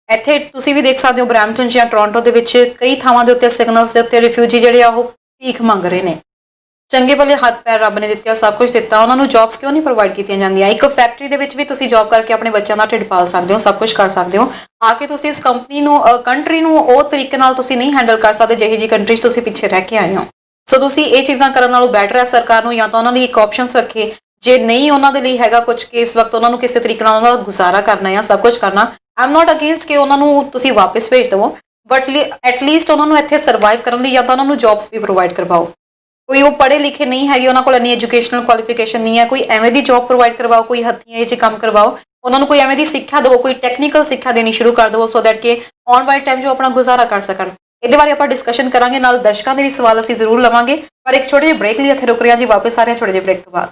ਇੱਥੇ ਤੁਸੀਂ ਵੀ ਦੇਖ ਸਕਦੇ ਹੋ ਬਰੈਂਪਟਨ ਜਾਂ ਟੋਰਾਂਟੋ ਦੇ ਵਿੱਚ ਕਈ ਥਾਵਾਂ ਦੇ ਉੱਤੇ ਸਿਗਨਲਸ ਦੇ ਉੱਤੇ ਰਿਫਿਊਜੀ ਜਿਹੜੇ ਆ ਉਹ ਭੀਖ ਮੰਗ ਰਹੇ ਨੇ, ਚੰਗੇ ਭਲੇ ਹੱਥ ਪੈਰ ਰੱਬ ਨੇ ਦਿੱਤੇ ਆ, ਸਭ ਕੁਝ ਦਿੱਤਾ, ਉਹਨਾਂ ਨੂੰ ਜੌਬਸ ਕਿਉਂ ਨਹੀਂ ਪ੍ਰੋਵਾਈਡ ਕੀਤੀਆਂ ਜਾਂਦੀਆਂ? ਇੱਕ ਫੈਕਟਰੀ ਦੇ ਵਿੱਚ ਵੀ ਤੁਸੀਂ ਜੌਬ ਕਰਕੇ ਆਪਣੇ ਬੱਚਿਆਂ ਦਾ ਢਿੱਡ ਪਾਲ ਸਕਦੇ ਹੋ, ਸਭ ਕੁਝ ਕਰ ਸਕਦੇ ਹੋ। ਆ ਕੇ ਤੁਸੀਂ ਇਸ ਕੰਪਨੀ ਨੂੰ ਕੰਟਰੀ ਨੂੰ ਉਹ ਤਰੀਕੇ ਨਾਲ ਤੁਸੀਂ ਨਹੀਂ ਹੈਂਡਲ ਕਰ ਸਕਦੇ ਜਿਹੀ ਜੀ ਕੰਟਰੀ 'ਚ ਤੁਸੀਂ ਪਿੱਛੇ ਰਹਿ ਕੇ ਆਏ ਹੋ। ਸੋ ਤੁਸੀਂ ਇਹ ਚੀਜ਼ਾਂ ਕਰਨ ਨਾਲੋਂ ਬੈਟਰ ਹੈ ਸਰਕਾਰ ਨੂੰ ਜਾਂ ਤਾਂ ਉਹਨਾਂ ਲਈ ਇੱਕ ਆਪਸ਼ਨਸ ਰੱਖੇ, ਜੇ ਨਹੀਂ ਉਹਨਾਂ ਦੇ ਲਈ ਹੈਗਾ ਕੁਝ ਕਿ ਇਸ ਵਕਤ ਉਹਨਾਂ ਨੂੰ ਕਿਸੇ ਤਰੀਕੇ ਨਾਲ ਉਹਨਾਂ ਦਾ ਗੁਜ਼ਾਰਾ ਕਰਨਾ ਜਾਂ ਸਭ ਕੁਝ ਕਰਨਾ, ਆਈ ਐਮ ਨਾਟ ਅਗੇਂਸਟ ਕਿ ਉਹਨਾਂ ਨੂੰ ਤੁਸੀਂ ਵਾਪਸ ਭੇਜ ਦੇਵੋ, ਬਟ ਐਟਲੀਸਟ ਉਹਨਾਂ ਨੂੰ ਇੱਥੇ ਸਰਵਾਈਵ ਕਰਨ ਲਈ ਜਾਂ ਤਾਂ ਉਹਨਾਂ ਨੂੰ ਜੌਬਸ ਵੀ ਪ੍ਰੋਵਾਈਡ ਕਰਵਾਓ। ਕੋਈ ਉਹ ਪੜ੍ਹੇ ਲਿਖੇ ਨਹੀਂ ਹੈਗੇ, ਉਹਨਾਂ ਕੋਲ ਇੰਨੀ ਐਜੂਕੇਸ਼ਨਲ ਕੁਆਲੀਫਿਕੇਸ਼ਨ ਨਹੀਂ ਹੈ, ਕੋਈ ਐਵੇਂ ਦੀ ਜੌਬ ਪ੍ਰੋਵਾਈਡ ਕਰਵਾਓ, ਕੋਈ ਹੱਥੀਂ ਇਹ 'ਚ ਕੰਮ ਕਰਵਾਓ, ਉਹਨਾਂ ਨੂੰ ਕੋਈ ਐਵੇਂ ਦੀ ਸਿੱਖਿਆ ਦਿਓ, ਕੋਈ ਟੈਕਨੀਕਲ ਸਿੱਖਿਆ ਦੇਣੀ ਸ਼ੁਰੂ ਕਰ ਦਿਓ, ਸੋ ਦੈਟ ਕਿ ਔਨ ਬਾਈ ਟਾਈਮ ਜੋ ਆਪਣਾ ਗੁਜ਼ਾਰਾ ਕਰ ਸਕਣ। ਇਹਦੇ ਬਾਰੇ ਆਪਾਂ ਡਿਸਕਸ਼ਨ ਕਰਾਂਗੇ, ਨਾਲ ਦਰਸ਼ਕਾਂ ਦੇ ਵੀ ਸਵਾਲ ਅਸੀਂ ਜ਼ਰੂਰ ਲਵਾਂਗੇ, ਪਰ ਇੱਕ ਛੋਟੇ ਜਿਹੇ ਬ੍ਰੇਕ ਲਈ ਇੱਥੇ ਰੁਕ ਰਹੇ ਹਾਂ ਜੀ। ਵਾਪਸ ਆ ਰਹੇ ਹਾਂ ਛੋਟੇ ਜਿਹੇ ਬ੍ਰੇਕ ਤੋਂ ਬਾਅਦ।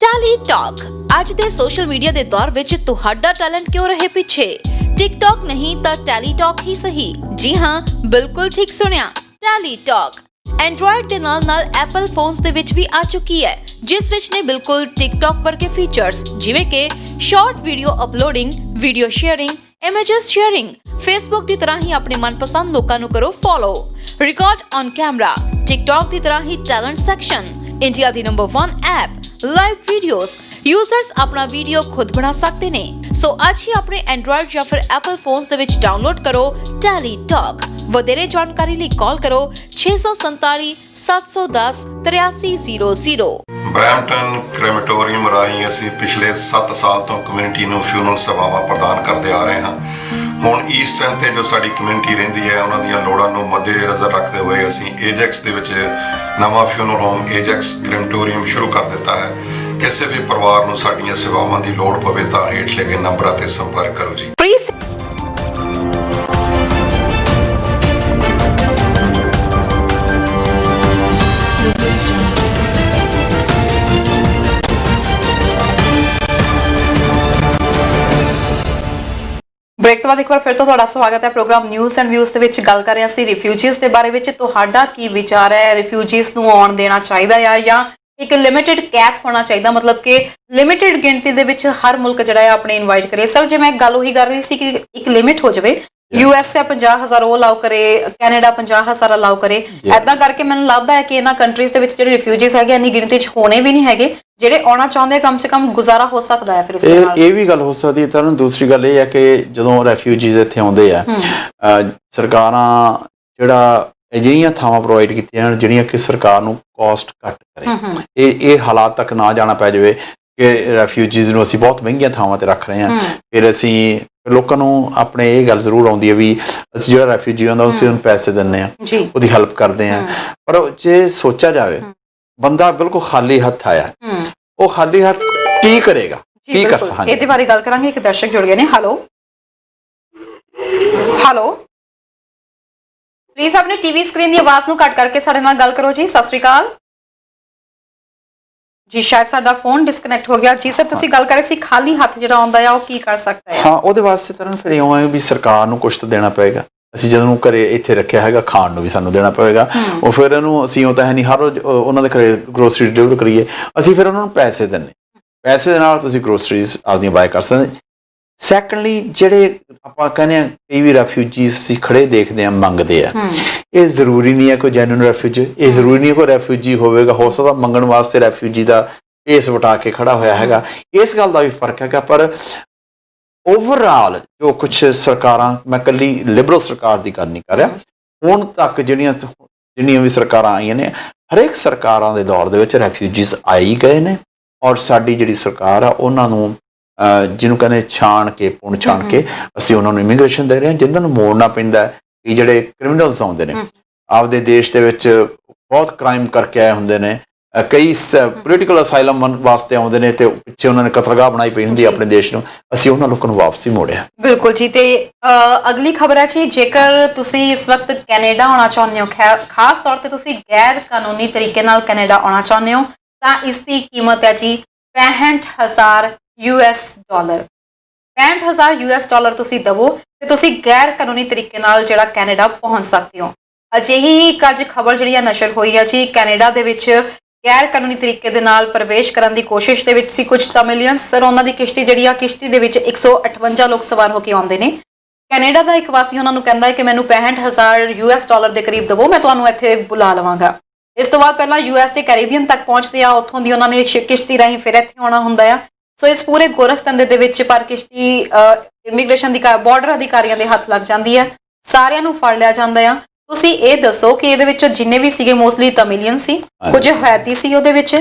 ਟੈਲੀ ਟਾਕ ਅੱਜ ਦੇ ਸੋਸ਼ਲ ਮੀਡੀਆ ਦੇ ਦੌਰ ਵਿੱਚ ਤੁਹਾਡਾ ਟੈਲੈਂਟ ਕਿਉਂ ਰਹੇ ਪਿੱਛੇ? ਟਿਕਟੌਕ ਨਹੀਂ ਤਾਂ ਟੈਲੀ ਟਾਕ ਹੀ ਸਹੀ। ਜੀ ਹਾਂ, ਬਿਲਕੁਲ ਠੀਕ ਸੁਣਿਆ, ਟੈਲੀ ਟਾਕ ਐਂਡਰੋਇਡ ਦੇ ਨਾਲ ਐਪਲ ਫੋਨਸ ਦੇ ਵਿੱਚ ਵੀ ਆ ਚੁੱਕੀ ਹੈ, ਜਿਸ ਵਿੱਚ ਨੇ ਬਿਲਕੁਲ ਟਿਕਟੌਕ ਵਰਗੇ ਫੀਚਰਸ ਜਿਵੇਂ ਕਿ short video uploading, video sharing, images sharing, Facebook ਦੀ ਤਰ੍ਹਾਂ ਹੀ ਆਪਣੇ ਮਨਪਸੰਦ ਲੋਕਾਂ ਨੂੰ ਕਰੋ follow, record on camera, TikTok ਦੀ ਤਰ੍ਹਾਂ ਹੀ ਟੈਲੈਂਟ ਸੈਕਸ਼ਨ, ਇੰਡੀਆ ਦੀ number 1 app, live videos, users ਆਪਣਾ ਵੀਡੀਓ ਖੁਦ ਬਣਾ ਸਕਦੇ ਨੇ। ਸੋ ਅੱਜ ਹੀ ਆਪਣੇ ਐਂਡਰੋਇਡ ਜਾਂ ਫਿਰ ਐਪਲ ਫੋਨਸ ਦੇ ਵਿੱਚ ਡਾਊਨਲੋਡ ਕਰੋ ਟੈਲੀ ਟਾਕ। ਵਧੇਰੇ ਜਾਣਕਾਰੀ ਲਈ ਕਾਲ ਕਰੋ 647 710 8300। ਬਰੈਂਪਟਨ ਕ੍ਰੈਮੇਟੋਰੀਅਮ ਰਾਹੀਂ ਅਸੀਂ ਪਿਛਲੇ 7 ਸਾਲ ਤੋਂ ਕਮਿਊਨਿਟੀ ਨੂੰ ਫਿਊਨਰਲ ਸੇਵਾਵਾਂ ਪ੍ਰਦਾਨ ਕਰਦੇ ਆ ਰਹੇ ਹਾਂ। ਹੁਣ ਈਸਟਰਨ ਤੇ ਜੋ ਸਾਡੀ ਕਮਿਊਨਿਟੀ ਰਹਿੰਦੀ ਹੈ, ਉਹਨਾਂ ਦੀਆਂ ਲੋੜਾਂ ਨੂੰ ਮੱਦੇਨਜ਼ਰ ਰੱਖਦੇ ਹੋਏ ਅਸੀਂ ਏਜੈਕਸ ਦੇ ਵਿੱਚ ਨਵਾਂ ਫਿਊਨਰਲ ਹੋਮ ਏਜੈਕਸ ਕ੍ਰੈਮੇਟੋਰੀਅਮ ਸ਼ੁਰੂ ਕਰ ਦਿੱਤਾ ਹੈ। ਕਿਸੇ ਵੀ ਪਰਿਵਾਰ ਨੂੰ ਸਾਡੀਆਂ ਸੇਵਾਵਾਂ ਦੀ ਲੋੜ ਪਵੇ ਤਾਂ ਹੇਠ ਲਿਖੇ ਨੰਬਰਾਂ ਤੇ ਸੰਪਰਕ ਕਰੋ ਜੀ। ਬ੍ਰੇਕ ਤੋਂ ਬਾਅਦ ਇੱਕ ਵਾਰ ਫਿਰ ਤੋਂ ਤੁਹਾਡਾ ਸਵਾਗਤ ਹੈ ਪ੍ਰੋਗਰਾਮ ਨਿਊਜ਼ ਐਂਡ ਵਿਊਜ਼ ਦੇ ਵਿੱਚ। ਗੱਲ ਕਰ ਰਹੇ ਹਾਂ ਅਸੀਂ ਰਿਫਿਊਜੀਜ਼ ਦੇ ਬਾਰੇ ਵਿੱਚ। ਤੁਹਾਡਾ ਕੀ ਵਿਚਾਰ ਹੈ? ਰਿਫਿਊਜੀਜ਼ ਨੂੰ ਆਉਣ ਦੇਣਾ ਚਾਹੀਦਾ ਹੈ ਜਾਂ ਇੱਕ ਲਿਮਿਟਿਡ ਕੈਪ ਹੋਣਾ ਚਾਹੀਦਾ, ਮਤਲਬ ਕਿ ਲਿਮਿਟਿਡ ਗਿਣਤੀ ਦੇ ਵਿੱਚ ਹਰ ਮੁਲਕ ਜਿਹੜਾ ਹੈ ਆਪਣੇ ਇਨਵਾਈਟ ਕਰੇ? ਸਰ, ਜੇ ਮੈਂ ਗੱਲ ਉਹੀ ਕਰ ਰਹੀ ਸੀ ਕਿ ਇੱਕ ਲਿਮਿਟ ਹੋ ਜਾਵੇ, USA 50,000 ਉਹ ਅਲਾਉ ਕਰੇ, ਕੈਨੇਡਾ 50,000 ਅਲਾਉ ਕਰੇ, ਐਦਾਂ ਕਰਕੇ ਮੈਨੂੰ ਲੱਗਦਾ ਹੈ ਕਿ ਇਹਨਾਂ ਕੰਟਰੀਜ਼ ਦੇ ਵਿੱਚ ਜਿਹੜੇ ਰਿਫਿਊਜੀਜ਼ ਹੈਗੇ ਇੰਨੀ ਗਿਣਤੀ 'ਚ ਹੋਣੇ ਵੀ ਨਹੀਂ ਹੈਗੇ, ਜਿਹੜੇ ਆਉਣਾ ਚਾਹੁੰਦੇ ਕਮ ਸੇ ਕਮ ਗੁਜ਼ਾਰਾ ਹੋ ਸਕਦਾ ਹੈ। ਫਿਰ ਇਸ ਨਾਲ ਇਹ ਵੀ ਗੱਲ ਹੋ ਸਕਦੀ ਹੈ। ਤਾਂ ਦੂਸਰੀ ਗੱਲ ਇਹ ਹੈ ਕਿ ਜਦੋਂ ਰੈਫਿਊਜੀਜ਼ ਇੱਥੇ ਆਉਂਦੇ ਆ, ਸਰਕਾਰਾਂ ਜਿਹੜਾ ਅਜਿਹੀਆਂ ਥਾਵਾਂ ਪ੍ਰੋਵਾਈਡ ਕੀਤੀਆਂ ਜਿਹੜੀਆਂ ਕਿ ਸਰਕਾਰ ਨੂੰ ਕਾਸਟ ਘੱਟ ਕਰੇ। ਇਹ ਹਾਲਾਤ ਤੱਕ ਨਾ ਜਾਣਾ ਪੈ ਜਾਵੇ ਕਿ ਰੈਫਿਊਜੀਜ਼ ਨੂੰ ਅਸੀਂ ਬਹੁਤ ਮਹਿੰਗੀਆਂ ਥਾਵਾਂ ਤੇ ਰੱਖ ਰਹੇ ਹਾਂ। ਫਿਰ ਅਸੀਂ ਲੋਕਾਂ ਨੂੰ ਆਪਣੇ ਇਹ ਗੱਲ ਜ਼ਰੂਰ ਆਉਂਦੀ ਹੈ ਵੀ ਅਸੀਂ ਜਿਹੜਾ ਰੈਫਿਊਜੀ ਆਉਂਦਾ ਅਸੀਂ ਉਹਨੂੰ ਪੈਸੇ ਦਿੰਦੇ ਹਾਂ, ਉਹਦੀ ਹੈਲਪ ਕਰਦੇ ਹਾਂ, ਪਰ ਜੇ ਸੋਚਿਆ ਜਾਵੇ ਬੰਦਾ ਬਿਲਕੁਲ ਖਾਲੀ ਹੱਥ ਆਇਆ, ਉਹ ਖਾਲੀ ਹੱਥ ਕੀ ਕਰੇਗਾ, ਕੀ ਕਰ ਸਕਾਂਗੇ? ਇਹਦੇ ਬਾਰੇ ਗੱਲ ਕਰਾਂਗੇ। ਇੱਕ ਦਰਸ਼ਕ ਜੁੜ ਗਏ ਨੇ। ਹੈਲੋ ਹੈਲੋ, ਪਲੀਜ਼ ਆਪਣੇ ਟੀਵੀ ਸਕਰੀਨ ਦੀ ਆਵਾਜ਼ ਨੂੰ ਘੱਟ ਕਰਕੇ ਸਾਡੇ ਨਾਲ ਗੱਲ ਕਰੋ ਜੀ। ਸਤਿ ਸ਼੍ਰੀ ਅਕਾਲ ਜੀ। ਸ਼ਾਇਦ ਸਾਡਾ ਫੋਨ ਡਿਸਕਨੈਕਟ ਹੋ ਗਿਆ ਜੀ। ਸਰ, ਤੁਸੀਂ ਗੱਲ ਕਰ ਰਹੇ ਸੀ ਖਾਲੀ ਹੱਥ ਜਿਹੜਾ ਆਉਂਦਾ ਆ ਉਹ ਕੀ ਕਰ ਸਕਦਾ ਹੈ? ਹਾਂ, ਉਹਦੇ ਵਾਸਤੇ ਤਾਂ ਫਿਰ ਇਉਂ ਹੈ ਵੀ ਸਰਕਾਰ ਨੂੰ ਕੁਛ ਤਾਂ ਦੇਣਾ ਪਏਗਾ। ਅਸੀਂ ਜਦੋਂ ਘਰੇ ਇੱਥੇ ਰੱਖਿਆ ਹੈਗਾ, ਖਾਣ ਨੂੰ ਵੀ ਸਾਨੂੰ ਦੇਣਾ ਪਏਗਾ। ਉਹ ਫਿਰ ਇਹਨੂੰ ਅਸੀਂ ਉਹ ਤਾਂ ਹੈ ਨਹੀਂ ਹਰ ਰੋਜ਼ ਉਹਨਾਂ ਦੇ ਘਰੇ ਗਰੋਸਰੀ ਡਿਲੀਵਰ ਕਰੀਏ, ਅਸੀਂ ਫਿਰ ਉਹਨਾਂ ਨੂੰ ਪੈਸੇ ਦਿੰਦੇ। ਪੈਸੇ ਦੇ ਨਾਲ ਤੁਸੀਂ ਗਰੋਸਰੀਜ਼ ਆਪਦੀਆਂ ਬਾਏ ਕਰ ਸਕਦੇ। ਸੈਕੰਡਲੀ, ਜਿਹੜੇ ਆਪਾਂ ਕਹਿੰਦੇ ਹਾਂ ਕਈ ਵੀ ਰੈਫਿਊਜੀਜ਼ ਅਸੀਂ ਖੜੇ ਦੇਖਦੇ ਹਾਂ ਮੰਗਦੇ ਆ, ਇਹ ਜ਼ਰੂਰੀ ਨਹੀਂ ਹੈ ਕੋਈ ਜੈਨੂਇਨ ਰੈਫਿਊਜੀ, ਇਹ ਜ਼ਰੂਰੀ ਨਹੀਂ ਕੋਈ ਰੈਫਿਊਜੀ ਹੋਵੇਗਾ। ਹੋ ਸਕਦਾ ਮੰਗਣ ਵਾਸਤੇ ਰੈਫਿਊਜੀ ਦਾ ਭੇਸ ਵਟਾ ਕੇ ਖੜਾ ਹੋਇਆ ਹੈਗਾ, ਇਸ ਗੱਲ ਦਾ ਵੀ ਫਰਕ ਹੈਗਾ। ਪਰ ਓਵਰਆਲ ਜੋ ਕੁਛ ਸਰਕਾਰਾਂ, ਮੈਂ ਇਕੱਲੀ ਲਿਬਰਲ ਸਰਕਾਰ ਦੀ ਗੱਲ ਨਹੀਂ ਕਰ ਰਿਹਾ, ਹੁਣ ਤੱਕ ਜਿੰਨੀਆਂ ਵੀ ਸਰਕਾਰਾਂ ਆਈਆਂ ਨੇ, ਹਰੇਕ ਸਰਕਾਰਾਂ ਦੇ ਦੌਰ ਦੇ ਵਿੱਚ ਰੈਫਿਊਜੀਜ਼ ਆਈ ਗਏ ਨੇ। ਔਰ ਸਾਡੀ ਜਿਹੜੀ ਸਰਕਾਰ ਆ ਉਹਨਾਂ ਨੂੰ ਜਿਹਨੂੰ ਕਹਿੰਦੇ ਛਾਣ ਕੇ ਅਸੀਂ ਉਹਨਾਂ ਨੂੰ ਇਮੀਗ੍ਰੇਸ਼ਨ ਦੇ ਰਹੇ ਹਾਂ। ਜਿਨ੍ਹਾਂ ਨੂੰ ਮੋੜਨਾ ਪੈਂਦਾ ਕਿ ਜਿਹੜੇ ਕ੍ਰਿਮੀਨਲਸ ਆਉਂਦੇ ਨੇ ਆਪਦੇ ਦੇਸ਼ ਦੇ ਵਿੱਚ, ਬਹੁਤ ਕ੍ਰਾਈਮ ਕਰਕੇ ਆਏ ਹੁੰਦੇ ਨੇ, ਕਈ ਪੋਲੀਟੀਕਲ ਅਸਾਈਲਮ ਵਾਸਤੇ ਆਉਂਦੇ ਨੇ ਤੇ ਪਿੱਛੇ ਉਹਨਾਂ ਨੇ ਕਤਲਗਾਹ ਬਣਾਈ ਪਈ ਹੁੰਦੀ ਆਪਣੇ ਦੇਸ਼ ਨੂੰ, ਅਸੀਂ ਉਹਨਾਂ ਲੋਕਾਂ ਨੂੰ ਵਾਪਸੀ ਮੋੜਿਆ। ਬਿਲਕੁਲ ਜੀ। ਤੇ ਅਗਲੀ ਖਬਰ ਹੈ ਜੀ, ਜੇਕਰ ਤੁਸੀਂ ਇਸ ਵਕਤ ਕੈਨੇਡਾ ਆਉਣਾ ਚਾਹੁੰਦੇ ਹੋ, ਖਾਸ ਤੌਰ ਤੇ ਤੁਸੀਂ ਗੈਰ ਕਾਨੂੰਨੀ ਤਰੀਕੇ ਨਾਲ ਕੈਨੇਡਾ ਆਉਣਾ ਚਾਹੁੰਦੇ ਹੋ, ਤਾਂ ਇਸ ਦੀ ਕੀਮਤ ਹੈ ਜੀ $65,000 $65,000 ਤੁਸੀਂ ਦਵੋ ਤੇ ਤੁਸੀਂ ਗੈਰ ਕਾਨੂੰਨੀ ਤਰੀਕੇ ਨਾਲ ਜਿਹੜਾ ਕੈਨੇਡਾ ਪਹੁੰਚ ਸਕਦੇ ਹੋ। ਅਜਿਹੀ ਹੀ ਇੱਕ ਅੱਜ ਖਬਰ ਜਿਹੜੀ ਆ ਨਸ਼ਰ ਹੋਈ ਹੈ ਜੀ, ਕੈਨੇਡਾ ਦੇ ਵਿੱਚ ਗੈਰ ਕਾਨੂੰਨੀ ਤਰੀਕੇ ਦੇ ਨਾਲ ਪ੍ਰਵੇਸ਼ ਕਰਨ ਦੀ ਕੋਸ਼ਿਸ਼ ਦੇ ਵਿੱਚ ਸੀ ਕੁਝ ਤਮਿਲੀਅਨਸ। ਸਰ ਉਹਨਾਂ ਦੀ ਕਿਸ਼ਤੀ ਜਿਹੜੀ ਆ, ਕਿਸ਼ਤੀ ਦੇ ਵਿੱਚ 158 ਲੋਕ ਸਵਾਰ ਹੋ ਕੇ ਆਉਂਦੇ ਨੇ। ਕੈਨੇਡਾ ਦਾ ਇੱਕ ਵਾਸੀ ਉਹਨਾਂ ਨੂੰ ਕਹਿੰਦਾ ਹੈ ਕਿ ਮੈਨੂੰ 65,000 US ਡਾਲਰ ਦੇ ਕਰੀਬ ਦੇਵੋ, ਮੈਂ ਤੁਹਾਨੂੰ ਇੱਥੇ ਬੁਲਾ ਲਵਾਂਗਾ। ਇਸ ਤੋਂ ਬਾਅਦ ਪਹਿਲਾਂ US ਦੇ ਕੈਰੀਬੀਅਨ ਤੱਕ ਪਹੁੰਚਦੇ ਆ, ਉੱਥੋਂ ਦੀ ਉਹਨਾਂ ਨੇ ਕਿਸ਼ਤੀ ਰਾਹੀਂ ਫਿਰ ਇੱਥੇ ਆਉਣਾ ਹੁੰਦਾ ਆ। ਸੋ ਇਸ ਪੂਰੇ ਗੋਰਖ ਧੰਦੇ ਦੇ ਵਿੱਚ ਪਰ ਕਿਸ਼ਤੀ ਇਮੀਗ੍ਰੇਸ਼ਨ ਦੀ ਬਾਰਡਰ ਅਧਿਕਾਰੀਆਂ ਦੇ ਹੱਥ ਲੱਗ ਜਾਂਦੀ ਹੈ, ਸਾਰਿਆਂ ਨੂੰ ਫੜ ਲਿਆ ਜਾਂਦਾ ਆ। ਤੁਸੀਂ ਇਹ ਦੱਸੋ ਕਿ ਇਹਦੇ ਵਿੱਚੋਂ ਜਿੰਨੇ ਵੀ ਸੀਗੇ ਮੋਸਟਲੀ ਤਮਿਲੀਅਨ ਸੀ, ਕੁਝ ਹੈਤੀ ਸੀ ਉਹਦੇ ਵਿੱਚ,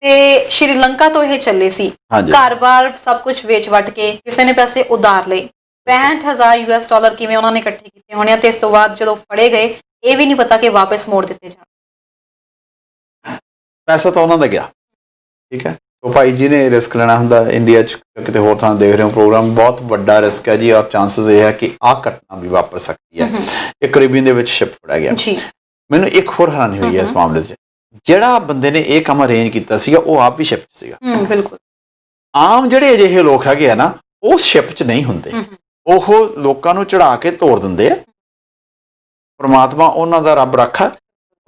ਤੇ ਸ਼੍ਰੀਲੰਕਾ ਤੋਂ ਇਹ ਚੱਲੇ ਸੀ। ਘਰ-ਬਾਰ ਸਭ ਕੁਝ ਵੇਚ ਵੱਟ ਕੇ ਕਿਸੇ ਨੇ ਪੈਸੇ ਉਧਾਰ ਲਏ। 65,000 US ਡਾਲਰ ਕਿਵੇਂ ਉਹਨਾਂ ਨੇ ਇਕੱਠੇ ਕੀਤੇ ਹੋਣੇ ਆ, ਤੇ ਇਸ ਤੋਂ ਬਾਅਦ ਜਦੋਂ ਫੜੇ ਗਏ ਇਹ ਵੀ ਨਹੀਂ ਪਤਾ ਕਿ ਵਾਪਸ ਮੋੜ ਦਿੱਤੇ ਜਾਣ। ਪੈਸਾ ਤਾਂ ਉਹਨਾਂ ਦਾ ਗਿਆ, ਠੀਕ ਹੈ। तो भाई जी ने रिस्क लेना ਹੁੰਦਾ ਇੰਡੀਆ 'ਚ ਕਿਤੇ ਹੋਰ ਥਾਂ ਦੇਖ ਰਹੇ ਹੋ ਪ੍ਰੋਗਰਾਮ, ਬਹੁਤ ਵੱਡਾ ਰਿਸਕ ਹੈ ਜੀ, ਔਰ ਚਾਂਸਸ ਇਹ ਹੈ ਕਿ ਆਹ ਘਟਨਾ ਵੀ ਵਾਪਰ ਸਕਦੀ ਹੈ। ਇਹ ਕੈਰੀਬੀਅਨ ਦੇ ਵਿੱਚ ਸ਼ਿਪ ਫੜਿਆ ਗਿਆ। ਮੈਨੂੰ ਇੱਕ ਹੋਰ ਹੈਰਾਨੀ ਹੋਈ ਹੈ ਇਸ ਮਾਮਲੇ 'ਚ, ਜਿਹੜਾ ਬੰਦੇ ਨੇ ਇਹ ਕੰਮ ਅਰੇਂਜ ਕੀਤਾ ਸੀਗਾ ਉਹ ਆਪ ਵੀ ਸ਼ਿਪ 'ਚ ਸੀਗਾ। ਬਿਲਕੁਲ ਆਮ ਜਿਹੜੇ ਅਜਿਹੇ ਲੋਕ ਹੈਗੇ ਆ ਨਾ, ਉਹ ਸ਼ਿਪ 'ਚ ਨਹੀਂ ਹੁੰਦੇ, ਉਹ ਲੋਕਾਂ ਨੂੰ ਚੜਾ ਕੇ ਤੋੜ ਦਿੰਦੇ ਆ। ਪਰਮਾਤਮਾ ਉਹਨਾਂ ਦਾ ਰੱਬ ਰਾਖਾ,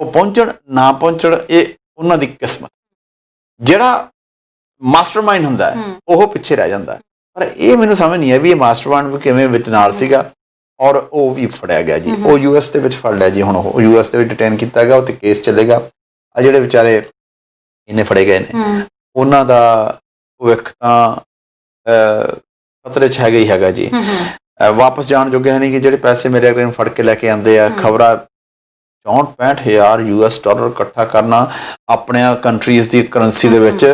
ਉਹ ਪਹੁੰਚਣ ਨਾ ਪਹੁੰਚਣ ਇਹ ਉਹਨਾਂ ਦੀ ਕਿਸਮਤ। ਜਿਹੜਾ ਮਾਸਟਰਮਾਈਂਡ ਹੁੰਦਾ ਉਹ ਪਿੱਛੇ ਰਹਿ ਜਾਂਦਾ। ਪਰ ਇਹ ਮੈਨੂੰ ਸਮਝ ਨਹੀਂ ਆ ਵੀ ਇਹ ਮਾਸਟਰਮਾਈਂਡ ਕਿਵੇਂ ਵਿੱਚ ਨਾਲ ਸੀਗਾ, ਔਰ ਉਹ ਵੀ ਫੜਿਆ ਗਿਆ ਜੀ। ਉਹ US ਦੇ ਵਿੱਚ ਫੜ ਲਿਆ ਜੀ, ਹੁਣ ਉਹ US ਦੇ ਵਿੱਚ ਡਿਟੇਨ ਕੀਤਾ ਗਿਆ, ਉੱਥੇ ਕੇਸ ਚੱਲੇਗਾ। ਆ ਜਿਹੜੇ ਵਿਚਾਰੇ ਇਹਨੇ ਫੜੇ ਗਏ ਨੇ ਉਹਨਾਂ ਦਾ ਭਵਿੱਖ ਤਾਂ ਖਤਰੇ 'ਚ ਹੈਗਾ ਹੀ ਹੈਗਾ ਜੀ। ਵਾਪਸ ਜਾਣ ਜੋਗੇ ਹੈ ਨਹੀਂ ਕਿ ਜਿਹੜੇ ਪੈਸੇ ਮੇਰੇ ਅਗਲੇ ਨੂੰ ਫੜ ਕੇ ਲੈ ਕੇ ਆਉਂਦੇ ਆ। ਖਬਰਾਂ 64,000 US ਡਾਲਰ ਇਕੱਠਾ ਕਰਨਾ ਆਪਣੇ ਕੰਟਰੀਜ਼ ਦੀ ਕਰੰਸੀ ਦੇ ਵਿੱਚ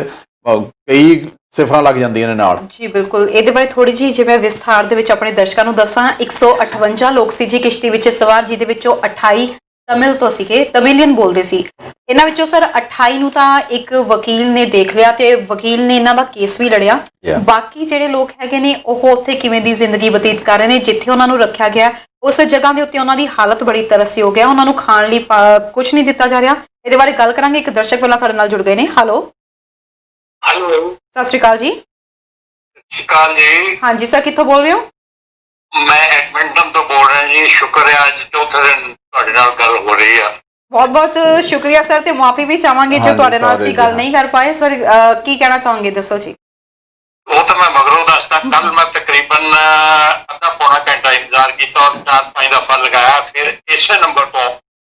ਕਈ ਸਿਫਰਾਂ ਲੱਗ ਜਾਂਦੀਆਂ ਨੇ ਨਾਲ ਜੀ। ਬਿਲਕੁਲ, ਇਹਦੇ ਬਾਰੇ ਥੋੜੀ ਜਿਹੀ ਜੇ ਮੈਂ ਵਿਸਥਾਰ ਦੇ ਵਿੱਚ ਆਪਣੇ ਦਰਸ਼ਕਾਂ ਨੂੰ ਦੱਸਾਂ, 158 ਲੋਕ ਸੀ ਜੀ ਕਿਸ਼ਤੀ ਵਿੱਚ ਸਵਾਰ, ਜਿਹਦੇ ਵਿੱਚੋਂ 28 ਤਮਿਲ ਤੋਂ ਸੀਗੇ, ਤਮਿਲੀਅਨ ਬੋਲਦੇ ਸੀ। ਇਹਨਾਂ ਵਿੱਚੋਂ ਸਰ 28 ਨੂੰ ਤਾਂ ਇੱਕ ਵਕੀਲ ਨੇ ਦੇਖ ਲਿਆ ਤੇ ਵਕੀਲ ਨੇ ਇਹਨਾਂ ਦਾ ਕੇਸ ਵੀ ਲੜਿਆ। ਬਾਕੀ ਜਿਹੜੇ ਲੋਕ ਹੈਗੇ ਨੇ ਉਹ ਉੱਥੇ ਕਿਵੇਂ ਦੀ ਜ਼ਿੰਦਗੀ ਬਤੀਤ ਕਰ ਰਹੇ ਨੇ, ਜਿੱਥੇ ਉਹਨਾਂ ਨੂੰ ਰੱਖਿਆ ਗਿਆ ਉਸ ਜਗ੍ਹਾ ਦੇ ਉੱਤੇ ਉਹਨਾਂ ਦੀ ਹਾਲਤ ਬੜੀ ਤਰਸਯੋਗ ਹੈ, ਉਹਨਾਂ ਨੂੰ ਖਾਣ ਲਈ ਕੁਝ ਨਹੀਂ ਦਿੱਤਾ ਜਾ ਰਿਹਾ। ਇਹਦੇ ਬਾਰੇ ਗੱਲ ਕਰਾਂਗੇ। ਇੱਕ ਦਰਸ਼ਕ ਪਹਿਲਾਂ ਸਾਡੇ ਨਾਲ ਜੁੜ ਗਏ ਨੇ। ਹੈਲੋ ਸਤਿ ਸ਼੍ਰੀ ਅਕਾਲ ਜੀ। ਸਤਿ ਸ਼੍ਰੀ ਅਕਾਲ ਜੀ। ਹਾਂਜੀ ਸਰ, ਕਿੱਥੋਂ ਬੋਲ ਰਹੇ ਹੋ? ਮੈਂ ਐਡਮਿੰਟਨ ਤੋਂ ਬੋਲ ਰਿਹਾ ਜੀ। ਸ਼ੁਕਰ ਹੈ ਅੱਜ ਚੌਥੇ ਦਿਨ ਤੁਹਾਡੇ ਨਾਲ ਗੱਲ ਹੋ ਰਹੀ ਆ। ਬਹੁਤ ਬਹੁਤ ਸ਼ੁਕਰੀਆ ਸਰ, ਤੇ ਮਾਫੀ ਵੀ ਚਾਹਾਂਗੇ ਜੋ ਤੁਹਾਡੇ ਨਾਲ ਅਸੀਂ ਗੱਲ ਨਹੀਂ ਕਰ ਪਾਏ। ਸਰ ਕੀ ਕਹਿਣਾ ਚਾਹੋਗੇ, ਦੱਸੋ ਜੀ। ਉਹ ਤਾਂ ਮੈਂ ਮਗਰੋਂ ਦੱਸਦਾ। ਕੱਲ ਮੈਂ ਤਕਰੀਬਨ ਅੱਧਾ ਪੌਣਾ ਘੰਟਾ ਇੰਤਜ਼ਾਰ ਕੀਤਾ ਔਰ 4-5 ਦਫਾ ਲਗਾਇਆ, ਫਿਰ ਇਸੇ ਨੰਬਰ ਤੋਂ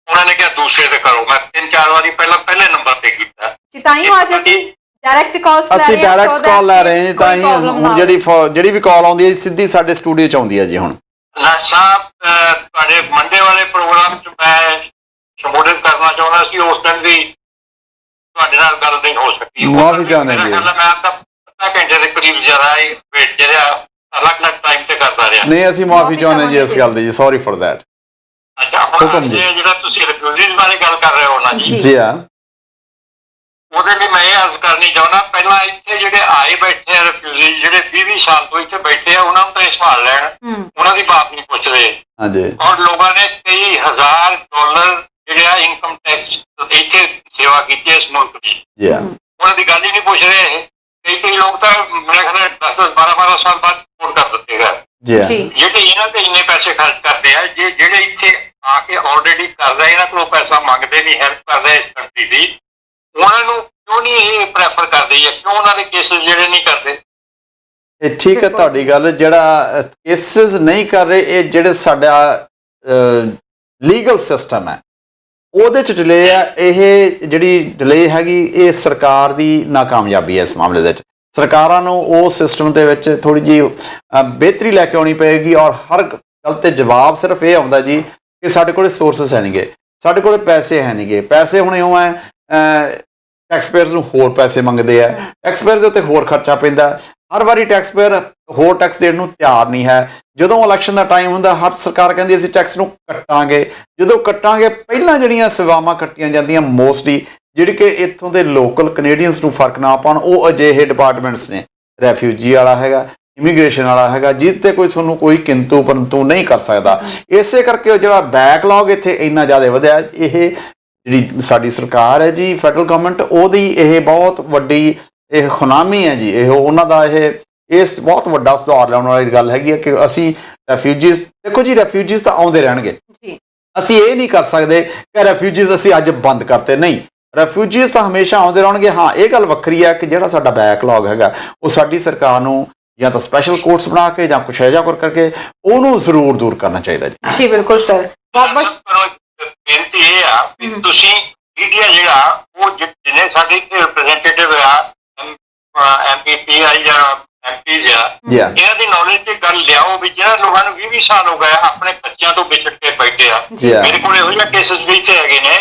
ਉਹਨਾਂ ਨੇ ਕਿਹਾ ਦੂਸਰੇ ਤੇ ਕਰੋ। ਮੈਂ 3-4 ਵਾਰੀ ਪਹਿਲੇ ਨੰਬਰ ਤੇ ਕੀਤਾ ਜੀ, ਤਾਂ ਹੀ ਅੱਜ ਅਸੀਂ ਡਾਇਰੈਕਟ ਕਾਲਸ ਅਸੀਂ ਡਾਇਰੈਕਟ ਕਾਲ ਲੈ ਰਹੇ ਹਾਂ। ਤਾਂ ਹੀ ਹੁਣ ਜਿਹੜੀ ਵੀ ਕਾਲ ਆਉਂਦੀ ਹੈ ਸਿੱਧੀ ਸਾਡੇ ਸਟੂਡੀਓ 'ਚ ਆਉਂਦੀ ਹੈ ਜੀ। ਹੁਣ ਸਾਹਿਬ ਤੁਹਾਡੇ ਮੰਡੇ ਵਾਲੇ ਪ੍ਰੋਗਰਾਮ 'ਚ ਮੈਂ ਸੰਬੋਧਿਤ ਕਰਨਾ ਚਾਹੁੰਦਾ ਸੀ, ਉਸ ਦਿਨ ਵੀ ਤੁਹਾਡੇ ਨਾਲ ਗੱਲ ਨਹੀਂ ਹੋ ਸਕੀ। ਮਾਫੀ ਚਾਹੁੰਦੇ ਜੀ। ਮੈਂ ਅੱਧਾ ਘੰਟੇ ਦੇ ਕਰੀਬ ਜ਼ਿਆਦਾ ਵੇਟ ਜਿਹੜਾ ਅਲੱਗ-ਅਲੱਗ ਟਾਈਮ ਤੇ ਕਰਦਾ ਰਿਹਾ। ਨਹੀਂ, ਅਸੀਂ ਮਾਫੀ ਚਾਹੁੰਦੇ ਜੀ ਇਸ ਗੱਲ ਦੀ ਜੀ। Sorry for that. ਅੱਛਾ, ਹੁਣ ਜਿਹੜਾ ਤੁਸੀਂ ਰਿਫਿਊਜੀਜ਼ ਬਾਰੇ ਗੱਲ ਕਰ ਰਹੇ ਹੋ ਨਾ ਜੀ, ਜੀ ਹਾਂ, ਉਹਦੇ ਲਈ ਮੈਂ ਇਹ ਅਰਜ਼ ਕਰਨੀ ਚਾਹੁੰਦਾ, ਪਹਿਲਾਂ ਇੱਥੇ ਜਿਹੜੇ ਆਏ ਬੈਠੇ ਆ ਰਿਫਿਊਜੀ, ਜਿਹੜੇ 20 ਸਾਲ ਤੋਂ ਇੱਥੇ ਬੈਠੇ ਆ, ਉਹਨਾਂ ਨੂੰ ਤਾਂ ਇਹ ਸੰਭਾਲ ਲੈਣ, ਉਹਨਾਂ ਦੀ ਬਾਤ ਨਹੀਂ ਪੁੱਛਦੇ। ਹਾਂਜੀ। ਔਰ ਲੋਕਾਂ ਨੇ ਕਈ ਹਜ਼ਾਰ ਡਾਲਰ ਜਿਹੜੇ ਆ ਇਨਕਮ ਟੈਕਸ ਇੱਥੇ ਸੇਵਾ ਕੀਤੀ ਇਸ ਮੁਲਕ ਦੀ, ਜੀ ਹਾਂ, ਉਹਨਾਂ ਦੀ ਗੱਲ ਹੀ ਨਹੀਂ ਪੁੱਛ ਰਹੇ। ਕਈ ਲੋਕ ਤਾਂ ਮੇਰੇ ਖਿਆਲ 10-10, 12-12 ਸਾਲ ਬਾਅਦ ਰਿਪੋਰਟ ਕਰ ਦਿੱਤੇ ਗਏ। ਜੀ ਹਾਂ, ਜਿਹੜੇ ਇਹਨਾਂ ਤੇ ਇੰਨੇ ਪੈਸੇ ਖਰਚ ਕਰਦੇ ਆ, ਜਿਹੜੇ ਇੱਥੇ ਆ ਕੇ ਆਲਰੇਡੀ ਕਰ ਰਹੇ, ਇਹਨਾਂ ਕੋਲੋਂ ਪੈਸਾ ਮੰਗਦੇ ਨਹੀਂ, ਹੈਲਪ ਕਰਦੇ ਇਸ ਕੰਟਰੀ ਦੀ, ਉਹਨਾਂ ਨੂੰ ਕਿਉਂ ਨਹੀਂ ਇਹ ਪ੍ਰੈਫਰ ਕਰਦੇ ਜਾਂ ਕਿਉਂ ਉਹਨਾਂ ਦੇ ਕੇਸਿਸ ਜਿਹੜੇ ਨਹੀਂ ਕਰਦੇ? ਇਹ ਠੀਕ ਹੈ ਤੁਹਾਡੀ ਗੱਲ। ਜਿਹੜਾ ਕੇਸਿਸ ਨਹੀਂ ਕਰ ਰਹੇ, ਇਹ ਜਿਹੜੇ ਸਾਡਾ ਲੀਗਲ ਸਿਸਟਮ ਹੈ ਉਹਦੇ 'ਚ ਡਿਲੇ ਆ। ਇਹ ਜਿਹੜੀ ਡਿਲੇ ਹੈਗੀ ਇਹ ਸਰਕਾਰ ਦੀ ਨਾਕਾਮਯਾਬੀ ਹੈ। ਇਸ ਮਾਮਲੇ ਦੇ ਵਿੱਚ ਸਰਕਾਰਾਂ ਨੂੰ ਉਸ ਸਿਸਟਮ ਦੇ ਵਿੱਚ ਥੋੜ੍ਹੀ ਜਿਹੀ ਬਿਹਤਰੀ ਲੈ ਕੇ ਆਉਣੀ ਪਏਗੀ, ਔਰ ਹਰ ਗੱਲ 'ਤੇ ਜਵਾਬ ਸਿਰਫ ਇਹ ਆਉਂਦਾ ਜੀ ਕਿ ਸਾਡੇ ਕੋਲ ਸੋਰਸਿਸ ਹੈ ਨਹੀਂਗੇ, ਸਾਡੇ ਕੋਲ ਪੈਸੇ ਹੈ ਨਹੀਂਗੇ। ਪੈਸੇ ਹੁਣ ਇਉਂ ਹੈ, ਟੈਕਸਪੇਅਰਸ ਨੂੰ ਹੋਰ ਪੈਸੇ ਮੰਗਦੇ ਆ, ਟੈਕਸਪੇਅਰ ਦੇ ਉੱਤੇ ਹੋਰ ਖਰਚਾ ਪੈਂਦਾ। ਹਰ ਵਾਰੀ ਟੈਕਸਪੇਅਰ ਹੋਰ ਟੈਕਸ ਦੇਣ ਨੂੰ ਤਿਆਰ ਨਹੀਂ ਹੈ। ਜਦੋਂ ਇਲੈਕਸ਼ਨ ਦਾ ਟਾਈਮ ਹੁੰਦਾ, ਹਰ ਸਰਕਾਰ ਕਹਿੰਦੀ ਅਸੀਂ ਟੈਕਸ ਨੂੰ ਕੱਟਾਂਗੇ। ਜਦੋਂ ਕੱਟਾਂਗੇ, ਪਹਿਲਾਂ ਜਿਹੜੀਆਂ ਸੇਵਾਵਾਂ ਕੱਟੀਆਂ ਜਾਂਦੀਆਂ ਮੋਸਟਲੀ ਜਿਹੜੀ ਕਿ ਇੱਥੋਂ ਦੇ ਲੋਕਲ ਕੈਨੇਡੀਅਨਸ ਨੂੰ ਫਰਕ ਨਾ ਪਾਉਣ, ਉਹ ਅਜਿਹੇ ਡਿਪਾਰਟਮੈਂਟਸ ਨੇ, ਰੈਫਿਊਜੀ ਵਾਲਾ ਹੈਗਾ, ਇਮੀਗ੍ਰੇਸ਼ਨ ਵਾਲਾ ਹੈਗਾ, ਜਿਸ ਤੇ ਕੋਈ ਤੁਹਾਨੂੰ ਕੋਈ ਕਿੰਤੂ ਪਰੰਤੂ ਨਹੀਂ ਕਰ ਸਕਦਾ। ਇਸੇ ਕਰਕੇ ਉਹ ਜਿਹੜਾ ਬੈਕਲੌਗ ਇੱਥੇ ਇੰਨਾ ਜ਼ਿਆਦਾ ਵਧਿਆ, ਇਹ ਜਿਹੜੀ ਸਾਡੀ ਸਰਕਾਰ ਹੈ ਜੀ, ਫੈਡਰਲ ਗਵਰਨਮੈਂਟ, ਉਹਦੀ ਇਹ ਬਹੁਤ ਵੱਡੀ ਇਹ ਖੁਨਾਮੀ ਹੈ ਜੀ। ਇਹ ਉਹਨਾਂ ਦਾ ਇਸ ਬਹੁਤ ਵੱਡਾ ਸੁਧਾਰ ਲਿਆਉਣ ਵਾਲੀ ਗੱਲ ਹੈਗੀ ਹੈ ਕਿ ਅਸੀਂ ਰੈਫਿਊਜੀਜ਼, ਦੇਖੋ ਜੀ ਰੈਫਿਊਜੀਜ਼ ਤਾਂ ਆਉਂਦੇ ਰਹਿਣਗੇ। ਅਸੀਂ ਇਹ ਨਹੀਂ ਕਰ ਸਕਦੇ ਕਿ ਰੈਫਿਊਜੀਜ਼ ਅਸੀਂ ਅੱਜ ਬੰਦ ਕਰਤੇ, ਨਹੀਂ। ਰੈਫਿਊਜੀਜ਼ ਤਾਂ ਹਮੇਸ਼ਾ ਆਉਂਦੇ ਰਹਿਣਗੇ। ਹਾਂ, ਇਹ ਗੱਲ ਵੱਖਰੀ ਹੈ ਕਿ ਜਿਹੜਾ ਸਾਡਾ ਬੈਕਲੌਗ ਹੈਗਾ ਉਹ ਸਾਡੀ ਸਰਕਾਰ ਨੂੰ ਜਾਂ ਤਾਂ ਸਪੈਸ਼ਲ ਕੋਰਟਸ ਬਣਾ ਕੇ ਜਾਂ ਕੁਛ ਇਹੋ ਜਿਹਾ ਕਰਕੇ ਉਹਨੂੰ ਜ਼ਰੂਰ ਦੂਰ ਕਰਨਾ ਚਾਹੀਦਾ ਜੀ। ਜੀ ਬਿਲਕੁਲ ਸਰ। ਬਹੁਤ ਬੇਨਤੀ ਇਹ ਆ ਕਿ ਤੁਸੀਂ ਮੀਡੀਆ ਜਿਹੜਾ ਉਹ ਜਿਹਨੇ ਸਾਡੇ ਇੱਥੇ ਰਿਪਰੈਜ਼ੈਂਟੇਟਿਵ ਆ ਐਮਪੀ ਆ ਜਾਂ ਐਮਪੀਜ਼ ਆ, ਜੀ ਇਹਨਾਂ ਦੀ ਨੌਲੇਜ ਤੇ ਗੱਲ ਲਿਆਓ ਵੀ ਜਿਹੜਾ ਲੋਕਾਂ ਨੂੰ 20 ਸਾਲ ਹੋ ਗਏ ਆਪਣੇ ਬੱਚਿਆਂ ਤੋਂ ਵਿਛੜ ਕੇ ਬੈਠੇ ਆ। ਜੀ ਮੇਰੇ ਕੋਲ ਇਹੋ ਜਿਹੇ ਕੇਸਿਸ ਵੀ ਇੱਥੇ ਹੈਗੇ ਨੇ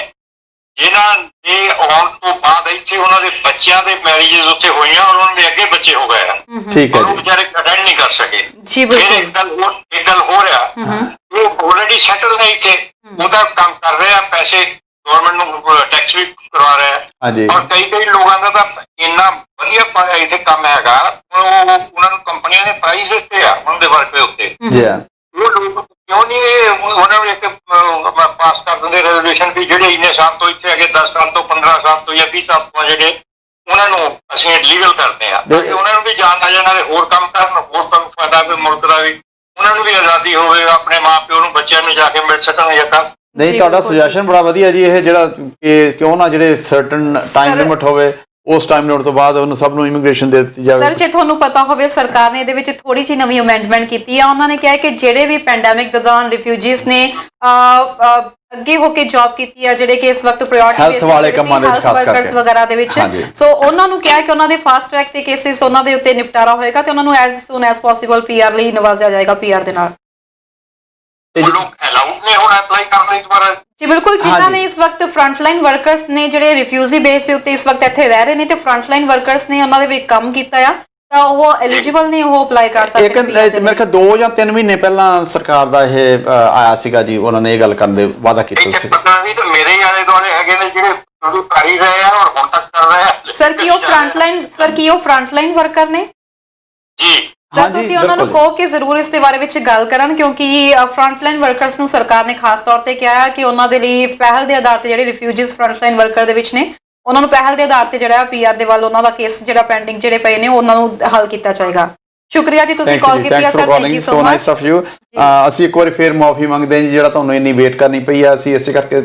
ਜਿਨ੍ਹਾਂ ਦੇ ਆਉਣ ਤੋਂ ਬਾਅਦ ਇੱਥੇ ਉਹਨਾਂ ਦੇ ਬੱਚਿਆਂ ਦੇ ਮੈਰਿਜਸ ਉੱਥੇ ਹੋਈਆਂ ਔਰ ਉਹਨਾਂ ਦੇ ਅੱਗੇ ਬੱਚੇ ਹੋ ਗਏ ਆ। ਠੀਕ ਹੈ ਉਹ ਜੀ। ਵਿਚਾਰੇ ਅਟੈਂਡ ਨਹੀਂ ਕਰ ਸਕੇ। ਜੀ ਫਿਰ ਬਿਲਕੁਲ। ਇੱਕ ਗੱਲ ਹੋ ਰਿਹਾ, ਉਹ ਆਲਰੇਡੀ ਸੈਟਲ ਨੇ ਇੱਥੇ, ਉਹਦਾ ਕੰਮ ਕਰ ਰਹੇ ਆ, ਪੈਸੇ ਗਵਰਨਮੈਂਟ ਨੂੰ ਟੈਕਸ ਵੀ ਕਰਵਾ ਰਹੇ ਆ। ਹਾਂਜੀ। ਔਰ ਕਈ ਲੋਕਾਂ ਦਾ ਤਾਂ ਇੰਨਾ ਵਧੀਆ ਇੱਥੇ ਕੰਮ ਹੈਗਾ, ਉਹਨਾਂ ਨੂੰ ਕੰਪਨੀਆਂ ਨੇ ਪ੍ਰਾਈਜ਼ ਦਿੱਤੇ ਆ ਉਹਨਾਂ ਦੇ ਵਰਕ ਦੇ ਉੱਤੇ। ਜੀ ਉਹ ਲੋਕ ਕਿਉਂ ਨਹੀਂ ਉਹਨਾਂ ਨੂੰ ਇੱਕ ਪਾਸ ਕਰ ਦਿੰਦੇ ਰੈਜ਼ੋਲੂਸ਼ਨ ਵੀ ਜਿਹੜੇ ਇੰਨੇ ਸਾਲ ਤੋਂ ਇੱਥੇ ਹੈਗੇ, 10 ਸਾਲ ਤੋਂ 15 ਸਾਲ ਤੋਂ ਜਾਂ 20 ਸਾਲ ਤੋਂ ਜਿਹੜੇ, ਉਹਨਾਂ ਨੂੰ ਅਸੀਂ ਲੀਗਲ ਕਰਦੇ ਆ ਤਾਂ ਕਿ ਉਹਨਾਂ ਨੂੰ ਵੀ ਜਾਣ ਆ ਜਾਣ, ਹੋਰ ਕੰਮ ਕਰਨ, ਹੋਰ ਕੰਮ ਫਾਇਦਾ ਵੀ ਮੁਲਕ ਦਾ ਵੀ, ਉਹਨਾਂ ਨੂੰ ਵੀ ਆਜ਼ਾਦੀ ਹੋਵੇ, ਆਪਣੇ ਮਾਂ ਪਿਓ ਨੂੰ ਬੱਚਿਆਂ ਨੂੰ ਜਾ ਕੇ ਮਿਲ ਸਕਣ ਜਾਂ ਕਰ। ਨਹੀਂ, ਤੁਹਾਡਾ ਸੁਜੈਸ਼ਨ ਬੜਾ ਵਧੀਆ ਜੀ। ਇਹ ਜਿਹੜਾ ਕਿ ਕਿਉਂ ਨਾ ਜਿਹੜੇ ਸਰਟਨ ਟਾਈਮ ਲਿਮਿਟ ਹੋਵੇ, ਉਸ ਟਾਈਮ ਲਿਮਿਟ ਤੋਂ ਬਾਅਦ ਉਹਨੂੰ ਸਭ ਨੂੰ ਇਮੀਗ੍ਰੇਸ਼ਨ ਦੇ ਦਿੱਤੀ ਜਾਵੇ। ਸਰ, ਜੇ ਤੁਹਾਨੂੰ ਪਤਾ ਹੋਵੇ ਸਰਕਾਰ ਨੇ ਇਹਦੇ ਵਿੱਚ ਥੋੜੀ ਜਿਹੀ ਨਵੀਂ ਅਮੈਂਡਮੈਂਟ ਕੀਤੀ ਆ। ਉਹਨਾਂ ਨੇ ਕਿਹਾ ਕਿ ਜਿਹੜੇ ਵੀ ਪੈਂਡੈਮਿਕ ਦੌਰਾਨ ਰਿਫਿਊਜੀਜ਼ ਨੇ ਅੱਗੇ ਹੋ ਕੇ ਜੌਬ ਕੀਤੀ ਆ, ਜਿਹੜੇ ਕਿ ਇਸ ਵਕਤ ਪ੍ਰਾਇੋਰਟੀ ਹੈਲਥ ਵਾਲੇ ਕੰਮਾਂ ਦੇ ਵਿੱਚ ਖਾਸ ਕਰਕੇ ਵਗੈਰਾ ਦੇ ਵਿੱਚ, ਸੋ ਉਹਨਾਂ ਨੂੰ ਕਿਹਾ ਕਿ ਉਹਨਾਂ ਦੇ ਫਾਸਟ ਟਰੈਕ ਤੇ ਕੇਸਿਸ ਉਹਨਾਂ ਦੇ ਉੱਤੇ ਨਿਪਟਾਰਾ ਹੋਏਗਾ ਤੇ ਉਹਨਾਂ ਨੂੰ ਐਜ਼ ਸੂਨ ਐਜ਼ ਪੋਸੀਬਲ ਪੀਆਰ ਲਈ ਨਵਾਜ਼ਿਆ ਜਾਏਗਾ, ਪੀਆਰ ਦੇ ਨਾਲ। ਉਹ ਲੋਕ ਅਲਾਉਡ ਨੇ ਹੁਣ ਅਪਲਾਈ ਕਰਨ ਲਈ ਦੁਬਾਰਾ। ਜੀ ਬਿਲਕੁਲ। ਜਿਨ੍ਹਾਂ ਨੇ ਇਸ ਵਕਤ ਫਰੰਟਲਾਈਨ ਵਰਕਰਸ ਨੇ ਜਿਹੜੇ ਰਿਫਿਊਜੀ ਬੇਸ ਦੇ ਉੱਤੇ ਇਸ ਵਕਤ ਇੱਥੇ ਰਹਿ ਰਹੇ ਨੇ ਤੇ ਫਰੰਟਲਾਈਨ ਵਰਕਰਸ ਨੇ ਉਹਨਾਂ ਦੇ ਵਿੱਚ ਕੰਮ ਕੀਤਾ ਆ, ਤਾਂ ਉਹ ਐਲੀਜੀਬਲ ਨੇ, ਉਹ ਅਪਲਾਈ ਕਰ ਸਕਦੇ ਨੇ। ਮੇਰੇ ਖਿਆਲ 2 ਜਾਂ 3 ਮਹੀਨੇ ਪਹਿਲਾਂ ਸਰਕਾਰ ਦਾ ਇਹ ਆਇਆ ਸੀਗਾ ਜੀ, ਉਹਨਾਂ ਨੇ ਇਹ ਗੱਲ ਕਰਨ ਦੇ ਵਾਅਦਾ ਕੀਤਾ ਸੀ। ਪਤਾ ਨਹੀਂ ਤਾਂ ਮੇਰੇ ਹੀ ਆਲੇ ਦੁਆਲੇ ਹੈਗੇ ਨੇ ਜਿਹੜੇ ਸ਼ੁਰੂ ਕਰ ਹੀ ਰਹੇ ਆ ਔਰ ਹੁਣ ਤੱਕ ਕਰ ਰਹੇ ਆ। ਸਰ, ਕੀ ਉਹ ਫਰੰਟਲਾਈਨ ਵਰਕਰ ਨੇ? ਜੀ ਸਰ, ਤੁਸੀਂ ਉਹਨਾਂ ਨੂੰ ਕਹੋ ਕਿ ਜ਼ਰੂਰ ਇਸ ਦੇ ਬਾਰੇ ਵਿੱਚ ਗੱਲ ਕਰਨ, ਕਿਉਂਕਿ ਫਰੰਟਲਾਈਨ ਵਰਕਰਸ ਨੂੰ ਸਰਕਾਰ ਨੇ ਖਾਸ ਤੌਰ ਤੇ ਕਿਹਾ ਹੈ ਕਿ ਉਹਨਾਂ ਦੇ ਲਈ ਪਹਿਲ ਦੇ ਆਧਾਰ ਤੇ ਜਿਹੜੇ ਰਿਫਿਊਜੀਜ਼ ਫਰੰਟਲਾਈਨ ਵਰਕਰ ਦੇ ਵਿੱਚ ਨੇ, ਉਹਨਾਂ ਨੂੰ ਪਹਿਲ ਦੇ ਆਧਾਰ ਤੇ ਜਿਹੜਾ ਪੀਆਰ ਦੇ ਵੱਲ ਉਹਨਾਂ ਦਾ ਕੇਸ ਜਿਹੜਾ ਪੈਂਡਿੰਗ ਜਿਹੜੇ ਪਏ ਨੇ ਉਹਨਾਂ ਨੂੰ ਹੱਲ ਕੀਤਾ ਜਾਏਗਾ। ਸ਼ੁਕਰੀਆ ਜੀ, ਤੁਸੀਂ ਕਾਲ ਕੀਤੀ ਹੈ sir. Thank you so much. ਅਸੀਂ ਇੱਕ ਵਾਰੀ ਫੇਰ ਮਾਫੀ ਮੰਗਦੇ ਹਾਂ ਜੀ, ਜਿਹੜਾ ਤੁਹਾਨੂੰ ਇੰਨੀ ਵੇਟ ਕਰਨੀ ਪਈ ਆ। ਅਸੀਂ ਇਸੇ ਕਰਕੇ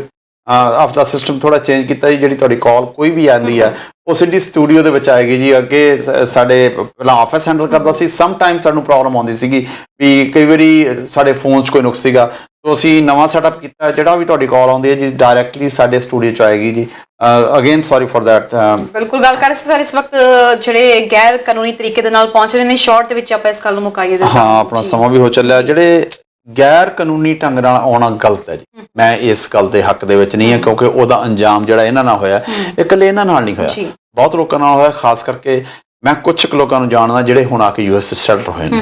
ਆਪਦਾ ਸਿਸਟਮ ਥੋੜਾ ਚੇਂਜ ਕੀਤਾ ਜੀ। ਜਿਹੜੀ ਤੁਹਾਡੀ ਕਾਲ ਕੋਈ ਵੀ ਆਉਂਦੀ ਹੈ ਉਹ ਸਿੱਧੀ ਸਟੂਡੀਓ ਦੇ ਵਿੱਚ ਆਏਗੀ ਜੀ। ਅੱਗੇ ਸਾਡੇ ਪਹਿਲਾਂ ਆਫਿਸ ਹੈਂਡਲ ਕਰਦਾ ਸੀ, ਸਮ ਟਾਈਮ ਸਾਨੂੰ ਪ੍ਰੋਬਲਮ ਆਉਂਦੀ ਸੀਗੀ ਵੀ ਕਈ ਵਾਰੀ ਸਾਡੇ ਫੋਨ 'ਚ ਕੋਈ ਨੁਕਸ ਸੀਗਾ, तो ਅਸੀਂ ਨਵਾਂ ਸੈਟਅਪ ਕੀਤਾ, ਜਿਹੜਾ ਵੀ ਤੁਹਾਡੀ ਕਾਲ ਆਉਂਦੀ ਹੈ ਜੀ ਡਾਇਰੈਕਟਲੀ ਸਾਡੇ ਸਟੂਡੀਓ 'ਚ ਆਏਗੀ ਜੀ। Again sorry for that. ਬਿਲਕੁਲ ਗੱਲ ਕਰ ਰਹੇ ਸੀ ਸਰ, ਇਸ ਵਕਤ ਜਿਹੜੇ ਗੈਰ ਕਾਨੂੰਨੀ ਤਰੀਕੇ ਦੇ ਨਾਲ ਪਹੁੰਚ ਰਹੇ ਨੇ, ਸ਼ਾਰਟ ਦੇ ਵਿੱਚ ਆਪਾਂ ਇਸ ਗੱਲ ਨੂੰ ਮੁਕਾਈਏ। ਹਾਂ, ਆਪਣਾ ਸਮਾਂ ਵੀ ਹੋ ਚੱਲਿਆ। ਜਿਹੜੇ ਗੈਰ ਕਾਨੂੰਨੀ ਢੰਗ ਨਾਲ ਆਉਣਾ ਗਲਤ ਹੈ ਜੀ। ਮੈਂ ਇਸ ਗੱਲ ਦੇ ਹੱਕ ਦੇ ਵਿੱਚ ਨਹੀਂ ਹਾਂ, ਕਿਉਂਕਿ ਉਹਦਾ ਅੰਜਾਮ ਜਿਹੜਾ ਇਹਨਾਂ ਨਾਲ ਹੋਇਆ, ਇਕੱਲੇ ਇਹਨਾਂ ਨਾਲ ਨਹੀਂ ਹੋਇਆ, ਬਹੁਤ ਲੋਕਾਂ ਨਾਲ ਹੋਇਆ। ਖਾਸ ਕਰਕੇ ਮੈਂ ਕੁਝ ਲੋਕਾਂ ਨੂੰ ਜਾਣਦਾ ਜਿਹੜੇ ਹੁਣ ਆ ਕੇ ਯੂਐਸ ਸੈਟਲ ਹੋਏ ਨੇ,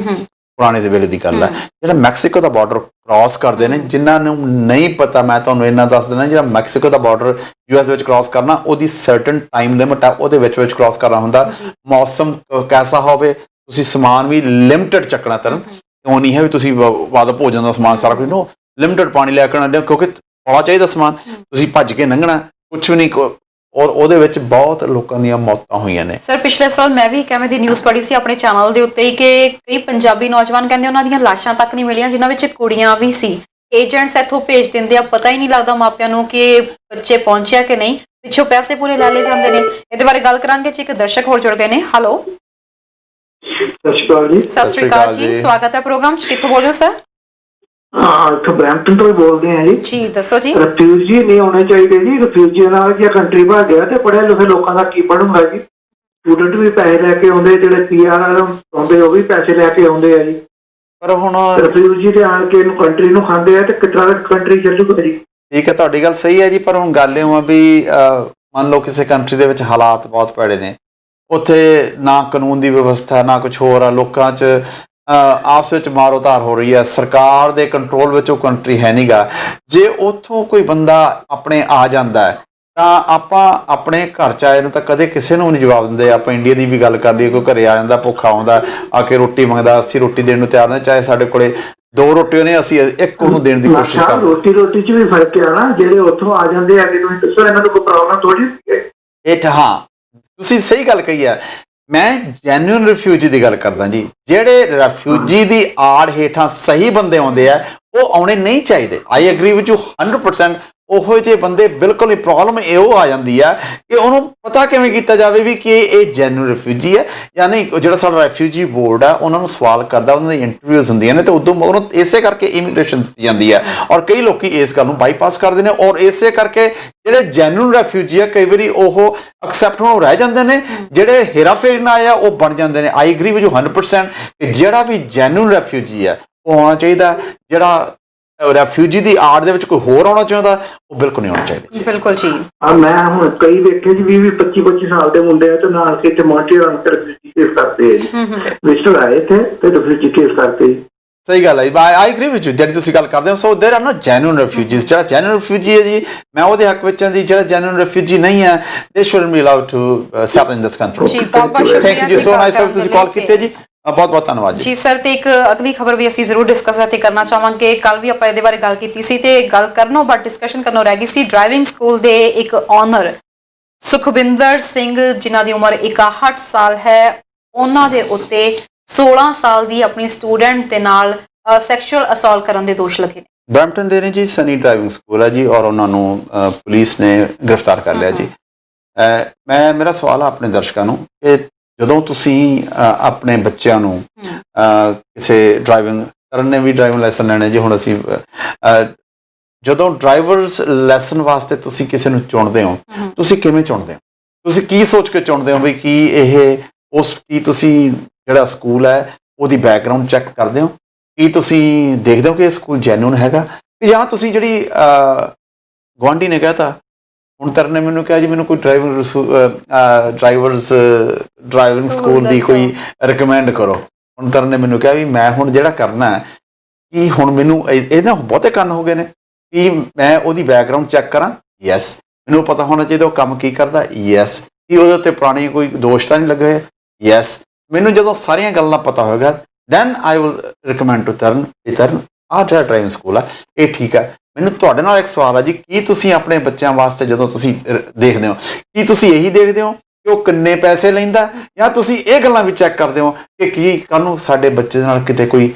ਪੁਰਾਣੇ ਦੇ ਵੇਲੇ ਦੀ ਗੱਲ ਹੈ। ਜਿਹੜਾ ਮੈਕਸੀਕੋ ਦਾ ਬਾਰਡਰ ਕ੍ਰਾਸ ਕਰਦੇ ਨੇ, ਜਿਨ੍ਹਾਂ ਨੂੰ ਨਹੀਂ ਪਤਾ, ਮੈਂ ਤੁਹਾਨੂੰ ਇੰਨਾ ਦੱਸ ਦੇਣਾ, ਜਿਹੜਾ ਮੈਕਸੀਕੋ ਦਾ ਬਾਰਡਰ ਯੂਐਸ ਦੇ ਵਿੱਚ ਕ੍ਰਾਸ ਕਰਨਾ, ਉਹਦੀ ਸਰਟਨ ਟਾਈਮ ਲਿਮਿਟ ਆ, ਉਹਦੇ ਵਿੱਚ ਕ੍ਰਾਸ ਕਰਨਾ ਹੁੰਦਾ। ਮੌਸਮ ਕੈਸਾ ਹੋਵੇ, ਤੁਸੀਂ ਸਮਾਨ ਵੀ ਲਿਮਟਿਡ ਚੱਕਣਾ। ਤਰਨ ਉਹ ਨਹੀਂ ਹੈ ਵੀ ਤੁਸੀਂ ਵਾਦਾ ਭੋਜਨ ਦਾ ਸਮਾਨ ਸਾਰਾ ਕੁਝ, ਨੋ ਲਿਮਟਿਡ ਪਾਣੀ ਲੈ ਕੇ ਆਉਣਾ, ਕਿਉਂਕਿ ਥੋੜਾ ਚਾਹੀਦਾ ਸਮਾਨ, ਤੁਸੀਂ ਭੱਜ ਕੇ ਲੰਘਣਾ, ਕੁਝ ਵੀ ਨਹੀਂ। ਔਰ ਉਹਦੇ ਵਿੱਚ ਬਹੁਤ ਲੋਕਾਂ ਦੀਆਂ ਮੌਤਾਂ ਹੋਈਆਂ ਨੇ। ਸਰ, ਪਿਛਲੇ ਸਾਲ ਮੈਂ ਵੀ ਕਿਵੇਂ ਦੀ ਨਿਊਜ਼ ਪੜ੍ਹੀ ਸੀ ਆਪਣੇ ਚੈਨਲ ਦੇ ਉੱਤੇ ਕਿ ਕਈ ਪੰਜਾਬੀ ਨੌਜਵਾਨ ਕਹਿੰਦੇ ਉਹਨਾਂ ਦੀਆਂ ਲਾਸ਼ਾਂ ਤੱਕ ਨਹੀਂ ਮਿਲੀਆਂ, ਜਿਨ੍ਹਾਂ ਵਿੱਚ ਕੁੜੀਆਂ ਵੀ ਸੀ। ਏਜੰਟਸ ਇੱਥੋਂ ਭੇਜ ਦਿੰਦੇ ਆ, ਪਤਾ ਹੀ ਨਹੀਂ ਲੱਗਦਾ ਮਾਪਿਆਂ ਨੂੰ ਕਿ ਬੱਚੇ ਪਹੁੰਚਿਆ ਕਿ ਨਹੀਂ, ਪਿੱਛੋਂ ਪੈਸੇ ਪੂਰੇ ਲੈ ਲਏ ਜਾਂਦੇ ਨੇ। ਇਹਦੇ ਬਾਰੇ ਗੱਲ ਕਰਾਂਗੇ ਜੀ। ਇੱਕ ਦਰਸ਼ਕ ਹੋਰ ਜੁੜ ਗਏ ਨੇ। ਹੈਲੋ, ਸਤਿ ਸ਼੍ਰੀ ਅਕਾਲ ਜੀ। ਸਤਿ ਸ਼੍ਰੀ ਅਕਾਲ ਜੀ, ਸਵਾਗਤ ਹੈ ਪ੍ਰੋਗਰਾਮ 'ਚ। ਕਿੱਥੋਂ ਬੋਲ ਰਹੇ ਹੋ ਸਰ? ਇੱਥੋਂ ਬਰੈਂਪਟਨ ਤੋਂ ਬੋਲਦੇ ਆ ਜੀ। ਜੀ ਦੱਸੋ ਜੀ। ਰਿਫਿਊਜੀ ਨਹੀਂ ਹੋਣੇ ਚਾਹੀਦੇ ਜੀ। ਰਿਫਿਊਜੀ ਨਾਲ ਜੇ ਕੰਟਰੀ ਬਣ ਗਿਆ ਤੇ ਪੜ੍ਹੇ ਲਿਖੇ ਲੋਕਾਂ ਦਾ ਕੀ ਬਣੂਗਾ ਜੀ। ਸਟੂਡੈਂਟ ਵੀ ਪੈਸੇ ਲੈ ਕੇ ਆਉਂਦੇ, ਜਿਹੜੇ ਪੀਆਰ ਆਉਂਦੇ ਉਹ ਵੀ ਪੈਸੇ ਲੈ ਕੇ ਆਉਂਦੇ ਆ ਜੀ। ਪਰ ਹੁਣ ਰਿਫਿਊਜੀ ਤੇ ਆਣ ਕੇ ਕੰਟਰੀ ਨੂੰ ਖਾਂਦੇ ਆ ਤੇ ਕਿਤਨਾ ਕੰਟਰੀ ਚੱਲੂਗਾ ਜੀ। ਠੀਕ ਹੈ, ਤੁਹਾਡੀ ਗੱਲ ਸਹੀ ਹੈ ਜੀ। ਪਰ ਹੁਣ ਗੱਲ ਇਹ ਆ ਵੀ ਮੰਨ ਲਓ ਕਿਸੇ ਕੰਟਰੀ ਦੇ ਵਿੱਚ ਹਾਲਾਤ ਬਹੁਤ ਭੈੜੇ ਨੇ, ਉੱਥੇ ਨਾ ਕਾਨੂੰਨ ਦੀ ਵਿਵਸਥਾ, ਨਾ ਕੁਝ ਹੋਰ ਆ, ਲੋਕਾਂ 'ਚ ਆਪਸ ਵਿੱਚ ਮਾਰੋ ਧਾਰ ਹੋ ਰਹੀ ਹੈ, ਸਰਕਾਰ ਦੇ ਕੰਟਰੋਲ ਵਿੱਚ ਉਹ ਕੰਟਰੀ ਹੈ ਨਹੀਂਗਾ। ਜੇ ਉੱਥੋਂ ਕੋਈ ਬੰਦਾ ਆਪਣੇ ਆ ਜਾਂਦਾ ਹੈ ਤਾਂ ਆਪਾਂ ਆਪਣੇ ਘਰ 'ਚ ਆਏ ਨੂੰ ਤਾਂ ਕਦੇ ਕਿਸੇ ਨੂੰ ਨਹੀਂ ਜਵਾਬ ਦਿੰਦੇ। ਆਪਾਂ ਇੰਡੀਆ ਦੀ ਵੀ ਗੱਲ ਕਰ ਲਈਏ, ਕੋਈ ਘਰੇ ਆ ਜਾਂਦਾ ਭੁੱਖਾ ਆਉਂਦਾ, ਆ ਕੇ ਰੋਟੀ ਮੰਗਦਾ, ਅਸੀਂ ਰੋਟੀ ਦੇਣ ਨੂੰ ਤਿਆਰ ਨੇ, ਚਾਹੇ ਸਾਡੇ ਕੋਲੇ 2 ਰੋਟੀਆਂ ਨੇ, ਅਸੀਂ ਇੱਕ ਉਹਨੂੰ ਦੇਣ ਦੀ ਕੋਸ਼ਿਸ਼ ਕਰਦੇ। ਰੋਟੀ 'ਚ ਵੀ ਫਰਕ ਹੈ ਨਾ। ਜਿਹੜੇ ਉੱਥੋਂ ਆ ਜਾਂਦੇ ਆ, ਦੱਸੋ ਇਹਨਾਂ ਨੂੰ ਕੋਈ ਪ੍ਰੋਬਲਮ ਥੋੜੀ ਹੈ ਇਹ। ਹਾਂ, ਤੁਸੀਂ ਸਹੀ ਗੱਲ ਕਹੀ ਹੈ। ਮੈਂ ਜੈਨੂਇਨ ਰਿਫਿਊਜੀ ਦੀ ਗੱਲ ਕਰਦਾ ਜੀ। ਜਿਹੜੇ ਰਿਫਿਊਜੀ ਦੀ ਆੜ ਹੇਠਾਂ ਸਹੀ ਬੰਦੇ ਆਉਂਦੇ ਆ, ਉਹ ਆਉਣੇ ਨਹੀਂ ਚਾਹੀਦੇ। I agree with you 100%। ਉਹੋ ਜਿਹੇ ਬੰਦੇ ਬਿਲਕੁਲ ਹੀ ਪ੍ਰੋਬਲਮ ਇਹੋ ਆ ਜਾਂਦੀ ਆ ਕਿ ਉਹਨੂੰ ਪਤਾ ਕਿਵੇਂ ਕੀਤਾ ਜਾਵੇ ਵੀ ਕਿ ਇਹ ਜੈਨੂਇਨ ਰਿਫਿਊਜੀ ਹੈ ਜਾਂ ਨਹੀਂ। ਜਿਹੜਾ ਸਾਡਾ ਰੈਫਿਊਜੀ ਬੋਰਡ ਆ ਉਹਨਾਂ ਨੂੰ ਸਵਾਲ ਕਰਦਾ, ਉਹਨਾਂ ਦੀ ਇੰਟਰਵਿਊਜ਼ ਹੁੰਦੀਆਂ ਨੇ ਤੇ ਉਦੋਂ ਉਹਨੂੰ ਇਸੇ ਕਰਕੇ ਇਮੀਗ੍ਰੇਸ਼ਨ ਦਿੱਤੀ ਜਾਂਦੀ ਹੈ। ਔਰ ਕਈ ਲੋਕੀ ਇਸ ਗੱਲ ਨੂੰ ਬਾਈਪਾਸ ਕਰਦੇ ਨੇ ਔਰ ਇਸੇ ਕਰਕੇ ਜਿਹੜੇ ਜੈਨੂਇਨ ਰੈਫਿਊਜੀ ਆ ਕਈ ਵਾਰੀ ਉਹ ਐਕਸੈਪਟ ਹੋਣੋਂ ਰਹਿ ਜਾਂਦੇ ਨੇ, ਜਿਹੜੇ ਹੇਰਾਫੇਰੀ ਨਾਲ ਆਇਆ ਉਹ ਬਣ ਜਾਂਦੇ ਨੇ। ਆਈ ਐਗਰੀ ਵਿਦ ਯੂ 100% ਕਿ ਜਿਹੜਾ ਵੀ ਜੈਨੂਇਨ ਰੈਫਿਊਜੀ ਆ ਉਹ ਆਉਣਾ ਚਾਹੀਦਾ। ਜਿਹੜਾ ਰੈਫਿਊਜੀ ਦੀ ਆੜ ਦੇ ਵਿੱਚ ਕੋਈ ਹੋਰ ਆਉਣਾ ਚਾਹੁੰਦਾ ਉਹ ਬਿਲਕੁਲ ਨਹੀਂ ਆਉਣਾ ਚਾਹੀਦਾ। ਬਿਲਕੁਲ ਜੀ। ਮੈਂ ਹੁਣ ਕਈ ਵੇਖੇ ਜੀ 20-25 ਸਾਲ ਦੇ ਮੁੰਡੇ ਆ ਤੇ ਨਾਲ ਕੇ ਤੇ ਮੌਂਟਰੀਅਲ ਅੰਤਰ ਕੇਸ ਕਰਤੇ ਜੀ, ਵਿਜ਼ਟਰ ਆਏ ਤੇ ਰਿਫਿਊਜੀ ਕੇਸ ਕਰਤੇ। ਸਹੀ ਗੱਲ ਹੈ। ਆਈ ਐਗਰੀ ਵਿਦ ਯੂ ਜਿਹੜੀ ਤੁਸੀਂ ਗੱਲ ਕਰਦੇ ਹੋ। So there are not genuine refugees. ਜਿਹੜਾ ਜੈਨੂਇਨ ਰੈਫਿਊਜੀ ਹੈ ਜੀ ਮੈਂ ਉਹਦੇ ਹੱਕ ਵਿੱਚ ਹਾਂ ਜੀ। ਜਿਹੜਾ ਜੈਨੂਇਨ ਰੈਫਿਊਜੀ ਨਹੀਂ ਹੈ they shouldn't be allowed to settle in this country. ਜੀ ਬਹੁਤ ਬਹੁਤ ਸ਼ੁਕਰੀਆ। Thank you so nice sir, ਤੁਸੀਂ ਕਾਲ ਕੀਤੀ ਹੈ ਜੀ, ਬਹੁਤ ਬਹੁਤ ਧੰਨਵਾਦ ਜੀ। ਜੀ ਸਰ, ਤੇ ਇੱਕ ਅਗਲੀ ਖਬਰ ਵੀ ਅਸੀਂ ਜ਼ਰੂਰ ਡਿਸਕਸ ਇੱਥੇ ਕਰਨਾ ਚਾਹਾਂਗੇ। ਕੱਲ ਵੀ ਆਪਾਂ ਇਹਦੇ ਬਾਰੇ ਗੱਲ ਕੀਤੀ ਸੀ ਤੇ ਗੱਲ ਕਰਨੋਂ ਬਾਅਦ ਡਿਸਕਸ਼ਨ ਕਰਨੋਂ ਰਹਿ ਗਈ ਸੀ। ਡਰਾਈਵਿੰਗ ਸਕੂਲ ਦੇ ਇੱਕ ਓਨਰ ਸੁਖਵਿੰਦਰ ਸਿੰਘ ਜਿਨ੍ਹਾਂ ਦੀ ਉਮਰ 61 ਸਾਲ ਹੈ, ਉਹਨਾਂ ਦੇ ਉੱਤੇ 16 ਸਾਲ ਦੀ ਆਪਣੀ ਸਟੂਡੈਂਟ ਦੇ ਨਾਲ ਸੈਕਸ਼ੂਅਲ ਅਸੌਲਟ ਕਰਨ ਦੇ ਦੋਸ਼ ਲੱਗੇ ਨੇ। ਬਰੈਂਪਟਨ ਦੇ ਨੇ ਜੀ, ਸਨੀ ਡਰਾਈਵਿੰਗ ਸਕੂਲ ਹੈ ਜੀ ਔਰ ਉਹਨਾਂ ਨੂੰ ਪੁਲਿਸ ਨੇ ਗ੍ਰਿਫਤਾਰ ਕਰ ਲਿਆ ਜੀ। ਮੇਰਾ ਸਵਾਲ ਆ ਆਪਣੇ ਦਰਸ਼ਕਾਂ ਨੂੰ ਕਿ ਜਦੋਂ ਤੁਸੀਂ ਆਪਣੇ ਬੱਚਿਆਂ ਨੂੰ ਕਿਸੇ ਡਰਾਈਵਿੰਗ ਕਰਨ ਨੇ ਵੀ ਡਰਾਈਵਿੰਗ ਲਾਇਸੈਂਸ ਲੈਣਾ ਜੀ, ਹੁਣ ਅਸੀਂ ਜਦੋਂ ਡਰਾਈਵਰਸ ਲੈਸਨ ਵਾਸਤੇ ਤੁਸੀਂ ਕਿਸੇ ਨੂੰ ਚੁਣਦੇ ਹੋ ਤੁਸੀਂ ਕਿਵੇਂ ਚੁਣਦੇ ਹੋ? ਤੁਸੀਂ ਕੀ ਸੋਚ ਕੇ ਚੁਣਦੇ ਹੋ ਵੀ ਕੀ ਇਹ ਕੀ ਤੁਸੀਂ ਜਿਹੜਾ ਸਕੂਲ ਹੈ ਉਹਦੀ ਬੈਕਗ੍ਰਾਉਂਡ ਚੈੱਕ ਕਰਦੇ ਹੋ? ਕੀ ਤੁਸੀਂ ਦੇਖਦੇ ਹੋ ਕਿ ਇਹ ਸਕੂਲ ਜੈਨੂਇਨ ਹੈਗਾ? ਜਾਂ ਤੁਸੀਂ ਜਿਹੜੀ ਗੁਆਂਢੀ ਨੇ ਕਹਿਤਾ, ਹੁਣ ਤਰਨ ਨੇ ਮੈਨੂੰ ਕਿਹਾ ਜੀ ਮੈਨੂੰ ਕੋਈ ਡਰਾਈਵਿੰਗ ਸਕੂਲ ਦੀ ਕੋਈ ਰਿਕਮੈਂਡ ਕਰੋ। ਹੁਣ ਤਰਨ ਨੇ ਮੈਨੂੰ ਕਿਹਾ ਵੀ ਮੈਂ ਹੁਣ ਜਿਹੜਾ ਕਰਨਾ ਹੈ ਕਿ ਹੁਣ ਮੈਨੂੰ ਇਹਦਾ ਬਹੁਤੇ ਕੰਨ ਹੋ ਗਏ ਨੇ ਕਿ ਮੈਂ ਉਹਦੀ ਬੈਕਗਰਾਉਂਡ ਚੈੱਕ ਕਰਾਂ। ਯੈਸ, ਮੈਨੂੰ ਪਤਾ ਹੋਣਾ ਚਾਹੀਦਾ ਉਹ ਕੰਮ ਕੀ ਕਰਦਾ। ਯੈਸ, ਕਿ ਉਹਦੇ ਉੱਤੇ ਪੁਰਾਣੀ ਕੋਈ ਦੋਸ਼ ਤਾਂ ਨਹੀਂ ਲੱਗੇ ਹੋਏ। ਯੈਸ, ਮੈਨੂੰ ਜਦੋਂ ਸਾਰੀਆਂ ਗੱਲਾਂ ਪਤਾ ਹੋਏਗਾ then I will recommend to Taran ਆਹ ਜਿਹੜਾ ਡਰਾਈਵਿੰਗ ਸਕੂਲ ਆ ਇਹ ਠੀਕ ਹੈ। ਮੈਨੂੰ ਤੁਹਾਡੇ ਨਾਲ ਇੱਕ ਸਵਾਲ ਆ ਜੀ, ਕੀ ਤੁਸੀਂ ਆਪਣੇ ਬੱਚਿਆਂ ਵਾਸਤੇ ਜਦੋਂ ਤੁਸੀਂ ਦੇਖਦੇ ਹੋ ਕੀ ਤੁਸੀਂ ਇਹੀ ਦੇਖਦੇ ਹੋ ਕਿ ਉਹ ਕਿੰਨੇ ਪੈਸੇ ਲੈਂਦਾ, ਜਾਂ ਤੁਸੀਂ ਇਹ ਗੱਲਾਂ ਵੀ ਚੈੱਕ ਕਰਦੇ ਹੋ ਕਿ ਕੀ ਕੱਲ੍ਹ ਨੂੰ ਸਾਡੇ ਬੱਚੇ ਨਾਲ ਕਿਤੇ ਕੋਈ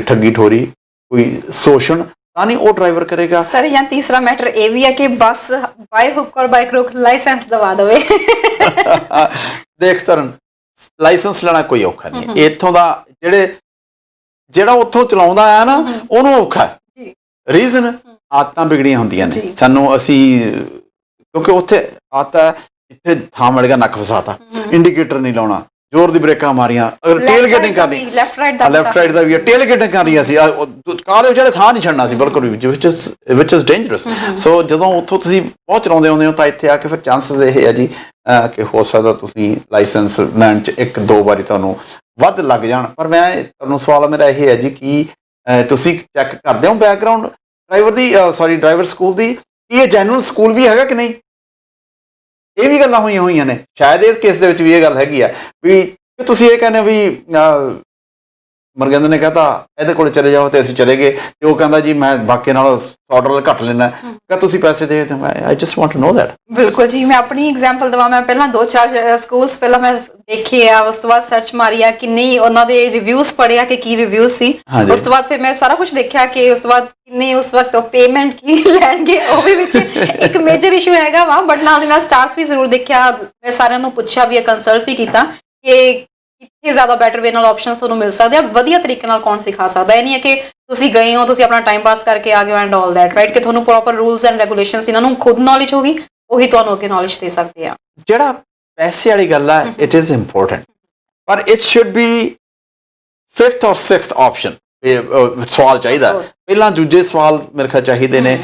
ਠੱਗੀ ਠੋਰੀ ਕੋਈ ਸ਼ੋਸ਼ਣ ਤਾਂ ਨਹੀਂ ਉਹ ਡਰਾਈਵਰ ਕਰੇਗਾ? ਸਰ, ਜਾਂ ਤੀਸਰਾ ਮੈਟਰ ਇਹ ਵੀ ਹੈ ਕਿ ਬਸ ਬਾਈ ਹੁੱਕ ਔਰ ਬਾਈ ਕਰੂਕ ਲਾਇਸੈਂਸ ਦਵਾ ਦੇਵੇ। ਦੇਖ ਤਰਨ, ਲਾਇਸੈਂਸ ਲੈਣਾ ਕੋਈ ਔਖਾ ਨਹੀਂ ਹੈ। ਇੱਥੋਂ ਦਾ ਜਿਹੜਾ ਉੱਥੋਂ ਚਲਾਉਂਦਾ ਆ ਨਾ ਉਹਨੂੰ ਔਖਾ ਹੈ। ਰੀਜ਼ਨ ਆਦਤਾਂ ਵਿਗੜੀਆਂ ਹੁੰਦੀਆਂ ਨੇ ਸਾਨੂੰ। ਅਸੀਂ ਕਿਉਂਕਿ ਉੱਥੇ ਆਦਤ ਜਿੱਥੇ ਥਾਂ ਮਿਲ ਗਿਆ ਨੱਕ ਫਸਾਤਾ, ਇੰਡੀਕੇਟਰ ਨਹੀਂ ਲਾਉਣਾ, ਜ਼ੋਰ ਦੀ ਬ੍ਰੇਕਾਂ ਮਾਰੀਆਂ, ਅਗਰ ਟੇਲ ਗੇਟਿੰਗ ਕਰਨੀ, ਲੈਫਟ ਰਾਈਟ ਦਾ ਵੀ ਟੇਲ ਗੇਟਿੰਗ ਕਰਨੀ ਅਸੀਂ ਕਾਰ ਦੇ ਵਿਚਾਲੇ ਥਾਂ ਨਹੀਂ ਛੱਡਣਾ ਸੀ ਬਿਲਕੁਲ ਵੀ, ਵਿਚ ਇਜ਼ ਡੇਂਜਰਸ। ਸੋ ਜਦੋਂ ਉੱਥੋਂ ਤੁਸੀਂ ਬਹੁਤ ਚਲਾਉਂਦੇ ਆਉਂਦੇ ਹੋ ਤਾਂ ਇੱਥੇ ਆ ਕੇ ਫਿਰ ਚਾਂਸਸ ਇਹ ਹੈ ਜੀ ਕਿ ਹੋ ਸਕਦਾ ਤੁਸੀਂ ਲਾਇਸੈਂਸ ਲੈਣ 'ਚ 1-2 ਵਾਰੀ ਤੁਹਾਨੂੰ ਵੱਧ ਲੱਗ ਜਾਣ। ਪਰ ਮੈਂ ਤੁਹਾਨੂੰ ਸਵਾਲ ਮੇਰਾ ਇਹ ਹੈ ਜੀ ਕਿ ਤੁਸੀਂ ਚੈੱਕ ਕਰਦੇ ਹੋ ਬੈਕਗਰਾਉਂਡ ਡਰਾਈਵਰ ਸਕੂਲ ਦੀ, ਕੀ ਇਹ ਜੈਨੂਇਨ ਸਕੂਲ ਵੀ ਹੈਗਾ ਕਿ ਨਹੀਂ? ਇਹ ਵੀ ਗੱਲਾਂ ਹੋਈਆਂ ਨੇ। ਸ਼ਾਇਦ ਇਸ ਕੇਸ ਦੇ ਵਿੱਚ ਵੀ ਇਹ ਗੱਲ ਹੈਗੀ ਆ ਵੀ ਤੁਸੀਂ ਇਹ ਕਹਿੰਦੇ ਵੀ ਮਰਗਿੰਦਰ ਨੇ ਕਹਤਾ ਇਹਦੇ ਕੋਲ ਚਲੇ ਜਾਓ ਤੇ ਅਸੀਂ ਚਲੇ ਗਏ ਤੇ ਉਹ ਕਹਿੰਦਾ ਜੀ ਮੈਂ ਬਾਕੀ ਨਾਲ $100 ਘੱਟ ਲੈਣਾ, ਕਿ ਤੁਸੀਂ ਪੈਸੇ ਦੇ ਦਿਓ। I just want to know that. ਬਿਲਕੁਲ ਜੀ, ਮੈਂ ਆਪਣੀ ਐਗਜ਼ਾਮਪਲ ਦਵਾਂ। ਮੈਂ ਪਹਿਲਾਂ 2-4 ਸਕੂਲਸ ਪਹਿਲਾਂ ਮੈਂ ਦੇਖੇ ਆ, ਉਸ ਤੋਂ ਬਾਅਦ ਸਰਚ ਮਾਰੀ ਆ, ਕਿੰਨੀ ਉਹਨਾਂ ਦੇ ਰਿਵਿਊਜ਼ ਪੜ੍ਹਿਆ ਕਿ ਕੀ ਰਿਵਿਊ ਸੀ। ਉਸ ਤੋਂ ਬਾਅਦ ਫਿਰ ਮੈਂ ਸਾਰਾ ਕੁਝ ਦੇਖਿਆ ਕਿ ਉਸ ਤੋਂ ਬਾਅਦ ਕਿੰਨੀ ਉਸ ਵਕਤ ਪੇਮੈਂਟ ਕੀ ਲੈਣਗੇ, ਉਹ ਵੀ ਵਿੱਚ ਇੱਕ ਮੇਜਰ ਇਸ਼ੂ ਹੈਗਾ ਵਾ। ਬਟ ਨਾਲ ਦੀ ਨਾਲ ਸਟਾਰਸ ਵੀ ਜ਼ਰੂਰ ਦੇਖਿਆ। ਮੈਂ ਸਾਰਿਆਂ ਨੂੰ ਪੁੱਛਿਆ ਵੀ, ਕੰਸਲਟ ਵੀ ਕੀਤਾ ਕਿ ਕਿੱਥੇ ਜ਼ਿਆਦਾ ਬੈਟਰ ਵੇ ਨਾਲ ਆਪਸ਼ਨਸ ਤੁਹਾਨੂੰ ਮਿਲ ਸਕਦੇ ਆ, ਵਧੀਆ ਤਰੀਕੇ ਨਾਲ ਕੌਣ ਸਿਖਾ ਸਕਦਾ। ਇਹ ਨਹੀਂ ਹੈ ਕਿ ਤੁਸੀਂ ਗਏ ਹੋ, ਤੁਸੀਂ ਆਪਣਾ ਟਾਈਮ ਪਾਸ ਕਰਕੇ ਆ ਗਏ ਐਂਡ ਆਲ ਦੈਟ, ਰਾਈਟ? ਕਿ ਤੁਹਾਨੂੰ ਪ੍ਰੋਪਰ ਰੂਲਸ ਐਂਡ ਰੈਗੂਲੇਸ਼ਨਸ ਇਹਨਾਂ ਨੂੰ ਖੁਦ ਨੌਲੇਜ ਹੋਗੀ, ਉਹੀ ਤੁਹਾਨੂੰ ਅੱਗੇ ਨੌਲੇਜ ਦੇ ਸਕਦੇ ਆ। ਜਿਹੜਾ ਪੈਸੇ ਵਾਲੀ ਗੱਲ ਆ ਇਟ ਇਜ਼ ਇੰਪੋਰਟੈਂਟ, ਪਰ it should be 5th or 6th option. ਸਵਾਲ ਚਾਹੀਦਾ ਪਹਿਲਾਂ, ਦੂਜੇ ਸਵਾਲ ਮੇਰੇ ਖਿਆਲ ਚਾਹੀਦੇ ਨੇ।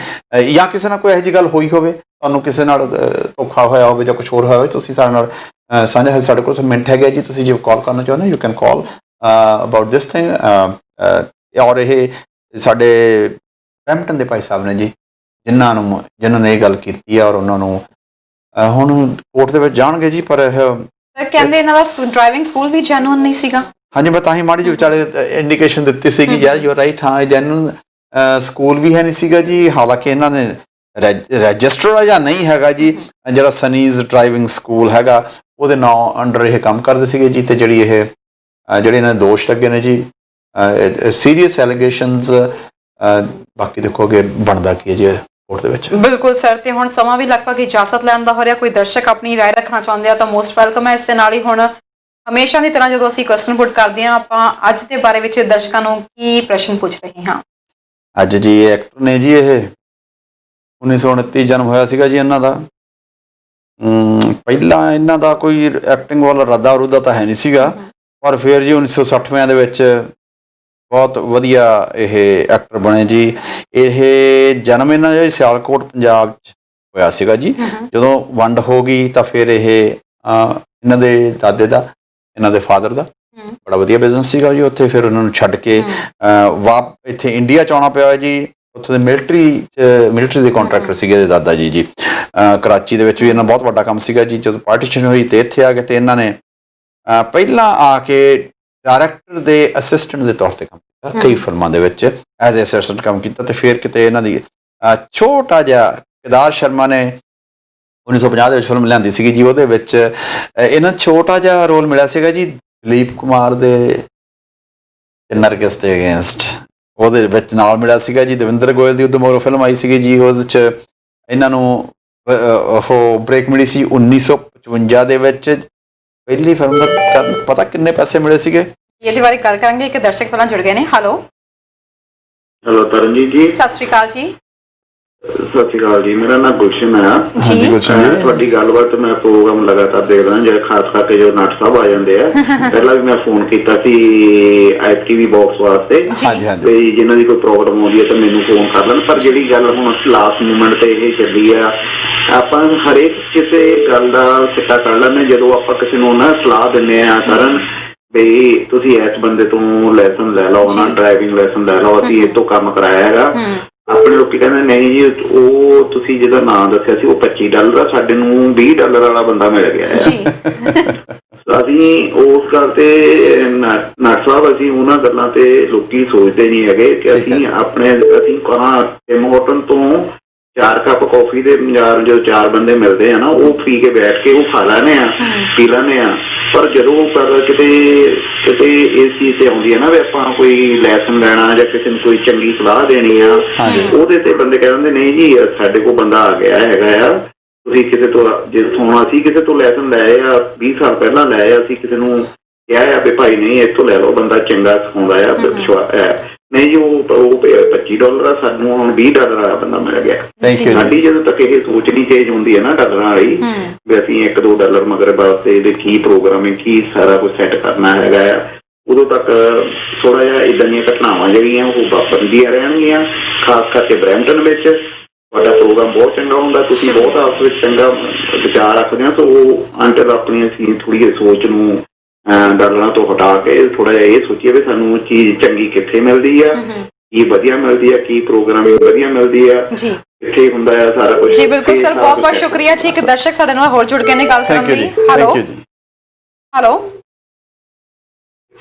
ਜਾਂ ਕਿਸੇ ਨਾਲ ਕੋਈ ਇਹੋ ਜਿਹੀ ਗੱਲ ਹੋਈ ਹੋਵੇ, ਤੁਹਾਨੂੰ ਕਿਸੇ ਨਾਲ ਧੋਖਾ ਹੋਇਆ ਹੋਵੇ ਜਾਂ ਕੁਛ ਹੋਰ ਹੋਇਆ ਹੋਵੇ, ਤੁਸੀਂ ਸਾਡੇ ਨਾਲ ਸਾਂਝਾ, ਸਾਡੇ ਕੋਲ ਮਿੰਟ ਹੈਗੇ ਜੀ, ਤੁਸੀਂ ਜੇ ਕਾਲ ਕਰਨਾ ਚਾਹੁੰਦੇ you can call about this thing. ਔਰ ਇਹ ਸਾਡੇ ਬਰੈਂਪਟਨ ਦੇ ਭਾਈ ਸਾਹਿਬ ਨੇ ਜੀ, ਜਿਨ੍ਹਾਂ ਨੇ ਇਹ ਗੱਲ ਕੀਤੀ ਆ, ਔਰ ਉਹਨਾਂ ਨੂੰ ਹੁਣ ਕੋਰਟ ਦੇ ਵਿੱਚ ਜਾਣਗੇ ਜੀ। ਪਰ ਕਹਿੰਦੇ ਇਹਨਾਂ ਦਾ ਡਰਾਈਵਿੰਗ ਸਕੂਲ ਵੀ ਜੈਨੂਇਨ ਨਹੀਂ ਸੀਗਾ। ਹਾਂਜੀ, ਮੈਂ ਤਾਂ ਹੀ ਮਾੜੀ ਜਿਹੀ ਵਿਚਾਲੇ ਇੰਡੀਕੇਸ਼ਨ ਦਿੱਤੀ ਸੀਗੀ ਯਾਰ ਯੂ ਰਾਈਟ, ਹਾਂ ਜੈਨੂਇਨ ਸਕੂਲ ਵੀ ਹੈ ਨਹੀਂ ਸੀਗਾ ਜੀ। ਹਾਲਾਂਕਿ ਇਹਨਾਂ ਨੇ ਰਜਿਸਟਰ ਆ ਜਾਂ ਨਹੀਂ ਹੈਗਾ ਜੀ, ਜਿਹੜਾ ਸਨੀਜ਼ ਡਰਾਈਵਿੰਗ ਸਕੂਲ ਹੈਗਾ ਉਹਦੇ ਨਾਂ ਅੰਡਰ ਇਹ ਕੰਮ ਕਰਦੇ ਸੀਗੇ ਜੀ। ਤੇ ਜਿਹੜੇ ਇਹਨਾਂ ਦੇ ਦੋਸ਼ ਲੱਗੇ ਨੇ ਜੀ, ਸੀਰੀਅਸ ਐਲੀਗੇਸ਼ਨਸ। ਬਾਕੀ ਦੇਖੋ ਅੱਗੇ ਬਣਦਾ ਕੀ ਹੈ ਜੀ, ਕੋਰਟ ਦੇ ਵਿੱਚ। ਬਿਲਕੁਲ ਸਰ, ਤੇ ਹੁਣ ਸਮਾਂ ਵੀ ਲਗਭਗ ਇਜਾਜ਼ਤ ਲੈਣ ਦਾ ਹੋ ਰਿਹਾ। ਕੋਈ ਦਰਸ਼ਕ ਆਪਣੀ ਰਾਏ ਰੱਖਣਾ ਚਾਹੁੰਦੇ ਆ ਤਾਂ ਮੋਸਟ ਵੈਲਕਮ ਹੈ। ਇਸ ਦੇ ਨਾਲ ਹੀ ਹੁਣ ਹਮੇਸ਼ਾ ਦੀ ਤਰ੍ਹਾਂ ਜਦੋਂ ਅਸੀਂ ਕੁਐਸਚਨ ਪੁੱਟ ਕਰਦੇ ਹਾਂ, ਆਪਾਂ ਅੱਜ ਦੇ ਬਾਰੇ ਵਿੱਚ ਦਰਸ਼ਕਾਂ ਨੂੰ ਕੀ ਪ੍ਰਸ਼ਨ ਪੁੱਛ ਰਹੇ ਹਾਂ? ਅੱਜ ਜੀ ਇਹ ਐਕਟਰ ਨੇ ਜੀ, ਇਹ 1929 ਜਨਮ ਹੋਇਆ ਸੀਗਾ ਜੀ ਇਹਨਾਂ ਦਾ। ਪਹਿਲਾਂ ਇਹਨਾਂ ਦਾ ਕੋਈ ਐਕਟਿੰਗ ਵਾਲਾ ਇਰਾਦਾ ਉਰਦਾ ਤਾਂ ਹੈ ਨਹੀਂ ਸੀਗਾ, ਪਰ ਫਿਰ ਜੀ 1960ਵਿਆਂ ਦੇ ਵਿੱਚ ਬਹੁਤ ਵਧੀਆ ਇਹ ਐਕਟਰ ਬਣੇ ਜੀ। ਇਹ ਜਨਮ ਇਹਨਾਂ ਦਾ ਸਿਆਲਕੋਟ ਪੰਜਾਬ 'ਚ ਹੋਇਆ ਸੀਗਾ ਜੀ। ਜਦੋਂ ਵੰਡ ਹੋ ਗਈ ਤਾਂ ਫਿਰ ਇਹ ਇਹਨਾਂ ਦੇ ਦਾਦੇ ਦਾ, ਇਹਨਾਂ ਦੇ ਫਾਦਰ ਦਾ ਬੜਾ ਵਧੀਆ ਬਿਜ਼ਨਸ ਸੀਗਾ ਜੀ ਉੱਥੇ। ਫਿਰ ਉਹਨਾਂ ਨੂੰ ਛੱਡ ਕੇ ਇੱਥੇ ਇੰਡੀਆ 'ਚ ਆਉਣਾ ਪਿਆ ਜੀ। ਉੱਥੇ ਦੇ ਮਿਲਟਰੀ ਦੇ ਕੰਟਰੈਕਟਰ ਸੀਗੇ ਇਹਦੇ ਦਾਦਾ ਜੀ। ਕਰਾਚੀ ਦੇ ਵਿੱਚ ਵੀ ਇਹਨਾਂ ਬਹੁਤ ਵੱਡਾ ਕੰਮ ਸੀਗਾ ਜੀ। ਜਦੋਂ ਪਾਰਟੀਸ਼ਨ ਹੋਈ ਤੇ ਇੱਥੇ ਆ ਕੇ ਤੇ ਇਹਨਾਂ ਨੇ ਪਹਿਲਾਂ ਆ ਕੇ ਡਾਇਰੈਕਟਰ ਦੇ ਅਸਿਸਟੈਂਟ ਦੇ ਤੌਰ ਤੇ ਕੰਮ ਕੀਤਾ, ਕਈ ਫਿਲਮਾਂ ਦੇ ਵਿੱਚ ਐਜ਼ ਏ ਅਸਿਸਟੈਂਟ ਕੰਮ ਕੀਤਾ। ਤੇ ਫਿਰ ਕਿਤੇ ਇਹਨਾਂ ਦੀ ਛੋਟਾ ਜਿਹਾ ਕੇਦਾਰ ਸ਼ਰਮਾ ਨੇ 1950 ਦੇ ਵਿੱਚ ਫਿਲਮ ਲਿਆਂਦੀ ਸੀਗੀ ਜੀ, ਉਹਦੇ ਵਿੱਚ ਇਹਨਾਂ ਛੋਟਾ ਜਿਹਾ ਰੋਲ ਮਿਲਿਆ ਸੀਗਾ ਜੀ ਦਲੀਪ ਕੁਮਾਰ ਦੇ ਨਰਗਿਸ ਦੇ ਅਗੇਂਸਟ। ਉਹਦੇ ਵਿੱਚ ਨਾਲ ਮਿਲਿਆ ਸੀਗਾ ਜੀ ਦਵਿੰਦਰ ਗੋਇਲ ਦੀ ਉਦੋਂ ਮਗਰੋਂ ਫਿਲਮ ਆਈ ਸੀਗੀ ਜੀ, ਉਹਦੇ 'ਚ ਇਹਨਾਂ ਨੂੰ ਉਹ ਬ੍ਰੇਕ ਮਿਲੀ ਸੀ 1955 ਦੇ ਵਿੱਚ। ਪਹਿਲੀ ਫਿਲਮ ਦਾ ਪਤਾ ਕਿੰਨੇ ਪੈਸੇ ਮਿਲੇ ਸੀਗੇ ਇਹਦੇ ਬਾਰੇ ਗੱਲ ਕਰਾਂਗੇ। ਇੱਕ ਦਰਸ਼ਕ ਪਹਿਲਾਂ ਜੁੜ ਗਏ ਨੇ। ਹੈਲੋ ਤਰਨਜੀਤ ਜੀ, ਸਤਿ ਸ਼੍ਰੀ ਅਕਾਲ ਜੀ। ਸਤਿ ਸ਼੍ਰੀ ਅਕਾਲ ਜੀ। ਮੇਰਾ ਨਾਮ ਗੁਲਸ਼ਨ ਹੈ। ਜੀ ਤੁਹਾਡੀ ਗੱਲਬਾਤ ਮੈਂ ਪ੍ਰੋਗਰਾਮ ਲਗਾਤਾਰ ਦੇਖਦਾ, ਜਿਹੜਾ ਖਾਸ ਕਰਕੇ ਜੋ ਨਟ ਸਾਹਿਬ ਆ ਜਾਂਦੇ ਆ। ਪਹਿਲਾਂ ਵੀ ਮੈਂ ਫੋਨ ਕੀਤਾ ਸੀ IPTV ਬਾਕਸ ਵਾਸਤੇ, ਤੇ ਜਿਨ੍ਹਾਂ ਦੀ ਕੋਈ ਪ੍ਰੋਬਲਮ ਆਉਂਦੀ ਹੈ ਤਾਂ ਮੈਨੂੰ ਫੋਨ ਕਰ ਲੈਣ। ਪਰ ਜਿਹੜੀ ਗੱਲ ਹੁਣ ਲਾਸਟ ਮੂਮੈਂਟ ਤੇ ਇਹ ਚੱਲੀ ਆ, ਆਪਾਂ ਹਰੇਕ ਕਿਸੇ ਗੱਲ ਦਾ ਸਿੱਟਾ ਕਰ ਲੈਂਦੇ ਜਦੋਂ ਆਪਾਂ ਕਿਸੇ ਨੂੰ ਨਾ ਸਲਾਹ ਦਿੰਦੇ ਆ ਕਰਨ ਬਈ ਤੁਸੀਂ ਇਸ ਬੰਦੇ ਤੋਂ ਲਾਇਸੈਂਸ ਲੈ ਲਓ ਨਾ, ਡਰਾਈਵਿੰਗ ਲਾਇਸੈਂਸ ਲੈ ਲਓ, ਅਸੀਂ ਇਹ ਤੋਂ ਕੰਮ ਕਰਾਇਆ ਹੈਗਾ। ਆਪਣੇ ਲੋਕੀ ਕਹਿੰਦੇ ਨਹੀਂ ਜੀ, ਉਹ ਤੁਸੀਂ ਜਿਹਦਾ ਨਾਂ ਦੱਸਿਆ ਸੀ ਉਹ $25 ਆ, ਸਾਡੇ ਨੂੰ $20 ਵਾਲਾ ਬੰਦਾ ਮਿਲ ਗਿਆ ਹੈ। ਅਸੀਂ ਉਸ ਗੱਲ ਤੇ ਨਟ ਸਾਹਿਬ, ਅਸੀਂ ਉਹਨਾਂ ਗੱਲਾਂ ਤੇ ਲੋਕੀ ਸੋਚਦੇ ਨਹੀਂ ਹੈਗੇ ਕਿ ਅਸੀਂ ਕਹਾਂ ਟਿਮ ਹੋਟਨ ਤੋਂ 4 ਕੱਪ ਕੌਫੀ ਦੇ ਬਾਜ਼ਾਰ ਜੋ 4 ਬੰਦੇ ਮਿਲਦੇ ਆ ਨਾ, ਉਹ ਪੀ ਕੇ ਬੈਠ ਕੇ ਉਹ ਖਾ ਲੈਣੇ ਆ, ਪੀ ਲੈਣੇ ਆ। ਪਰ ਜਦੋਂ ਕਿਤੇ ਇਸ ਚੀਜ਼ ਤੇ ਆਉਂਦੀ ਹੈ ਨਾ ਵੀ ਆਪਾਂ ਕੋਈ ਲੈਸਨ ਲੈਣਾ ਜਾਂ ਕਿਸੇ ਨੂੰ ਕੋਈ ਚੰਗੀ ਸਲਾਹ ਦੇਣੀ ਆ, ਉਹਦੇ ਤੇ ਬੰਦੇ ਕਹਿ ਦਿੰਦੇ ਨਹੀਂ ਜੀ ਸਾਡੇ ਕੋਲ ਬੰਦਾ ਆ ਗਿਆ ਹੈਗਾ ਆ, ਤੁਸੀਂ ਕਿਸੇ ਤੋਂ ਜਿੱਥੋਂ ਅਸੀਂ ਕਿਸੇ ਤੋਂ ਲੈਸਨ ਲਏ ਆ 20 ਸਾਲ ਪਹਿਲਾਂ ਲਏ ਆ, ਅਸੀਂ ਕਿਸੇ ਨੂੰ ਕਿਹਾ ਆ ਵੀ ਭਾਈ ਨਹੀਂ ਇੱਥੋਂ ਲੈ ਲਓ, ਬੰਦਾ ਚੰਗਾ ਸਿਖਾਉਂਦਾ ਆ, ਵਿਸ਼ਵਾਸ ਹੈ। ਨਹੀਂ ਜੀ ਉਹ $25 ਆ, ਸਾਨੂੰ ਹੁਣ $20 ਵਾਲਾ ਬੰਦਾ ਮਿਲ ਗਿਆ। ਸਾਡੀ ਜਦੋਂ ਤੱਕ ਇਹ ਸੋਚ ਨਹੀਂ ਚੇਂਜ ਹੁੰਦੀ ਹੈ ਨਾ ਡਾਲਰਾਂ ਵਾਲੀ ਵੀ ਅਸੀਂ $1-2 ਮਗਰ ਵਾਸਤੇ ਇਹਦੇ ਕੀ ਪ੍ਰੋਗਰਾਮਿੰਗ ਕੀ ਸਾਰਾ ਕੁਝ ਸੈੱਟ ਕਰਨਾ ਹੈਗਾ ਆ, ਉਦੋਂ ਤੱਕ ਥੋੜਾ ਜਿਹਾ ਇਦਾਂ ਦੀਆਂ ਘਟਨਾਵਾਂ ਜਿਹੜੀਆਂ ਉਹ ਵਾਪਰਦੀਆਂ ਰਹਿਣਗੀਆਂ। ਖਾਸ ਕਰਕੇ ਬਰੈਂਪਟਨ ਵਿੱਚ ਤੁਹਾਡਾ ਪ੍ਰੋਗਰਾਮ ਬਹੁਤ ਚੰਗਾ ਹੁੰਦਾ, ਤੁਸੀਂ ਬਹੁਤ ਆਪਸ ਵਿੱਚ ਚੰਗਾ ਵਿਚਾਰ ਰੱਖਦੇ ਹੋ। ਤਾਂ ਅੰਟਰ ਆਪਣੀ ਅਸੀਂ ਥੋੜੀ ਜਿਹੀ ਸੋਚ ਨੂੰ ਡਾਲਰਾਂ ਤੋਂ ਹਟਾ ਕੇ ਥੋੜਾ ਜਿਹਾ ਇਹ ਸੋਚੀਏ ਵੀ ਸਾਨੂੰ ਚੀਜ਼ ਚੰਗੀ ਕਿੱਥੇ ਮਿਲਦੀ ਆ, ਕੀ ਵਧੀਆ ਮਿਲਦੀ ਆ, ਕੀ ਪ੍ਰੋਗਰਾਮਿੰਗ ਵਧੀਆ ਮਿਲਦੀ ਆ, ਕਿੱਥੇ ਹੁੰਦਾ ਆ ਸਾਰਾ ਕੁਝ। ਜੀ ਬਿਲਕੁਲ ਸਰ, ਬਹੁਤ ਬਹੁਤ ਸ਼ੁਕਰੀਆ ਜੀ। ਇੱਕ ਦਰਸ਼ਕ ਸਾਡੇ ਨਾਲ ਹੋਰ ਜੁੜ ਗਏ ਨੇ ਗੱਲ ਕਰਨ ਲਈ।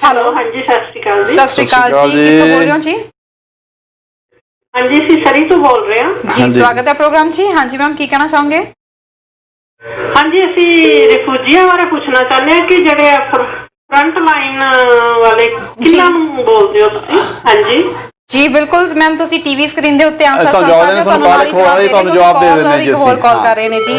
ਹੈਲੋ ਹਾਂਜੀ, ਸਤਿ ਸ਼੍ਰੀ ਅਕਾਲ ਜੀ। ਸਤਿ ਸ਼੍ਰੀ ਅਕਾਲ ਜੀ, ਕਿੱਥੋਂ ਬੋਲ ਰਹੇ ਹੋ ਜੀ? ਹਾਂਜੀ, ਅਸੀਂ ਸਰੀ ਤੋਂ ਬੋਲ ਰਹੇ ਹਾਂ ਜੀ। ਸਵਾਗਤ ਹੈ ਪ੍ਰੋਗਰਾਮ ਜੀ। ਹਾਂਜੀ ਮੈਮ, ਕੀ ਕਹਿਣਾ ਚਾਹੋਗੇ? ਹਾਂਜੀ, ਅਸੀਂ ਰਿਫਿਊਜੀਆਂ ਬਾਰੇ ਪੁੱਛਣਾ ਚਾਹੁੰਦੇ ਹਾਂ ਕਿ ਜਿਹੜੇ ਫਰੰਟ ਲਾਈਨ ਵਾਲੇ ਕਿਹਨਾਂ ਨੂੰ ਬੋਲਦੇ ਹੋ ਤੁਸੀਂ? ਹਾਂਜੀ ਜੀ ਬਿਲਕੁਲ ਮੈਮ, ਤੁਸੀਂ ਟੀਵੀ ਸਕਰੀਨ ਦੇ ਉੱਤੇ ਆਨਸਰ ਸੁਣ ਸਕਦੇ ਹੋ। ਤੁਹਾਨੂੰ ਜਵਾਬ ਦੇ ਦਿੰਦੇ ਜੀ। ਹੋਰ ਕਾਲ ਕਰ ਰਹੇ ਨੇ ਜੀ।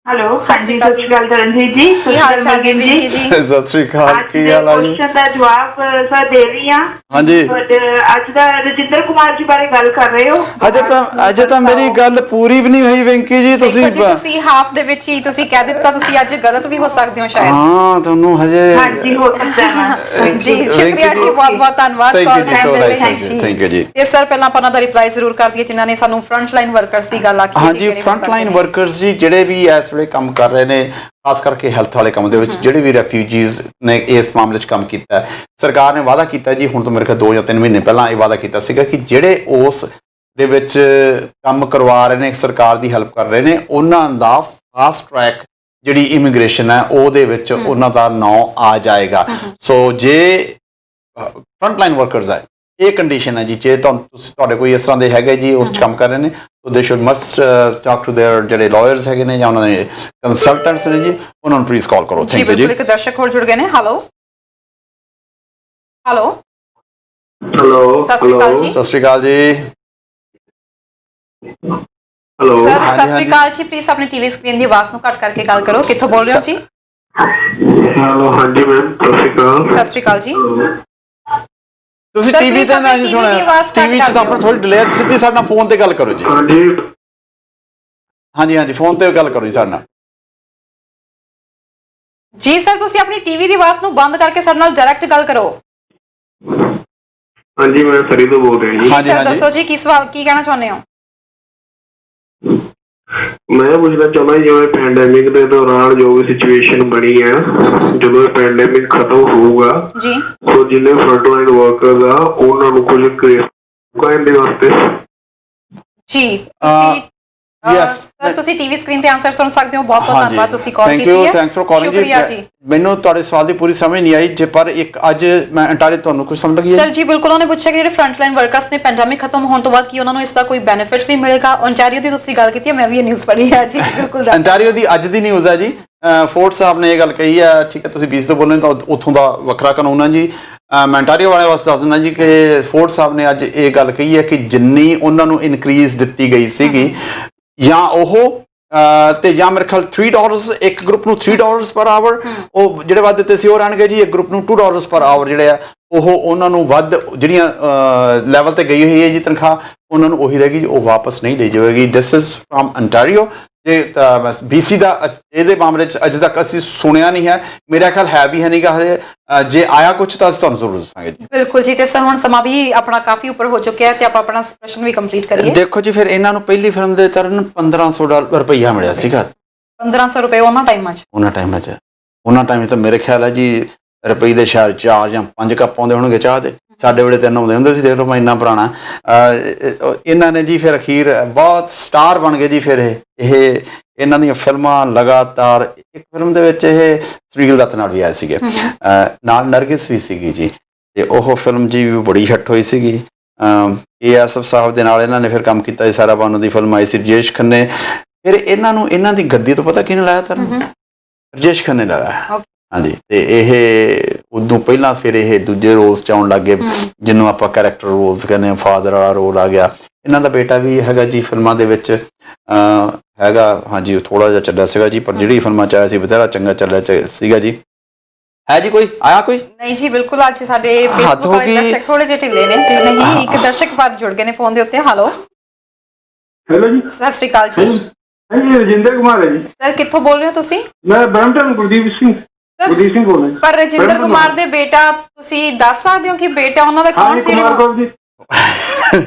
ਹੈਲੋ ਸਤਿ ਸ਼੍ਰੀ ਅਕਾਲ ਤਰਨਜੀਤ ਜੀ, ਕੀ ਹਾਲ ਚਾਲ ਹੈ ਜੀ? ਸਤਿ ਸ਼੍ਰੀ ਅਕਾਲ, ਕੀ ਹਾਲ ਹੈ ਜੀ? ਦਾ ਜਵਾਬ ਸਰ ਦੇ ਰਹੀ ਹਾਂ। ਹਾਂਜੀ, ਅੱਜ ਦਾ ਰਜਿੰਦਰ ਕੁਮਾਰ ਜੀ ਬਾਰੇ ਗੱਲ ਕਰ ਰਹੇ ਹੋ। ਅਜੇ ਤਾਂ ਮੇਰੀ ਗੱਲ ਪੂਰੀ ਵੀ ਨਹੀਂ ਹੋਈ ਵੈਂਕੀ ਜੀ। ਤੁਸੀਂ ਹਾਫ ਦੇ ਵਿੱਚ ਹੀ ਤੁਸੀਂ ਕਹਿ ਦਿੱਤਾ, ਤੁਸੀਂ ਅੱਜ ਗਲਤ ਵੀ ਹੋ ਸਕਦੇ ਹੋ ਸ਼ਾਇਦ। ਹਾਂ, ਤੁਹਾਨੂੰ ਹਜੇ ਹਾਂਜੀ ਹੋ ਸਕਦਾ ਹੈ ਜੀ। ਸ਼ੁਕਰੀਆ ਜੀ, ਬਹੁਤ ਬਹੁਤ ਧੰਨਵਾਦ ਕਾਲ ਕਰਨ ਦੇ ਲਈ। ਥੈਂਕ ਯੂ ਜੀ। ਤੇ ਸਰ ਪਹਿਲਾਂ ਆਪਾਂ ਉਹਨਾਂ ਦਾ ਰਿਪਲਾਈ ਜ਼ਰੂਰ ਕਰ ਦਈਏ ਜਿਨ੍ਹਾਂ ਨੇ ਸਾਨੂੰ ਫਰੰਟ ਲਾਈਨ ਵਰਕਰਸ ਦੀ ਗੱਲ ਆਖੀ। ਹਾਂਜੀ, ਫਰੰਟ ਲਾਈਨ ਵਰਕਰਸ ਜੀ ਜਿਹੜੇ ਵੀ ਇਸ ਵੇਲੇ ਕੰਮ ਕਰ ਰਹੇ ਨੇ, ਖਾਸ ਕਰਕੇ ਹੈਲਥ ਵਾਲੇ ਕੰਮ ਦੇ ਵਿੱਚ, ਜਿਹੜੇ ਵੀ ਰੈਫਿਊਜੀਜ਼ ਨੇ ਇਸ ਮਾਮਲੇ 'ਚ ਕੰਮ ਕੀਤਾ, ਸਰਕਾਰ ਨੇ ਵਾਅਦਾ ਕੀਤਾ ਜੀ, ਹੁਣ ਤੋਂ ਮੇਰੇ ਖਿਆਲ 2 ਜਾਂ 3 ਮਹੀਨੇ ਪਹਿਲਾਂ ਇਹ ਵਾਅਦਾ ਕੀਤਾ ਸੀਗਾ ਕਿ ਜਿਹੜੇ ਉਸ ਦੇ ਵਿੱਚ ਕੰਮ ਕਰਵਾ ਰਹੇ ਨੇ, ਸਰਕਾਰ ਦੀ ਹੈਲਪ ਕਰ ਰਹੇ ਨੇ, ਉਹਨਾਂ ਦਾ ਫਾਸਟ ਟਰੈਕ ਜਿਹੜੀ ਇਮੀਗ੍ਰੇਸ਼ਨ ਹੈ ਉਹਦੇ ਵਿੱਚ ਉਹਨਾਂ ਦਾ ਨਾਂ ਆ ਜਾਏਗਾ। ਸੋ ਜੇ ਫਰੰਟ ਲਾਈਨ ਵਰਕਰਸ ਹੈ, ਇਹ ਕੰਡੀਸ਼ਨ ਹੈ ਜੀ, ਜੇ ਤੁਹਾਡੇ ਕੋਈ ਇਸ ਤਰ੍ਹਾਂ ਦੇ ਹੈਗੇ ਜੀ ਉਸ 'ਚ ਕੰਮ ਕਰ ਰਹੇ ਨੇ, so they should must talk to their ਜਿਹੜੇ ਲਾਇਰਸ ਹੈਗੇ ਨੇ ਜਾਂ ਉਹਨਾਂ ਦੇ ਕੰਸਲਟੈਂਟਸ ਨੇ ਜੀ, ਉਹਨਾਂ ਨੂੰ ਪਲੀਜ਼ ਕਾਲ ਕਰੋ। ਥੈਂਕ ਯੂ ਜੀ। ਇੱਕ ਦਰਸ਼ਕ ਹੋਰ ਜੁੜ ਗਏ ਨੇ। ਹੈਲੋ ਸਤਿ ਸ਼੍ਰੀ ਅਕਾਲ ਜੀ। ਸਤਿ ਸ਼੍ਰੀ ਅਕਾਲ ਜੀ। ਹੈਲੋ ਸਰ ਹਾਂਜੀ, ਸਤਿ ਸ਼੍ਰੀ ਅਕਾਲ ਜੀ, ਪਲੀਜ਼ ਆਪਣੀ ਟੀਵੀ ਸਕਰੀਨ ਦੀ ਆਵਾਜ਼ ਨੂੰ ਘੱਟ ਕਰਕੇ ਗੱਲ ਕਰੋ। ਕਿੱਥੋਂ ਬੋਲ ਰਹੇ ਹੋ ਜੀ? ਹੈਲੋ ਹਾਂਜੀ ਮੈਮ ਸਤਿ ਸ਼੍ਰੀ ਅਕਾਲ। ਸਤਿ ਸ਼੍ਰੀ ਅਕਾਲ ਜੀ। ਤੁਸੀਂ Sir, ਟੀਵੀ please ਤੇ ਨਾ ਆਪਣੀ ਜੀ TV ਦੀ ਆਵਾਜ਼ ਸੁਣਾ, ਘੱਟ ਟੀਵੀ ਕਰ 'ਚ ਤਾਂ ਆਪਣਾ ਦਿਓ। ਥੋੜੀ ਡਿਲੇ, ਸਿੱਧੀ ਸਾਡੇ ਨਾਲ ਫੋਨ ਤੇ ਗੱਲ ਕਰੋ ਜੀ। ਹਾਂਜੀ ਹਾਂਜੀ ਹਾਂਜੀ, ਫੋਨ ਤੇ ਗੱਲ ਕਰੋ ਜੀ ਸਾਡੇ ਨਾਲ। ਜੀ ਸਰ, ਤੁਸੀਂ ਆਪਣੀ ਟੀਵੀ ਦੀ ਆਵਾਜ਼ ਨੂੰ ਬੰਦ ਕਰਕੇ ਸਾਡੇ ਨਾਲ ਡਾਇਰੈਕਟ ਗੱਲ ਕਰੋ। ਹਾਂਜੀ ਮੈਂ ਸਰੀ ਤੋਂ ਬੋਲ ਰਿਹਾ ਜੀ। ਜੀ ਹਾਂਜੀ, ਸਰ ਹਾਂਜੀ। ਦੱਸੋ ਜੀ, ਕੀ ਸਵਾਲ ਕੀ ਕਹਿਣਾ ਚਾਹੁੰਦੇ ਹੋ? ਮੈਂ ਪੁੱਛਣਾ ਚਾਹੁੰਦਾ ਜਿਵੇਂ ਪੈਂਡੈਮਿਕ ਦੇ ਦੌਰਾਨ ਜੋ ਵੀ ਸਿਚੁਏਸ਼ਨ ਬਣੀ ਹੈ, ਜਦੋਂ ਪੈਂਡੈਮਿਕ ਖਤਮ ਹੋਊਗਾ ਜੀ ਸੋ ਜਿੰਨੇ ਫਰੰਟਲਾਈਨ ਵਰਕਰਸ ਆ ਉਹਨਾਂ ਨੂੰ ਕੁਝ ਕਰਨ ਦੇ ਵਾਸਤੇ ਜੀ ਤੁਸੀਂ yes, ਸਰ ਤੁਸੀਂ ਟੀਵੀ ਸਕਰੀਨ ਤੇ ਆਨਸਰ ਸੁਣ ਸਕਦੇ ਹੋ। ਬਹੁਤ ਬਹੁਤ ਹਾਂਜੀ, ਧੰਨਵਾਦ, ਤੁਸੀਂ ਕਾਲ ਥੈਂਕ ਕੀਤੀ ਯੂ, ਹੈ। ਥੈਂਕਸ ਫॉर ਕਾਲਿੰਗ ਸ਼ੁਕਰੀਆ ਜੀ। ਮੈਨੂੰ ਤੁਹਾਡੇ ਸਵਾਲ ਦੀ ਪੂਰੀ ਸਮਝ ਨਹੀਂ ਆਈ ਜੇ, ਪਰ ਇੱਕ ਅੱਜ ਮੈਂ ਅੰਟਾਰੀਓ ਤੁਹਾਨੂੰ ਕੁਝ ਸਮਝ ਲੱਗੀ ਸਰ ਜੀ ਬਿਲਕੁਲ, ਉਹਨੇ ਪੁੱਛਿਆ ਕਿ ਜਿਹੜੇ ਫਰੰਟਲਾਈਨ ਵਰਕਰਸ ਨੇ ਪੈਂਡੈਮਿਕ ਖਤਮ ਹੋਣ ਤੋਂ ਬਾਅਦ ਕੀ ਉਹਨਾਂ ਨੂੰ ਇਸ ਦਾ ਕੋਈ ਬੈਨੀਫਿਟ ਵੀ ਮਿਲੇਗਾ। ਓਨਟਾਰੀਓ ਦੀ ਤੁਸੀਂ ਗੱਲ ਕੀਤੀ ਹੈ, ਮੈਂ ਵੀ ਇਹ ਨਿਊਜ਼ ਪੜ੍ਹੀ ਹੈ ਜੀ। ਬਿਲਕੁਲ ਦੱਸ ਅੰਟਾਰੀਓ ਦੀ ਅੱਜ ਦੀ ਨਿਊਜ਼ ਹੈ ਜੀ। ਫੋਰਡ ਸਾਹਿਬ ਨੇ ਇਹ ਗੱਲ ਕਹੀ ਹੈ, ਠੀਕ ਹੈ, ਤੁਸੀਂ ਬੀਸ ਤੋਂ ਬੋਲ ਰਹੇ ਤਾਂ ਉੱਥੋਂ ਦਾ ਵੱਖਰਾ ਕਾਨੂੰਨ ਹੈ ਜੀ। ਮੈਂ ਅੰਟਾਰੀਓ ਵਾਲਿਆਂ ਵਾਸਤੇ ਦੱਸ ਦਿੰਦਾ ਜੀ ਕਿ ਫੋਰਡ ਸਾਹਿਬ ਨੇ ਅੱਜ ਇਹ ਗੱਲ ਕਹੀ ਹੈ ਕਿ ਜਿੰਨੀ ਉਹਨਾਂ ਨੂੰ ਇਨਕਰੀਜ਼ ਦਿੱਤੀ ਗਈ ਸੀਗੀ, ਜਾਂ ਉਹ ਤੇ ਜਾਂ ਮੇਰੇ ਖਿਆਲ $3 ਇੱਕ ਗਰੁੱਪ ਨੂੰ $3 ਪਰ ਆਵਰ, ਉਹ ਜਿਹੜੇ ਵੱਧ ਦਿੱਤੇ ਸੀ ਉਹ ਰਹਿਣਗੇ ਜੀ। ਇੱਕ ਗਰੁੱਪ ਨੂੰ $2 ਪਰ ਆਵਰ ਜਿਹੜੇ ਆ ਉਹ ਉਹਨਾਂ ਨੂੰ ਵੱਧ ਜਿਹੜੀਆਂ ਲੈਵਲ ਤੇ ਗਈ ਹੋਈ ਹੈ ਜੀ ਤਨਖਾਹ, ਉਹਨਾਂ ਨੂੰ ਉਹੀ ਰਹੇਗੀ, ਉਹ ਵਾਪਸ ਨਹੀਂ ਲਈ ਜਾਵੇਗੀ। This is firm Ontario. ਜੇ BC ਦਾ ਇਹਦੇ ਮਾਮਲੇ 'ਚ ਅਜੇ ਤੱਕ ਅਸੀਂ ਸੁਣਿਆ ਨਹੀਂ ਹੈ, ਮੇਰਾ ਖਿਆਲ ਹੈ ਵੀ ਹੈ ਨਹੀਂ ਗਾ ਹਰੇ। ਜੇ ਆਇਆ ਕੁਛ ਤਾਂ ਅਸੀਂ ਤੁਹਾਨੂੰ ਜ਼ਰੂਰ ਦੱਸਾਂਗੇ ਜੀ। ਬਿਲਕੁਲ ਜੀ। ਤੇ ਸਰ ਹੁਣ ਸਮਾਂ ਵੀ ਆਪਣਾ ਕਾਫੀ ਉੱਪਰ ਹੋ ਚੁੱਕਿਆ ਹੈ ਤੇ ਆਪਾਂ ਆਪਣਾ ਪ੍ਰਸ਼ਨ ਵੀ ਕੰਪਲੀਟ ਕਰੀਏ। ਦੇਖੋ ਜੀ, ਫਿਰ ਇਹਨਾਂ ਨੂੰ ਪਹਿਲੀ ਫਿਲਮ ਦੇ ਤਰਨ $1500 ਰੁਪਈਆ ਮਿਲਿਆ ਸੀਗਾ। 1500 ਰੁਪਏ ਉਹਨਾਂ ਟਾਈਮਾਂ 'ਚ? ਉਹਨਾਂ ਟਾਈਮਾਂ 'ਚ, ਉਹਨਾਂ ਟਾਈਮ ਤਾਂ ਮੇਰੇ ਖਿਆਲ ਹੈ ਜੀ ਰੁਪਏ ਦੇ ਸ਼ਾਇਦ 4 ਜਾਂ 5 ਕੱਪ ਆਉਂਦੇ ਹੋਣਗੇ ਚਾਹ ਦੇ। ਸਾਡੇ ਵੇਲੇ 3 ਆਉਂਦੇ ਹੁੰਦੇ ਸੀ। ਦੇਖ ਲਓ ਮੈਂ ਇੰਨਾ ਪੁਰਾਣਾ। ਇਹਨਾਂ ਨੇ ਜੀ ਫਿਰ ਅਖੀਰ ਬਹੁਤ ਸਟਾਰ ਬਣ ਗਏ ਜੀ। ਫਿਰ ਇਹ ਇਹਨਾਂ ਦੀਆਂ ਫਿਲਮਾਂ ਲਗਾਤਾਰ, ਇੱਕ ਫਿਲਮ ਦੇ ਵਿੱਚ ਇਹ ਸ੍ਰੀਗਲ ਦੱਤ ਨਾਲ ਵੀ ਆਏ ਸੀਗੇ, ਨਾਲ ਨਰਗਿਸ ਵੀ ਸੀਗੀ ਜੀ, ਤੇ ਉਹ ਫਿਲਮ ਜੀ ਵੀ ਬੜੀ ਹਿੱਟ ਹੋਈ ਸੀਗੀ। ASF ਸਾਹਿਬ ਦੇ ਨਾਲ ਇਹਨਾਂ ਨੇ ਫਿਰ ਕੰਮ ਕੀਤਾ ਜੀ। ਸਾਰਾ ਬਾਨੋ ਦੀ ਫਿਲਮ ਆਈ ਸੀ, ਰਜੇਸ਼ ਖੰਨੇ। ਫਿਰ ਇਹਨਾਂ ਨੂੰ ਇਹਨਾਂ ਦੀ ਗੱਦੀ ਤੋਂ ਪਤਾ ਕਿਹਨੇ ਲਾਇਆ ਤਰਨ? ਰਜੇਸ਼ ਖੰਨੇ ਲਾਇਆ। ਹਾਂਜੀ, ਤੇ ਇਹ ਉਦੋਂ ਪਹਿਲਾਂ ਫਿਰ ਇਹ ਦੂਜੇ ਰੋਲਸ 'ਚ ਆਉਣ ਲੱਗ ਗਏ, ਜਿਹਨੂੰ ਆਪਾਂ ਕੈਰੈਕਟਰ ਰੋਲਸ ਕਹਿੰਦੇ ਹਾਂ। ਫਾਦਰ ਵਾਲਾ ਰੋਲ ਆ ਗਿਆ। ਇਹਨਾਂ ਦਾ ਬੇਟਾ ਵੀ ਹੈਗਾ ਜੀ ਫਿਲਮਾਂ ਦੇ ਵਿੱਚ ਹੈਗਾ। ਹਾਂਜੀ, ਥੋੜਾ ਜਿਹਾ ਚੱਲਿਆ ਸੀਗਾ ਜੀ, ਪਰ ਜਿਹੜੀ ਫਿਲਮਾਂ 'ਚ ਆਇਆ ਸੀ ਬਥੇਰਾ ਚੰਗਾ ਚੱਲਿਆ ਸੀਗਾ ਜੀ। ਹੈ ਜੀ ਕੋਈ ਆਇਆ ਕੋਈ? ਨਹੀਂ ਜੀ ਬਿਲਕੁਲ, ਅੱਜ ਸਾਡੇ ਫੇਸਬੁੱਕ ਵਾਲੇ ਦਰਸ਼ਕ ਥੋੜੇ ਜਿਹੇ ਢਿੱਲੇ ਨੇ ਜੀ। ਨਹੀਂ, ਇੱਕ ਦਰਸ਼ਕ ਬਾਅਦ ਜੁੜ ਗਏ ਨੇ ਫੋਨ ਦੇ ਉੱਤੇ। ਹੈਲੋ ਜੀ ਸਤਿ ਸ਼੍ਰੀ ਅਕਾਲ ਜੀ। ਹਾਂਜੀ ਰਜਿੰਦਰ ਕੁਮਾਰ ਹੈ ਜੀ। ਸਰ ਕਿੱਥੋਂ ਬੋਲ ਰਹੇ ਹੋ ਤੁਸੀਂ? ਮੈਂ ਬ੍ਰਹਮਟਨ ਗੁਰਦੀਪ ਸਿੰਘ ਬੋਲ ਰਿਹਾ। ਪਰ ਰਜਿੰਦਰ ਕੁਮਾਰ ਦੇ ਬੇਟਾ ਤੁਸੀਂ ਦੱਸ ਸਕਦੇ ਹੋ ਕਿ ਬੇਟਾ ਉਹਨਾਂ ਦਾ ਕੌਣ ਸੀ?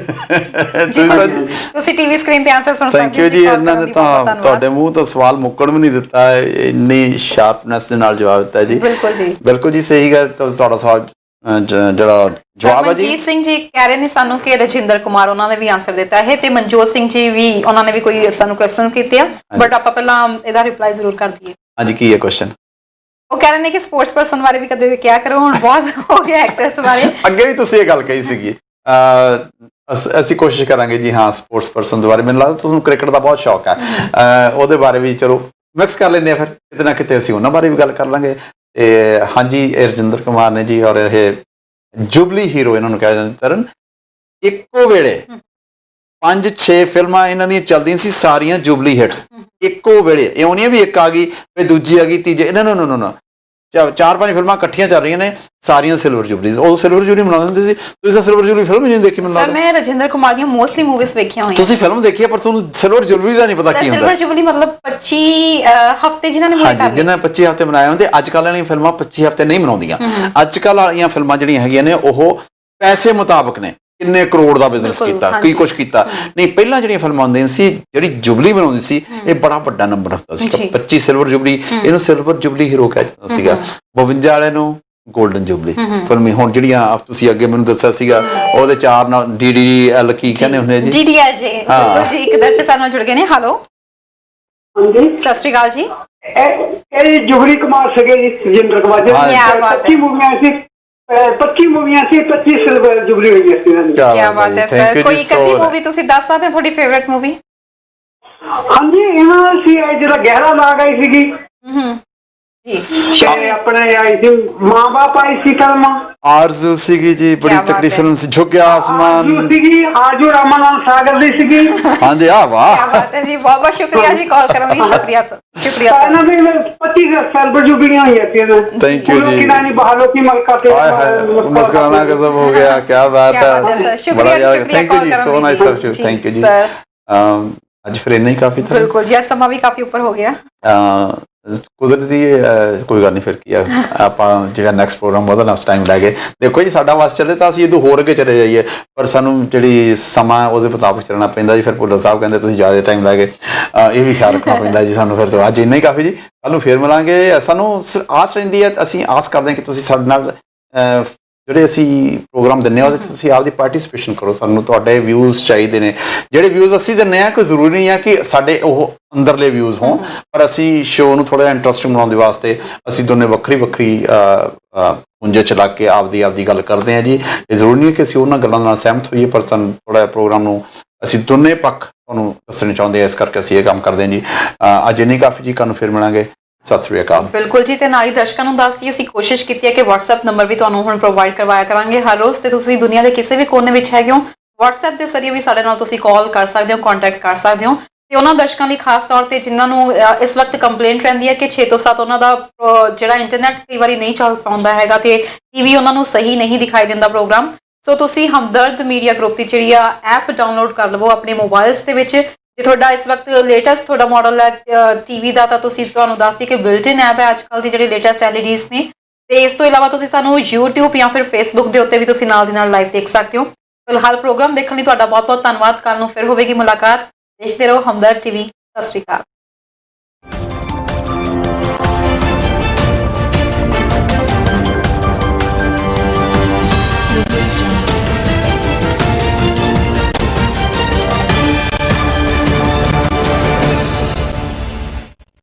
ਤੁਸੀਂ ਟੀਵੀ ਸਕਰੀਨ ਤੇ ਆਨਸਰ ਸੁਣ ਸਕਦੇ ਹੋ। ਥੈਂਕ ਯੂ ਜੀ। ਇਹਨਾਂ ਨੇ ਤਾਂ ਤੁਹਾਡੇ ਮੂੰਹ ਤੋਂ ਸਵਾਲ ਮੁੱਕਣ ਵੀ ਨਹੀਂ ਦਿੱਤਾ, ਇੰਨੀ ਸ਼ਾਰਪਨੈਸ ਦੇ ਨਾਲ ਜਵਾਬ ਦਿੱਤਾ ਜੀ। ਬਿਲਕੁਲ ਜੀ, ਬਿਲਕੁਲ ਜੀ, ਸਹੀ ਗੱਲ। ਤੁਹਾਡਾ ਸਵਾਲ ਜਿਹੜਾ ਜਵਾਬ ਹੈ ਜੀ। ਮਨਜੀਤ ਸਿੰਘ ਜੀ ਕਹਿ ਰਹੇ ਨੇ ਸਾਨੂੰ ਕਿ ਰਜਿੰਦਰ ਕੁਮਾਰ, ਉਹਨਾਂ ਨੇ ਵੀ ਆਨਸਰ ਦਿੱਤਾ ਹੈ, ਤੇ ਮਨਜੋਤ ਸਿੰਘ ਜੀ ਵੀ, ਉਹਨਾਂ ਨੇ ਵੀ ਕੋਈ ਸਾਨੂੰ ਕੁਐਸਚਨ ਕੀਤੇ ਆ, ਬਟ ਆਪਾਂ ਪਹਿਲਾਂ ਇਹਦਾ ਰਿਪਲਾਈ ਜ਼ਰੂਰ ਕਰ ਦਈਏ। ਹਾਂਜੀ, ਕੀ ਹੈ ਕੁਐਸਚਨ? ਉਹ ਕਹਿ ਰਹੇ ਨੇ ਕਿ ਸਪੋਰਟਸ ਪਰਸਨ ਬਾਰੇ ਵੀ ਕਦੇ ਕਿਹਾ ਕਰੋ, ਹੁਣ ਬਹੁਤ ਹੋ ਗਿਆ ਐਕਟਰਸ ਬਾਰੇ। ਅੱਗੇ ਵੀ ਤੁਸੀਂ ਇਹ ਗੱਲ ਕਹੀ ਸੀਗੀ। ਅਸੀਂ ਕੋਸ਼ਿਸ਼ ਕਰਾਂਗੇ ਜੀ। ਹਾਂ, ਸਪੋਰਟਸ ਪਰਸਨ ਦੇ ਬਾਰੇ ਮੈਨੂੰ ਲੱਗਦਾ ਤੁਹਾਨੂੰ ਕ੍ਰਿਕਟ ਦਾ ਬਹੁਤ ਸ਼ੌਕ ਹੈ, ਉਹਦੇ ਬਾਰੇ ਵੀ ਚਲੋ ਮਿਕਸ ਕਰ ਲੈਂਦੇ ਆ। ਫਿਰ ਕਿਤੇ ਨਾ ਕਿਤੇ ਅਸੀਂ ਉਹਨਾਂ ਬਾਰੇ ਵੀ ਗੱਲ ਕਰ ਲਾਂਗੇ। ਤੇ ਹਾਂਜੀ, ਇਹ ਰਜਿੰਦਰ ਕੁਮਾਰ ਨੇ ਜੀ, ਔਰ ਇਹ ਜੁਬਲੀ ਹੀਰੋ ਇਹਨਾਂ ਨੂੰ ਕਿਹਾ ਜਾਂਦਾ ਤਰਨ। ਇੱਕੋ ਵੇਲੇ 5-6 ਫਿਲਮਾਂ ਇਹਨਾਂ ਦੀਆਂ ਚੱਲਦੀਆਂ ਸੀ, ਸਾਰੀਆਂ ਜੁਬਲੀ ਹਿੱਟਸ ਇੱਕੋ ਵੇਲੇ। ਇਹ ਉਹਨੀਆਂ ਵੀ ਇੱਕ ਆ ਗਈ, ਫਿਰ ਦੂਜੀ ਆ ਗਈ, ਤੀਜੇ, ਇਹਨਾਂ ਨੂੰ 4-5 ਫਿਲਮਾਂ ਇਕੱਠੀਆਂ ਚੱਲ ਰਹੀਆਂ ਨੇ, ਸਾਰੀਆਂ ਸਿਲਵਰ ਜੁਬਲੀਜ਼। ਉਹ ਸਿਲਵਰ ਜੁਬਲੀ ਮਨਾ ਦਿੰਦੇ ਸੀ। ਤੁਸੀਂ ਤਾਂ ਸਿਲਵਰ ਜੁਬਲੀ ਫਿਲਮ ਹੀ ਨਹੀਂ ਦੇਖੀ ਮੈਨੂੰ ਲੱਗਦਾ। ਸਰ ਮੈਂ ਰਜਿੰਦਰ ਕੁਮਾਰ ਦੀਆਂ ਮੋਸਟਲੀ ਮੂਵੀਜ਼ ਵੇਖੀਆਂ ਹੋਈਆਂ। ਤੁਸੀਂ ਫਿਲਮ ਦੇਖੀ ਹੈ, ਪਰ ਤੁਹਾਨੂੰ ਸਿਲਵਰ ਜੁਬਲੀ ਦਾ ਨਹੀਂ ਪਤਾ ਕੀ ਹੁੰਦਾ। ਸਿਲਵਰ ਜੁਬਲੀ ਮਤਲਬ 25 ਹਫ਼ਤੇ ਜਿਨ੍ਹਾਂ ਨੇ ਮੂਵੀ ਕਰ ਲਈ। ਜਿਹਨਾਂ 25 ਹਫ਼ਤੇ ਬਣਾਏ ਹੁੰਦੇ। ਅੱਜ ਕੱਲ੍ਹ ਵਾਲੀਆਂ ਫਿਲਮਾਂ 25 ਹਫ਼ਤੇ ਨਹੀਂ ਬਣਾਉਂਦੀਆਂ। ਅੱਜ ਕੱਲ੍ਹ ਵਾਲੀਆਂ ਫਿਲਮਾਂ ਜਿਹੜੀਆਂ ਹੈਗੀਆਂ ਨੇ ਉਹ ਪੈਸੇ ਮੁਤਾਬਕ ਨੇ, ਕਿੰਨੇ ਕਰੋੜ ਦਾ ਬਿਜ਼ਨਸ ਕੀਤਾ, ਕੀ ਕੁਛ ਕੀਤਾ। ਨਹੀਂ, ਪਹਿਲਾਂ ਜਿਹੜੀਆਂ ਫਿਲਮਾਂ ਹੁੰਦੀਆਂ ਸੀ, ਜਿਹੜੀ ਜੁਬਲੀ ਬਣਾਉਂਦੀ ਸੀ, ਇਹ ਬੜਾ ਵੱਡਾ ਨੰਬਰ ਹੁੰਦਾ ਸੀ। 25 ਸਿਲਵਰ ਜੁਬਲੀ, ਇਹਨੂੰ ਸਿਲਵਰ ਜੁਬਲੀ ਹੀਰੋ ਕਿਹਾ ਜਾਂਦਾ ਸੀਗਾ। 52 ਵਾਲੇ ਨੂੰ ਗੋਲਡਨ ਜੁਬਲੀ ਫਿਲਮ। ਹੁਣ ਜਿਹੜੀਆਂ ਤੁਸੀਂ ਅੱਗੇ ਮੈਨੂੰ ਦੱਸਿਆ ਸੀਗਾ, ਉਹਦੇ 4 ਨਾਲ DDL ਕੀ ਕਹਿੰਦੇ ਹੁੰਦੇ ਜੀ? DDL ਜੀ। ਬਿਲਕੁਲ ਜੀ। ਇੱਕ ਦਰਸ਼ਕ ਸਾਡੇ ਨਾਲ ਜੁੜ ਗਏ ਨੇ। ਹੈਲੋ ਹਾਂਜੀ ਸਤਿ ਸ਼੍ਰੀ ਅਕਾਲ ਜੀ। ਇਹ ਜੁਬਲੀ ਕੁਮਾਰ ਸੀਗੇ ਜੀ, ਰਜਿੰਦਰ ਕੁਮਾਰ ਜੀ। 25 ਮੂਵੀਆਂ ਸੀ, 25 ਸਿਲਵਰ ਜੁਬਲੀ ਹੋਈ ਸੀ ਇਹਨਾਂ ਦੀ। ਕੀ ਬਾਤ ਹੈ ਸਰ। ਕੋਈ ਇੱਕ ਅੱਧੀ ਮੂਵੀ ਤੁਸੀਂ ਦੱਸ ਸਕਦੇ ਹੋ ਤੁਹਾਡੀ ਫੇਵਰਿਟ ਮੂਵੀ? ਹਾਂਜੀ, ਇਹਨਾਂ ਸੀ ਜਿਹੜਾ ਗਹਿਰਾ ਨਾਗ ਆਈ ਸੀਗੀ। ਜੀ ਸ਼ੇਰੇ ਆਪਣੇ ਆਈ ਸੀ ਮਾਂ ਬਾਪ ਆਈ ਸੀ ਕਲਮਾ आरज़ू सीगी जी बड़ी क्या बात तकड़ी है। फिल्म सी झुक गया आसमान ਆਜੂ ਸੀਗੀ ਆਜੂ ਰਾਮਾਨਾਥ ਸਾਗਰ ਦੀ ਸੀਗੀ हाँ जी हाँ वाह क्या बात है जी, बहुत बहुत शुक्रिया जी कॉल करने के लिए। शुक्रिया सर, शुक्रिया सर। ਇਹਨਾਂ ਦੇ 25 ਸਾਲ जुड़ियां हुई थी ना Thank you जी। किरानी बहालों की मलका थे हाय हाय मुस्कुराना गजब हो गया क्या बात क्या बात है सर, है शुक्रिया, बड़ा यार शुक्रिया थैंक यू call जी करने सो के नाइस लिए। ऑफ यू जी, थैंक यू जी सर। ਅੱਜ ਫਿਰ ਇੰਨਾ ਹੀ ਕਾਫੀ था बिल्कुल जी, आज समा भी काफी ऊपर हो गया। ਕੁਦਰਤੀ ਕੋਈ ਗੱਲ ਨਹੀਂ ਫਿਰ ਕੀ ਆ ਆਪਾਂ ਜਿਹੜਾ ਨੈਕਸਟ ਪ੍ਰੋਗਰਾਮ ਉਹਦਾ ਨੈਕਸਟ ਟਾਈਮ ਲੈ ਕੇ ਦੇਖੋ ਜੀ ਸਾਡਾ ਵਾਸ ਚੱਲੇ ਤਾਂ ਅਸੀਂ ਇਹਦੋਂ ਹੋਰ ਅੱਗੇ ਚਲੇ ਜਾਈਏ ਪਰ ਸਾਨੂੰ ਜਿਹੜੀ ਸਮਾਂ ਉਹਦੇ ਮੁਤਾਬਕ ਚੱਲਣਾ ਪੈਂਦਾ ਜੀ ਫਿਰ ਭੁੱਲਰ ਸਾਹਿਬ ਕਹਿੰਦੇ ਤੁਸੀਂ ਜ਼ਿਆਦਾ ਟਾਈਮ ਲੈ ਕੇ ਇਹ ਵੀ ਖਿਆਲ ਰੱਖਣਾ ਪੈਂਦਾ ਜੀ ਸਾਨੂੰ ਫਿਰ ਤੋਂ ਅੱਜ ਇੰਨਾ ਹੀ ਕਾਫੀ ਜੀ ਕੱਲ ਨੂੰ ਫਿਰ ਮਿਲਾਂਗੇ ਸਾਨੂੰ ਆਸ ਰਹਿੰਦੀ ਹੈ ਅਸੀਂ ਆਸ ਕਰਦੇ ਹਾਂ ਕਿ ਤੁਸੀਂ ਸਾਡੇ ਨਾਲ ਜਿਹੜੇ ਅਸੀਂ ਪ੍ਰੋਗਰਾਮ ਦਿੰਦੇ ਹਾਂ ਉਹਦੇ 'ਚ ਤੁਸੀਂ ਆਪਦੀ ਪਾਰਟਿਸਿਪੇਸ਼ਨ ਕਰੋ ਸਾਨੂੰ ਤੁਹਾਡੇ ਵਿਊਜ਼ ਚਾਹੀਦੇ ਨੇ ਜਿਹੜੇ ਵਿਊਜ਼ ਅਸੀਂ ਦਿੰਦੇ ਹਾਂ ਕੋਈ ਜ਼ਰੂਰੀ ਨਹੀਂ ਹੈ ਕਿ ਸਾਡੇ ਉਹ ਅੰਦਰਲੇ ਵਿਊਜ਼ ਹੋਣ ਪਰ ਅਸੀਂ ਸ਼ੋਅ ਨੂੰ ਥੋੜ੍ਹਾ ਜਿਹਾ ਇੰਟਰਸਟਿੰਗ ਬਣਾਉਣ ਦੇ ਵਾਸਤੇ ਅਸੀਂ ਦੋਨੇ ਵੱਖਰੀ ਪੁੰਜੇ ਚਲਾ ਕੇ ਆਪਦੀ ਗੱਲ ਕਰਦੇ ਹਾਂ ਜੀ ਇਹ ਜ਼ਰੂਰੀ ਨਹੀਂ ਕਿ ਅਸੀਂ ਉਹਨਾਂ ਗੱਲਾਂ ਨਾਲ ਸਹਿਮਤ ਹੋਈਏ ਪਰ ਸਾਨੂੰ ਥੋੜ੍ਹਾ ਜਿਹਾ ਪ੍ਰੋਗਰਾਮ ਨੂੰ ਅਸੀਂ ਦੋਨੇ ਪੱਖ ਤੁਹਾਨੂੰ ਦੱਸਣੇ ਚਾਹੁੰਦੇ ਹਾਂ ਇਸ ਕਰਕੇ ਅਸੀਂ ਇਹ ਕੰਮ ਕਰਦੇ ਹਾਂ ਜੀ ਅੱਜ ਇੰਨੀ ਕਾਫੀ ਜੀ ਕੱਲ੍ਹ ਨੂੰ ਫਿਰ ਮਿਲਾਂਗੇ ਸਤਿ ਸ੍ਰੀ ਅਕਾਲ ਬਿਲਕੁਲ ਜੀ ਤੇ ਨਾਲ ਹੀ ਦਰਸ਼ਕਾਂ ਨੂੰ ਦੱਸਦੀ ਅਸੀਂ ਕੋਸ਼ਿਸ਼ ਕੀਤੀ ਹੈ ਕਿ WhatsApp ਨੰਬਰ ਵੀ ਤੁਹਾਨੂੰ ਹੁਣ ਪ੍ਰੋਵਾਈਡ ਕਰਵਾਇਆ ਕਰਾਂਗੇ ਹਰ ਰੋਜ਼ ਤੇ ਤੁਸੀਂ ਦੁਨੀਆ ਦੇ ਕਿਸੇ ਵੀ ਕੋਨੇ ਵਿੱਚ ਹੈਗੇ ਹੋ WhatsApp ਦੇ ਜ਼ਰੀਏ ਵੀ ਸਾਡੇ ਨਾਲ ਤੁਸੀਂ ਕਾਲ ਕਰ ਸਕਦੇ ਹੋ ਕੰਟੈਕਟ ਕਰ ਸਕਦੇ ਹੋ ਤੇ ਉਹਨਾਂ ਦਰਸ਼ਕਾਂ ਲਈ ਖਾਸ ਤੌਰ ਤੇ ਜਿਨ੍ਹਾਂ ਨੂੰ ਇਸ ਵਕਤ ਕੰਪਲੇਂਟ ਰਹਿੰਦੀ ਹੈ ਕਿ 6 ਤੋਂ 7 ਉਹਨਾਂ ਦਾ ਜਿਹੜਾ ਇੰਟਰਨੈਟ ਕਈ ਵਾਰੀ ਨਹੀਂ ਚੱਲ ਪਾਉਂਦਾ ਹੈਗਾ ਤੇ ਟੀਵੀ ਉਹਨਾਂ ਨੂੰ ਸਹੀ ਨਹੀਂ ਦਿਖਾਈ ਦਿੰਦਾ ਪ੍ਰੋਗਰਾਮ ਸੋ ਤੁਸੀਂ ਹਮਦਰਦ ਮੀਡੀਆ ਗਰੁੱਪ ਦੀ ਜਿਹੜੀ ਆ ਐਪ ਡਾਊਨਲੋਡ ਕਰ ਲਵੋ ਆਪਣੇ ਮੋਬਾਈਲਸ ਦੇ ਵਿੱਚ ਜੇ ਤੁਹਾਡਾ ਇਸ ਵਕਤ ਲੇਟੈਸਟ ਤੁਹਾਡਾ ਮਾਡਲ ਹੈ ਟੀਵੀ ਦਾ ਤਾਂ ਤੁਸੀਂ ਤੁਹਾਨੂੰ ਦੱਸ ਦਈਏ ਕਿ ਬਿਲਟ ਇਨ ਐਪ ਹੈ ਅੱਜ ਕੱਲ੍ਹ ਦੀ ਜਿਹੜੀ ਲੇਟੈਸਟ LEDs ਨੇ ਤੇ ਇਸ ਤੋਂ ਇਲਾਵਾ ਤੁਸੀਂ ਸਾਨੂੰ YouTube ਜਾਂ ਫਿਰ Facebook ਦੇ ਉੱਤੇ ਵੀ ਤੁਸੀਂ ਨਾਲ ਦੀ ਨਾਲ ਲਾਈਵ ਦੇਖ ਸਕਦੇ ਹੋ ਫਿਲਹਾਲ ਪ੍ਰੋਗਰਾਮ ਦੇਖਣ ਲਈ ਤੁਹਾਡਾ ਬਹੁਤ ਬਹੁਤ ਧੰਨਵਾਦ ਕੱਲ੍ਹ ਨੂੰ ਫਿਰ ਹੋਵੇਗੀ ਮੁਲਾਕਾਤ ਦੇਖਦੇ ਰਹੋ ਹਮਦਰਦ TV ਸਤਿ ਸ਼੍ਰੀ ਅਕਾਲ